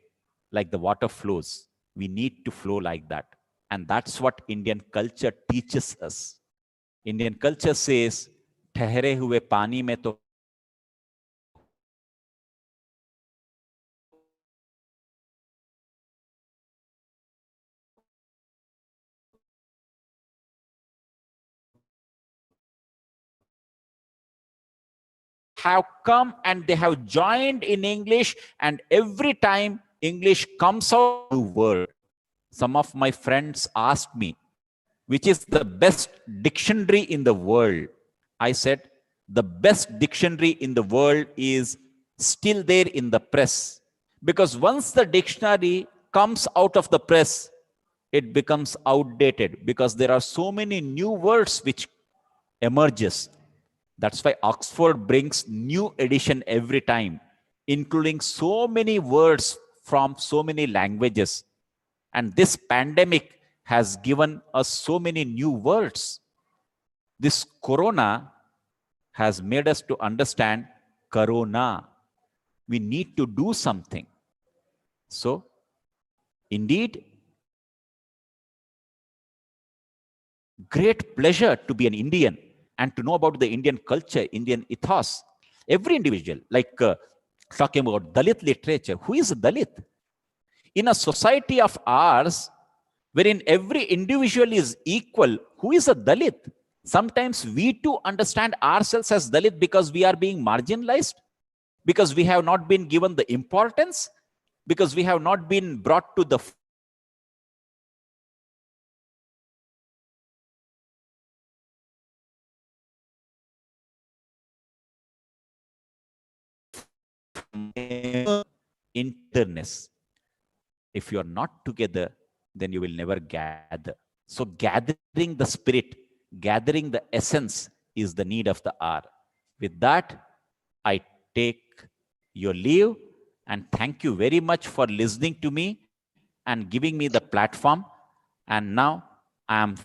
like the water flows, we need to flow like that. And that's what Indian culture teaches us. Indian culture says, ठहरे हुए पानी में तो have come and they have joined in English, and every time English comes out, new word. Some of my friends asked me, which is the best dictionary in the world? I said, the best dictionary in the world is still there in the press. Because once the dictionary comes out of the press, it becomes outdated because there are so many new words which emerges. That's why Oxford brings new edition every time, including so many words from so many languages. And this pandemic has given us so many new words. This corona has made us to understand corona. We need to do something. So, indeed, great pleasure to be an Indian and to know about the Indian culture, Indian ethos. Every individual, like talking about Dalit literature. Who is a Dalit? In a society of ours, wherein every individual is equal, who is a Dalit? Sometimes we too understand ourselves as Dalit because we are being marginalized, because we have not been given the importance, because we have not been brought to the interness. If you are not together, then you will never gather. So gathering the spirit, gathering the essence is the need of the hour. With that, I take your leave and thank you very much for listening to me and giving me the platform. And now I am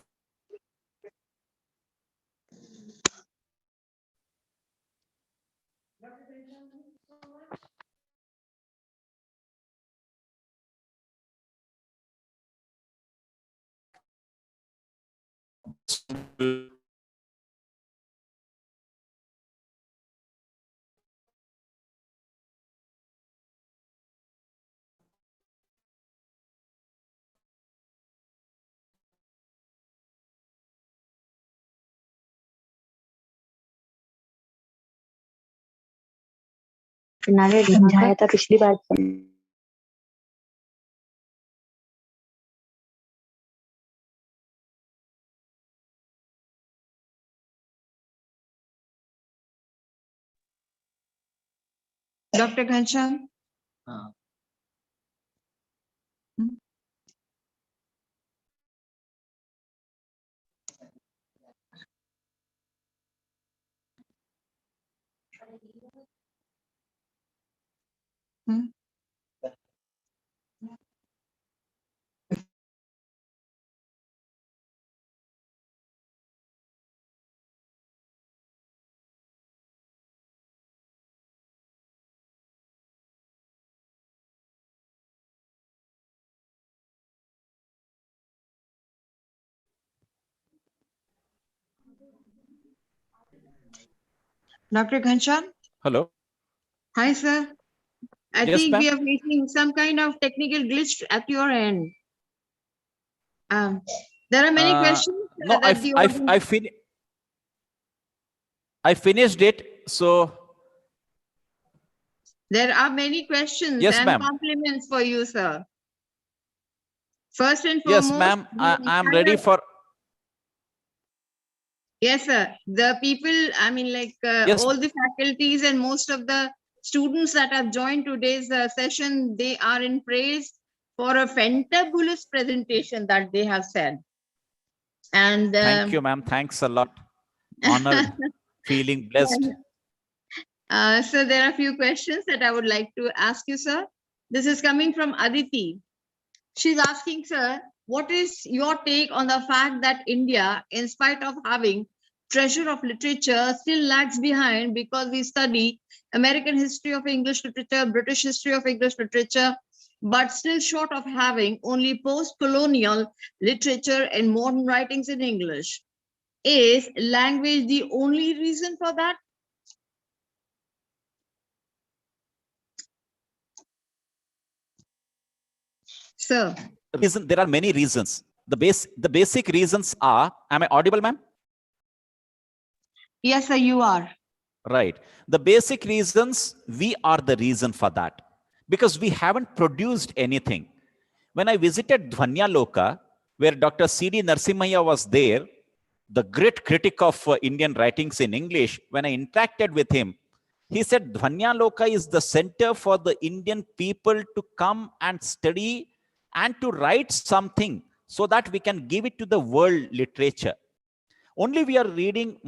समझाया था पिछली बार। Dr. Ghansham? Dr. Ghansham? Hello. Hi, sir. I Yes, think we ma'am. are facing some kind of technical glitch at your end. There are many questions No, that the audience... I finished it. So There are many questions Yes, and ma'am. compliments for you, sir. First and Yes, foremost, ma'am. I am ready for. Yes, sir. The people, I mean, like Yes. all the faculties and most of the students that have joined today's session, they are in praise for a fantabulous presentation that they have said. And thank you, ma'am. Thanks a lot. Honored, feeling blessed. So there are a few questions that I would like to ask you, sir. This is coming from Aditi. She's asking, sir, what is your take on the fact that India, in spite of having treasure of literature, still lags behind because we study American history of English literature, British history of English literature, but still short of having only post-colonial literature and modern writings in English. Is language the only reason for that? Sir. There are many reasons. The basic reasons are, am I audible, ma'am? Yes, sir, you are. Right. The basic reasons, we are the reason for that. Because we haven't produced anything. When I visited Dhvanyaloka, where Dr. C.D. Narasimhaiah was there, the great critic of Indian writings in English, when I interacted with him, he said Dhvanyaloka is the center for the Indian people to come and study and to write something so that we can give it to the world literature. Only we are reading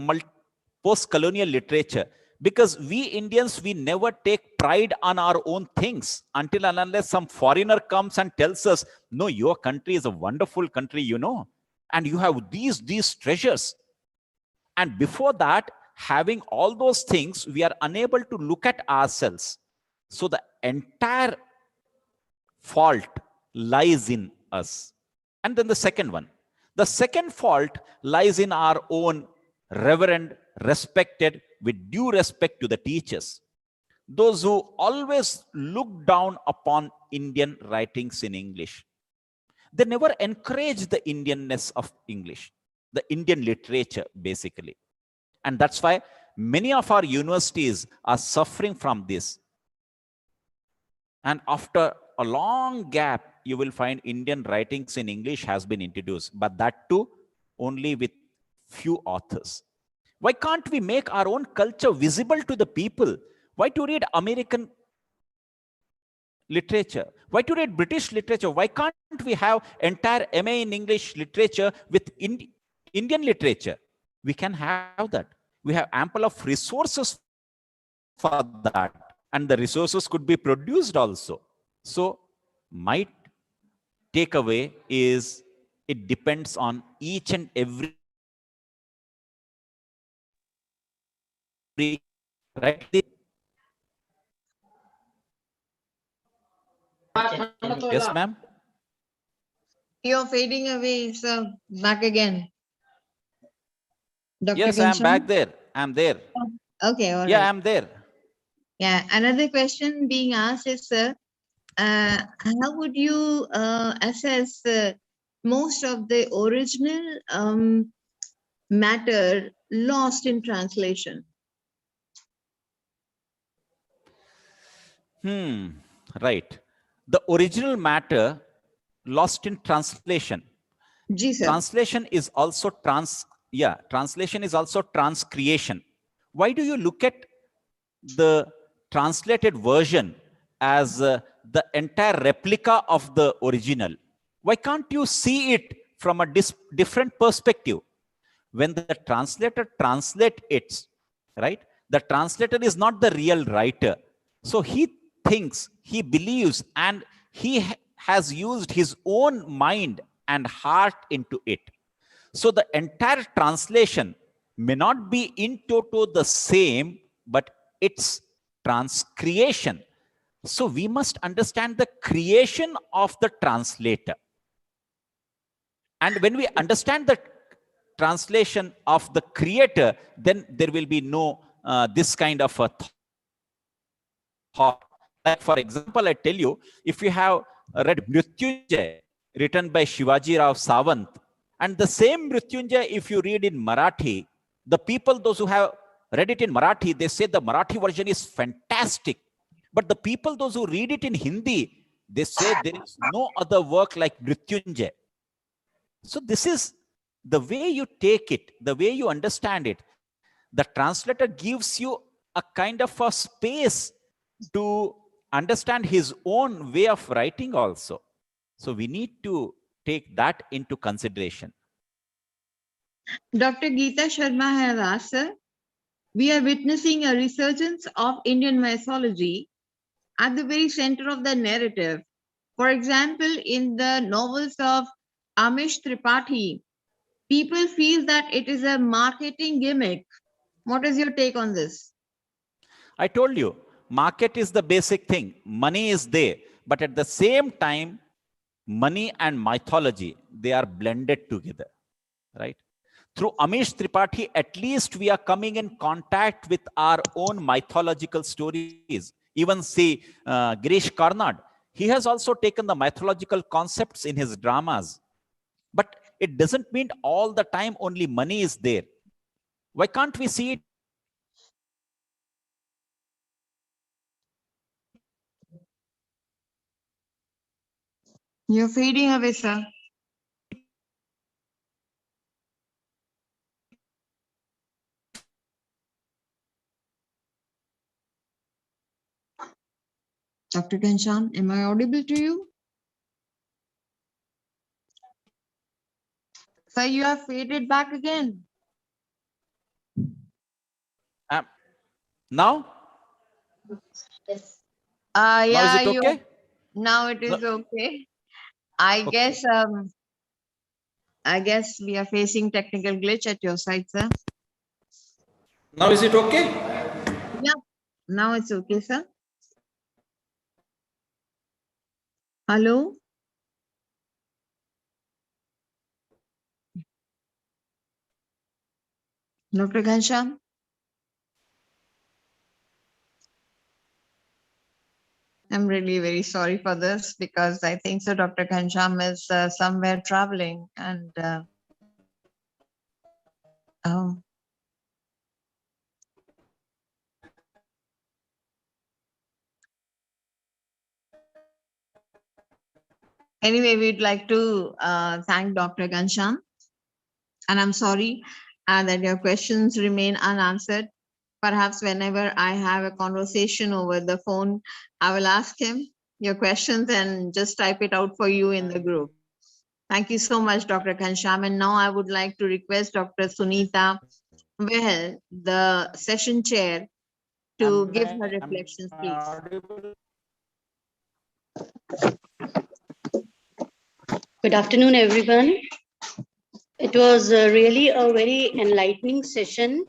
post-colonial literature because we Indians, we never take pride on our own things until and unless some foreigner comes and tells us, no, your country is a wonderful country, you know, and you have these treasures. And before that, having all those things, we are unable to look at ourselves. So the entire fault lies in us. And then the second one. The second fault lies in our own reverend, respected, with due respect to the teachers. Those who always look down upon Indian writings in English. They never encourage the Indianness of English, the Indian literature, basically. And that's why many of our universities are suffering from this. And after a long gap, you will find Indian writings in English has been introduced, but that too only with few authors. Why can't we make our own culture visible to the people? Why to read American literature? Why to read British literature? Why can't we have entire MA in English literature with Indian literature? We can have that. We have ample of resources for that. And the resources could be produced also. So my takeaway is it depends on each and every right. Yes, ma'am. You're fading away, sir. Back again. Dr. Yes, I'm back there. I'm there. Okay, all right. Yeah, I'm there. Yeah, another question being asked is, sir, how would you assess most of the original matter lost in translation? Right. The original matter lost in translation. Translation is also translation is also transcreation. Why do you look at the translated version as the entire replica of the original? Why can't you see it from a different perspective? When the translator translates it, right? The translator is not the real writer. So he thinks, he believes, and he has used his own mind and heart into it. So the entire translation may not be in toto the same, but it's transcreation. So we must understand the creation of the translator. And when we understand the translation of the creator, then there will be no this kind of a thought. Like for example, I tell you, if you have read Mrityunjay, written by Shivaji Rao Sawant, and the same Mrityunjay, if you read in Marathi, the people, those who have read it in Marathi, they say the Marathi version is fantastic. But the people, those who read it in Hindi, they say there is no other work like Mrityunjay. So this is the way you take it, the way you understand it. The translator gives you a kind of a space to understand his own way of writing also. So we need to take that into consideration. Dr. Geeta Sharma has asked, sir, we are witnessing a resurgence of Indian mythology at the very center of the narrative. For example, in the novels of Amish Tripathi, people feel that it is a marketing gimmick. What is your take on this? I told you, market is the basic thing. Money is there. But at the same time, money and mythology, they are blended together, right? Through Amish Tripathi, at least we are coming in contact with our own mythological stories. Even see Girish Karnad, he has also taken the mythological concepts in his dramas. But it doesn't mean all the time only money is there. Why can't we see it? You're fading away, sir. Dr. Ghanshyam, am I audible to you? Sir, you have faded back again. Now? Yes. Now Yeah, is it okay? Now it is okay. I guess we are facing technical glitch at your side, sir. Now is it okay? Yeah, now it's okay, sir. Hello? Dr. Ghanshyam? I'm really very sorry for this because I think so Dr. Ghanshyam is somewhere traveling and anyway, we'd like to thank Dr. Ghanshyam, and I'm sorry that your questions remain unanswered. Perhaps whenever I have a conversation over the phone, I will ask him your questions and just type it out for you in the group. Thank you so much, Dr. Ghanshyam. And now I would like to request Dr. Sunita Vahel, the session chair, to give her reflections, please. Good afternoon, everyone. It was really a very enlightening session.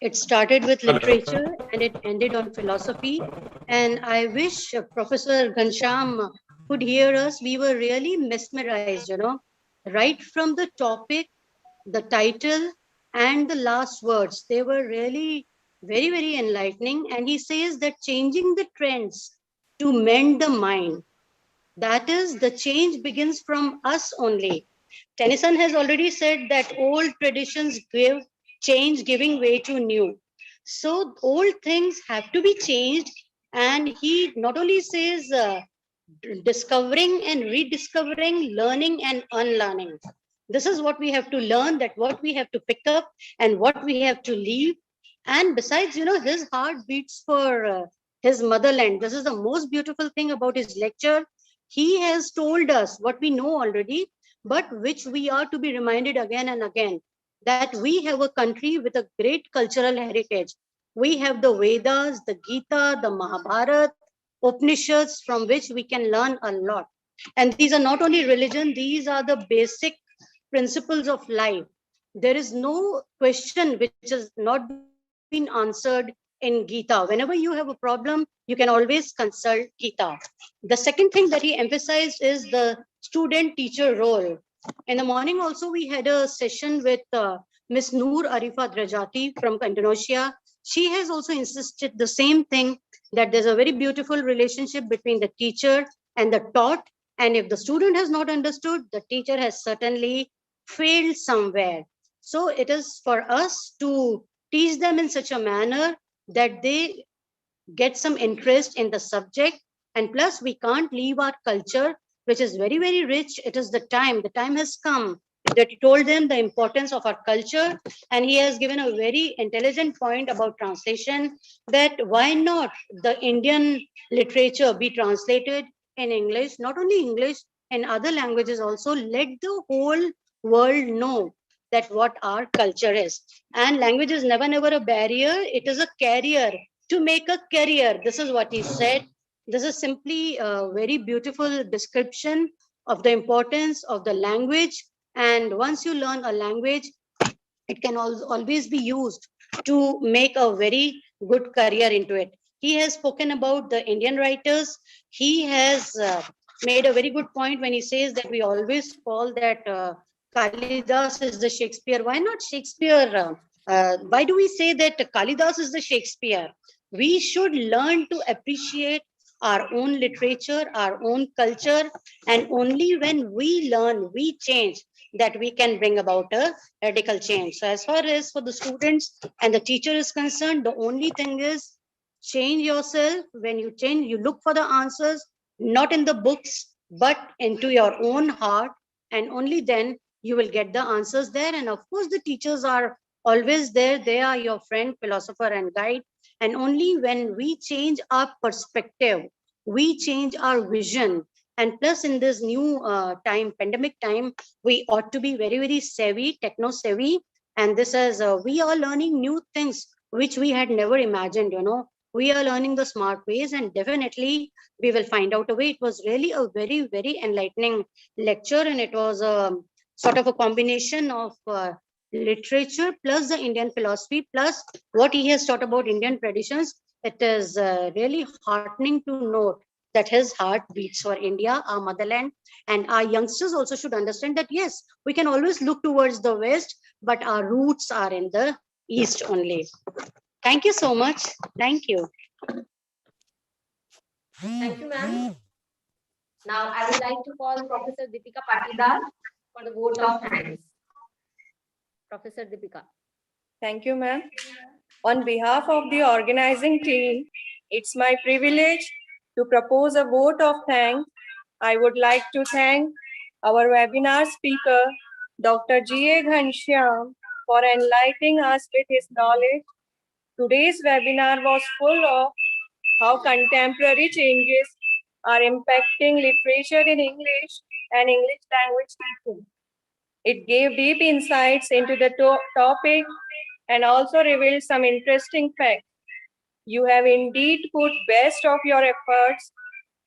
It started with literature and it ended on philosophy. And I wish Professor Ghanshyam could hear us. We were really mesmerized, right from the topic, the title, and the last words. They were really very, very enlightening. And he says that changing the trends to mend the mind. That is, the change begins from us only. Tennyson has already said that old traditions give change, giving way to new. So old things have to be changed. And he not only says discovering and rediscovering, learning and unlearning. This is what we have to learn, that what we have to pick up and what we have to leave. And besides, his heart beats for his motherland. This is the most beautiful thing about his lecture. He has told us what we know already, but which we are to be reminded again and again, that we have a country with a great cultural heritage. We have the Vedas, the Gita, the Mahabharata, Upanishads, from which we can learn a lot. And these are not only religion, these are the basic principles of life. There is no question which has not been answered in Gita. Whenever you have a problem, you can always consult Gita. The second thing that he emphasized is the student-teacher role. In the morning also, we had a session with Ms. Noor Arifa Drajati from Indonesia. She has also insisted the same thing, that there's a very beautiful relationship between the teacher and the taught. And if the student has not understood, the teacher has certainly failed somewhere. So it is for us to teach them in such a manner that they get some interest in the subject. And plus, we can't leave our culture, which is very, very rich. It is the time has come that he told them the importance of our culture. And he has given a very intelligent point about translation, that why not the Indian literature be translated in English, not only English, in other languages also. Let the whole world know that what our culture is. And language is never, never a barrier. It is a carrier to make a career. This is what he said. This is simply a very beautiful description of the importance of the language. And once you learn a language, it can always be used to make a very good career into it. He has spoken about the Indian writers. He has made a very good point when he says that we always call that Kalidas is the Shakespeare. Why not Shakespeare? Why do we say that Kalidas is the Shakespeare? We should learn to appreciate our own literature, our own culture, and only when we learn, we change, that we can bring about a radical change. So as far as for the students and the teacher is concerned, the only thing is change yourself. When you change, you look for the answers, not in the books, but into your own heart. And only then you will get the answers there. And of course, the teachers are always there. They are your friend, philosopher, and guide. And only when we change our perspective, we change our vision. And plus, in this new time, pandemic time, we ought to be very, very savvy, techno savvy. And this is, we are learning new things which we had never imagined, We are learning the smart ways, and definitely we will find out a way. It was really a very, very enlightening lecture, and it was a sort of a combination of literature plus the Indian philosophy plus what he has taught about Indian traditions. It is really heartening to note that his heart beats for India, our motherland. And our youngsters also should understand that, yes, we can always look towards the West, but our roots are in the East only. Thank you so much. Thank you. Thank you, ma'am. Now, I would like to call Professor Deepika Patidar for the vote of thanks. Professor Deepika. Thank you, ma'am. On behalf of the organizing team, it's my privilege to propose a vote of thanks. I would like to thank our webinar speaker, Dr. G.A. Ghanshyam, for enlightening us with his knowledge. Today's webinar was full of how contemporary changes are impacting literature in English and English language teaching. It gave deep insights into the topic and also revealed some interesting facts. You have indeed put best of your efforts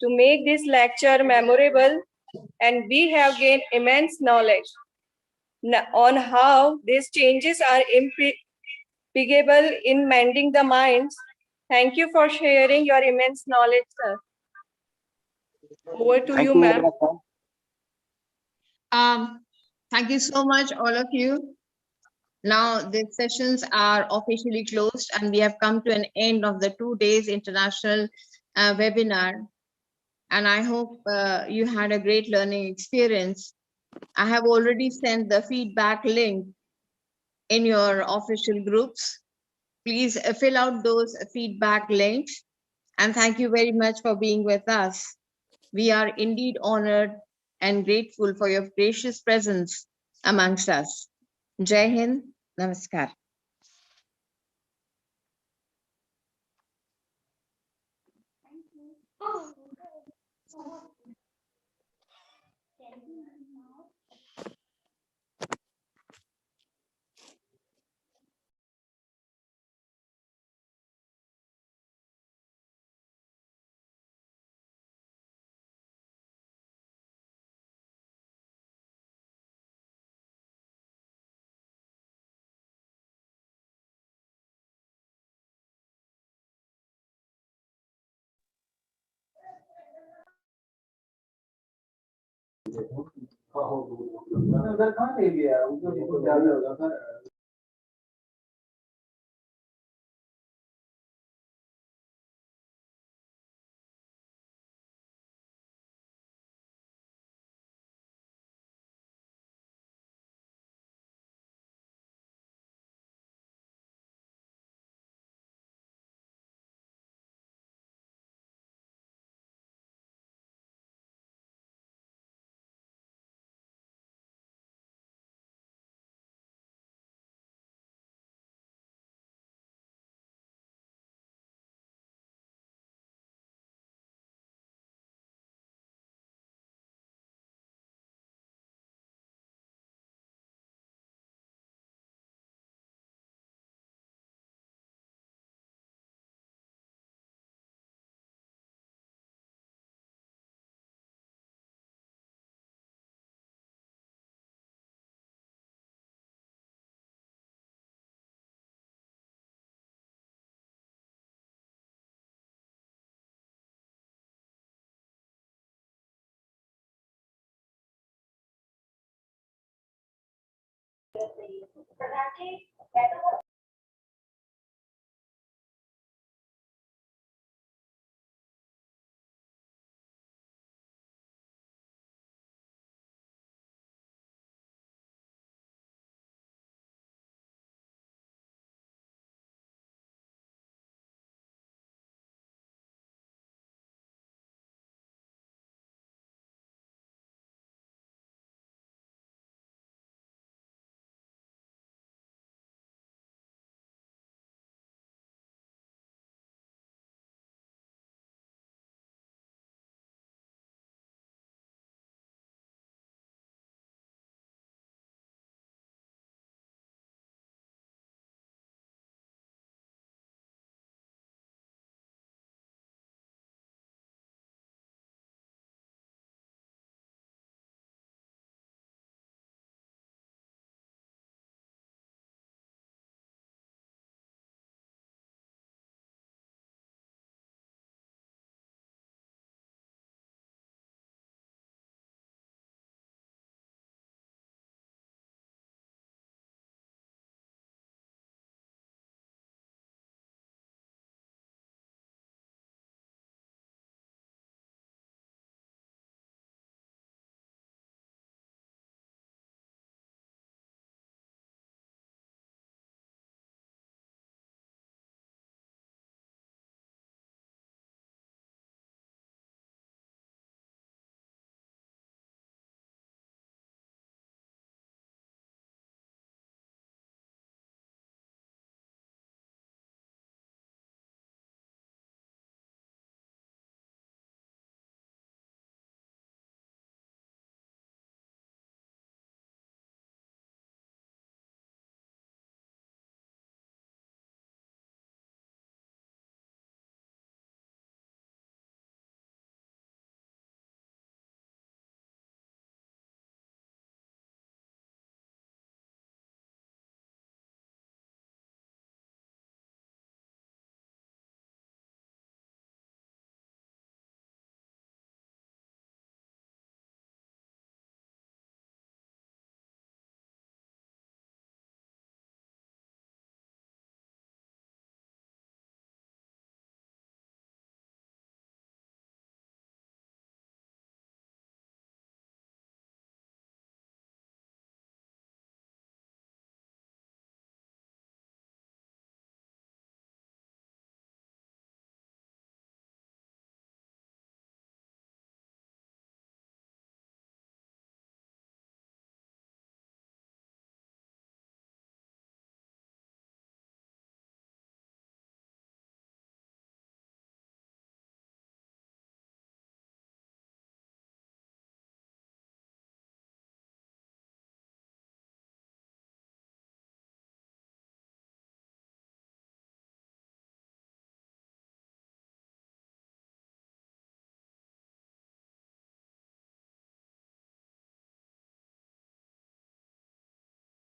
to make this lecture memorable, and we have gained immense knowledge on how these changes are implicable in mending the minds. Thank you for sharing your immense knowledge, sir. Over to you, ma'am. Thank you so much, all of you. Now the sessions are officially closed, and we have come to an end of the 2 days international webinar. And I hope you had a great learning experience. I have already sent the feedback link in your official groups. Please fill out those feedback links. And thank you very much for being with us. We are indeed honored and grateful for your gracious presence amongst us. Jai Hind, Namaskar.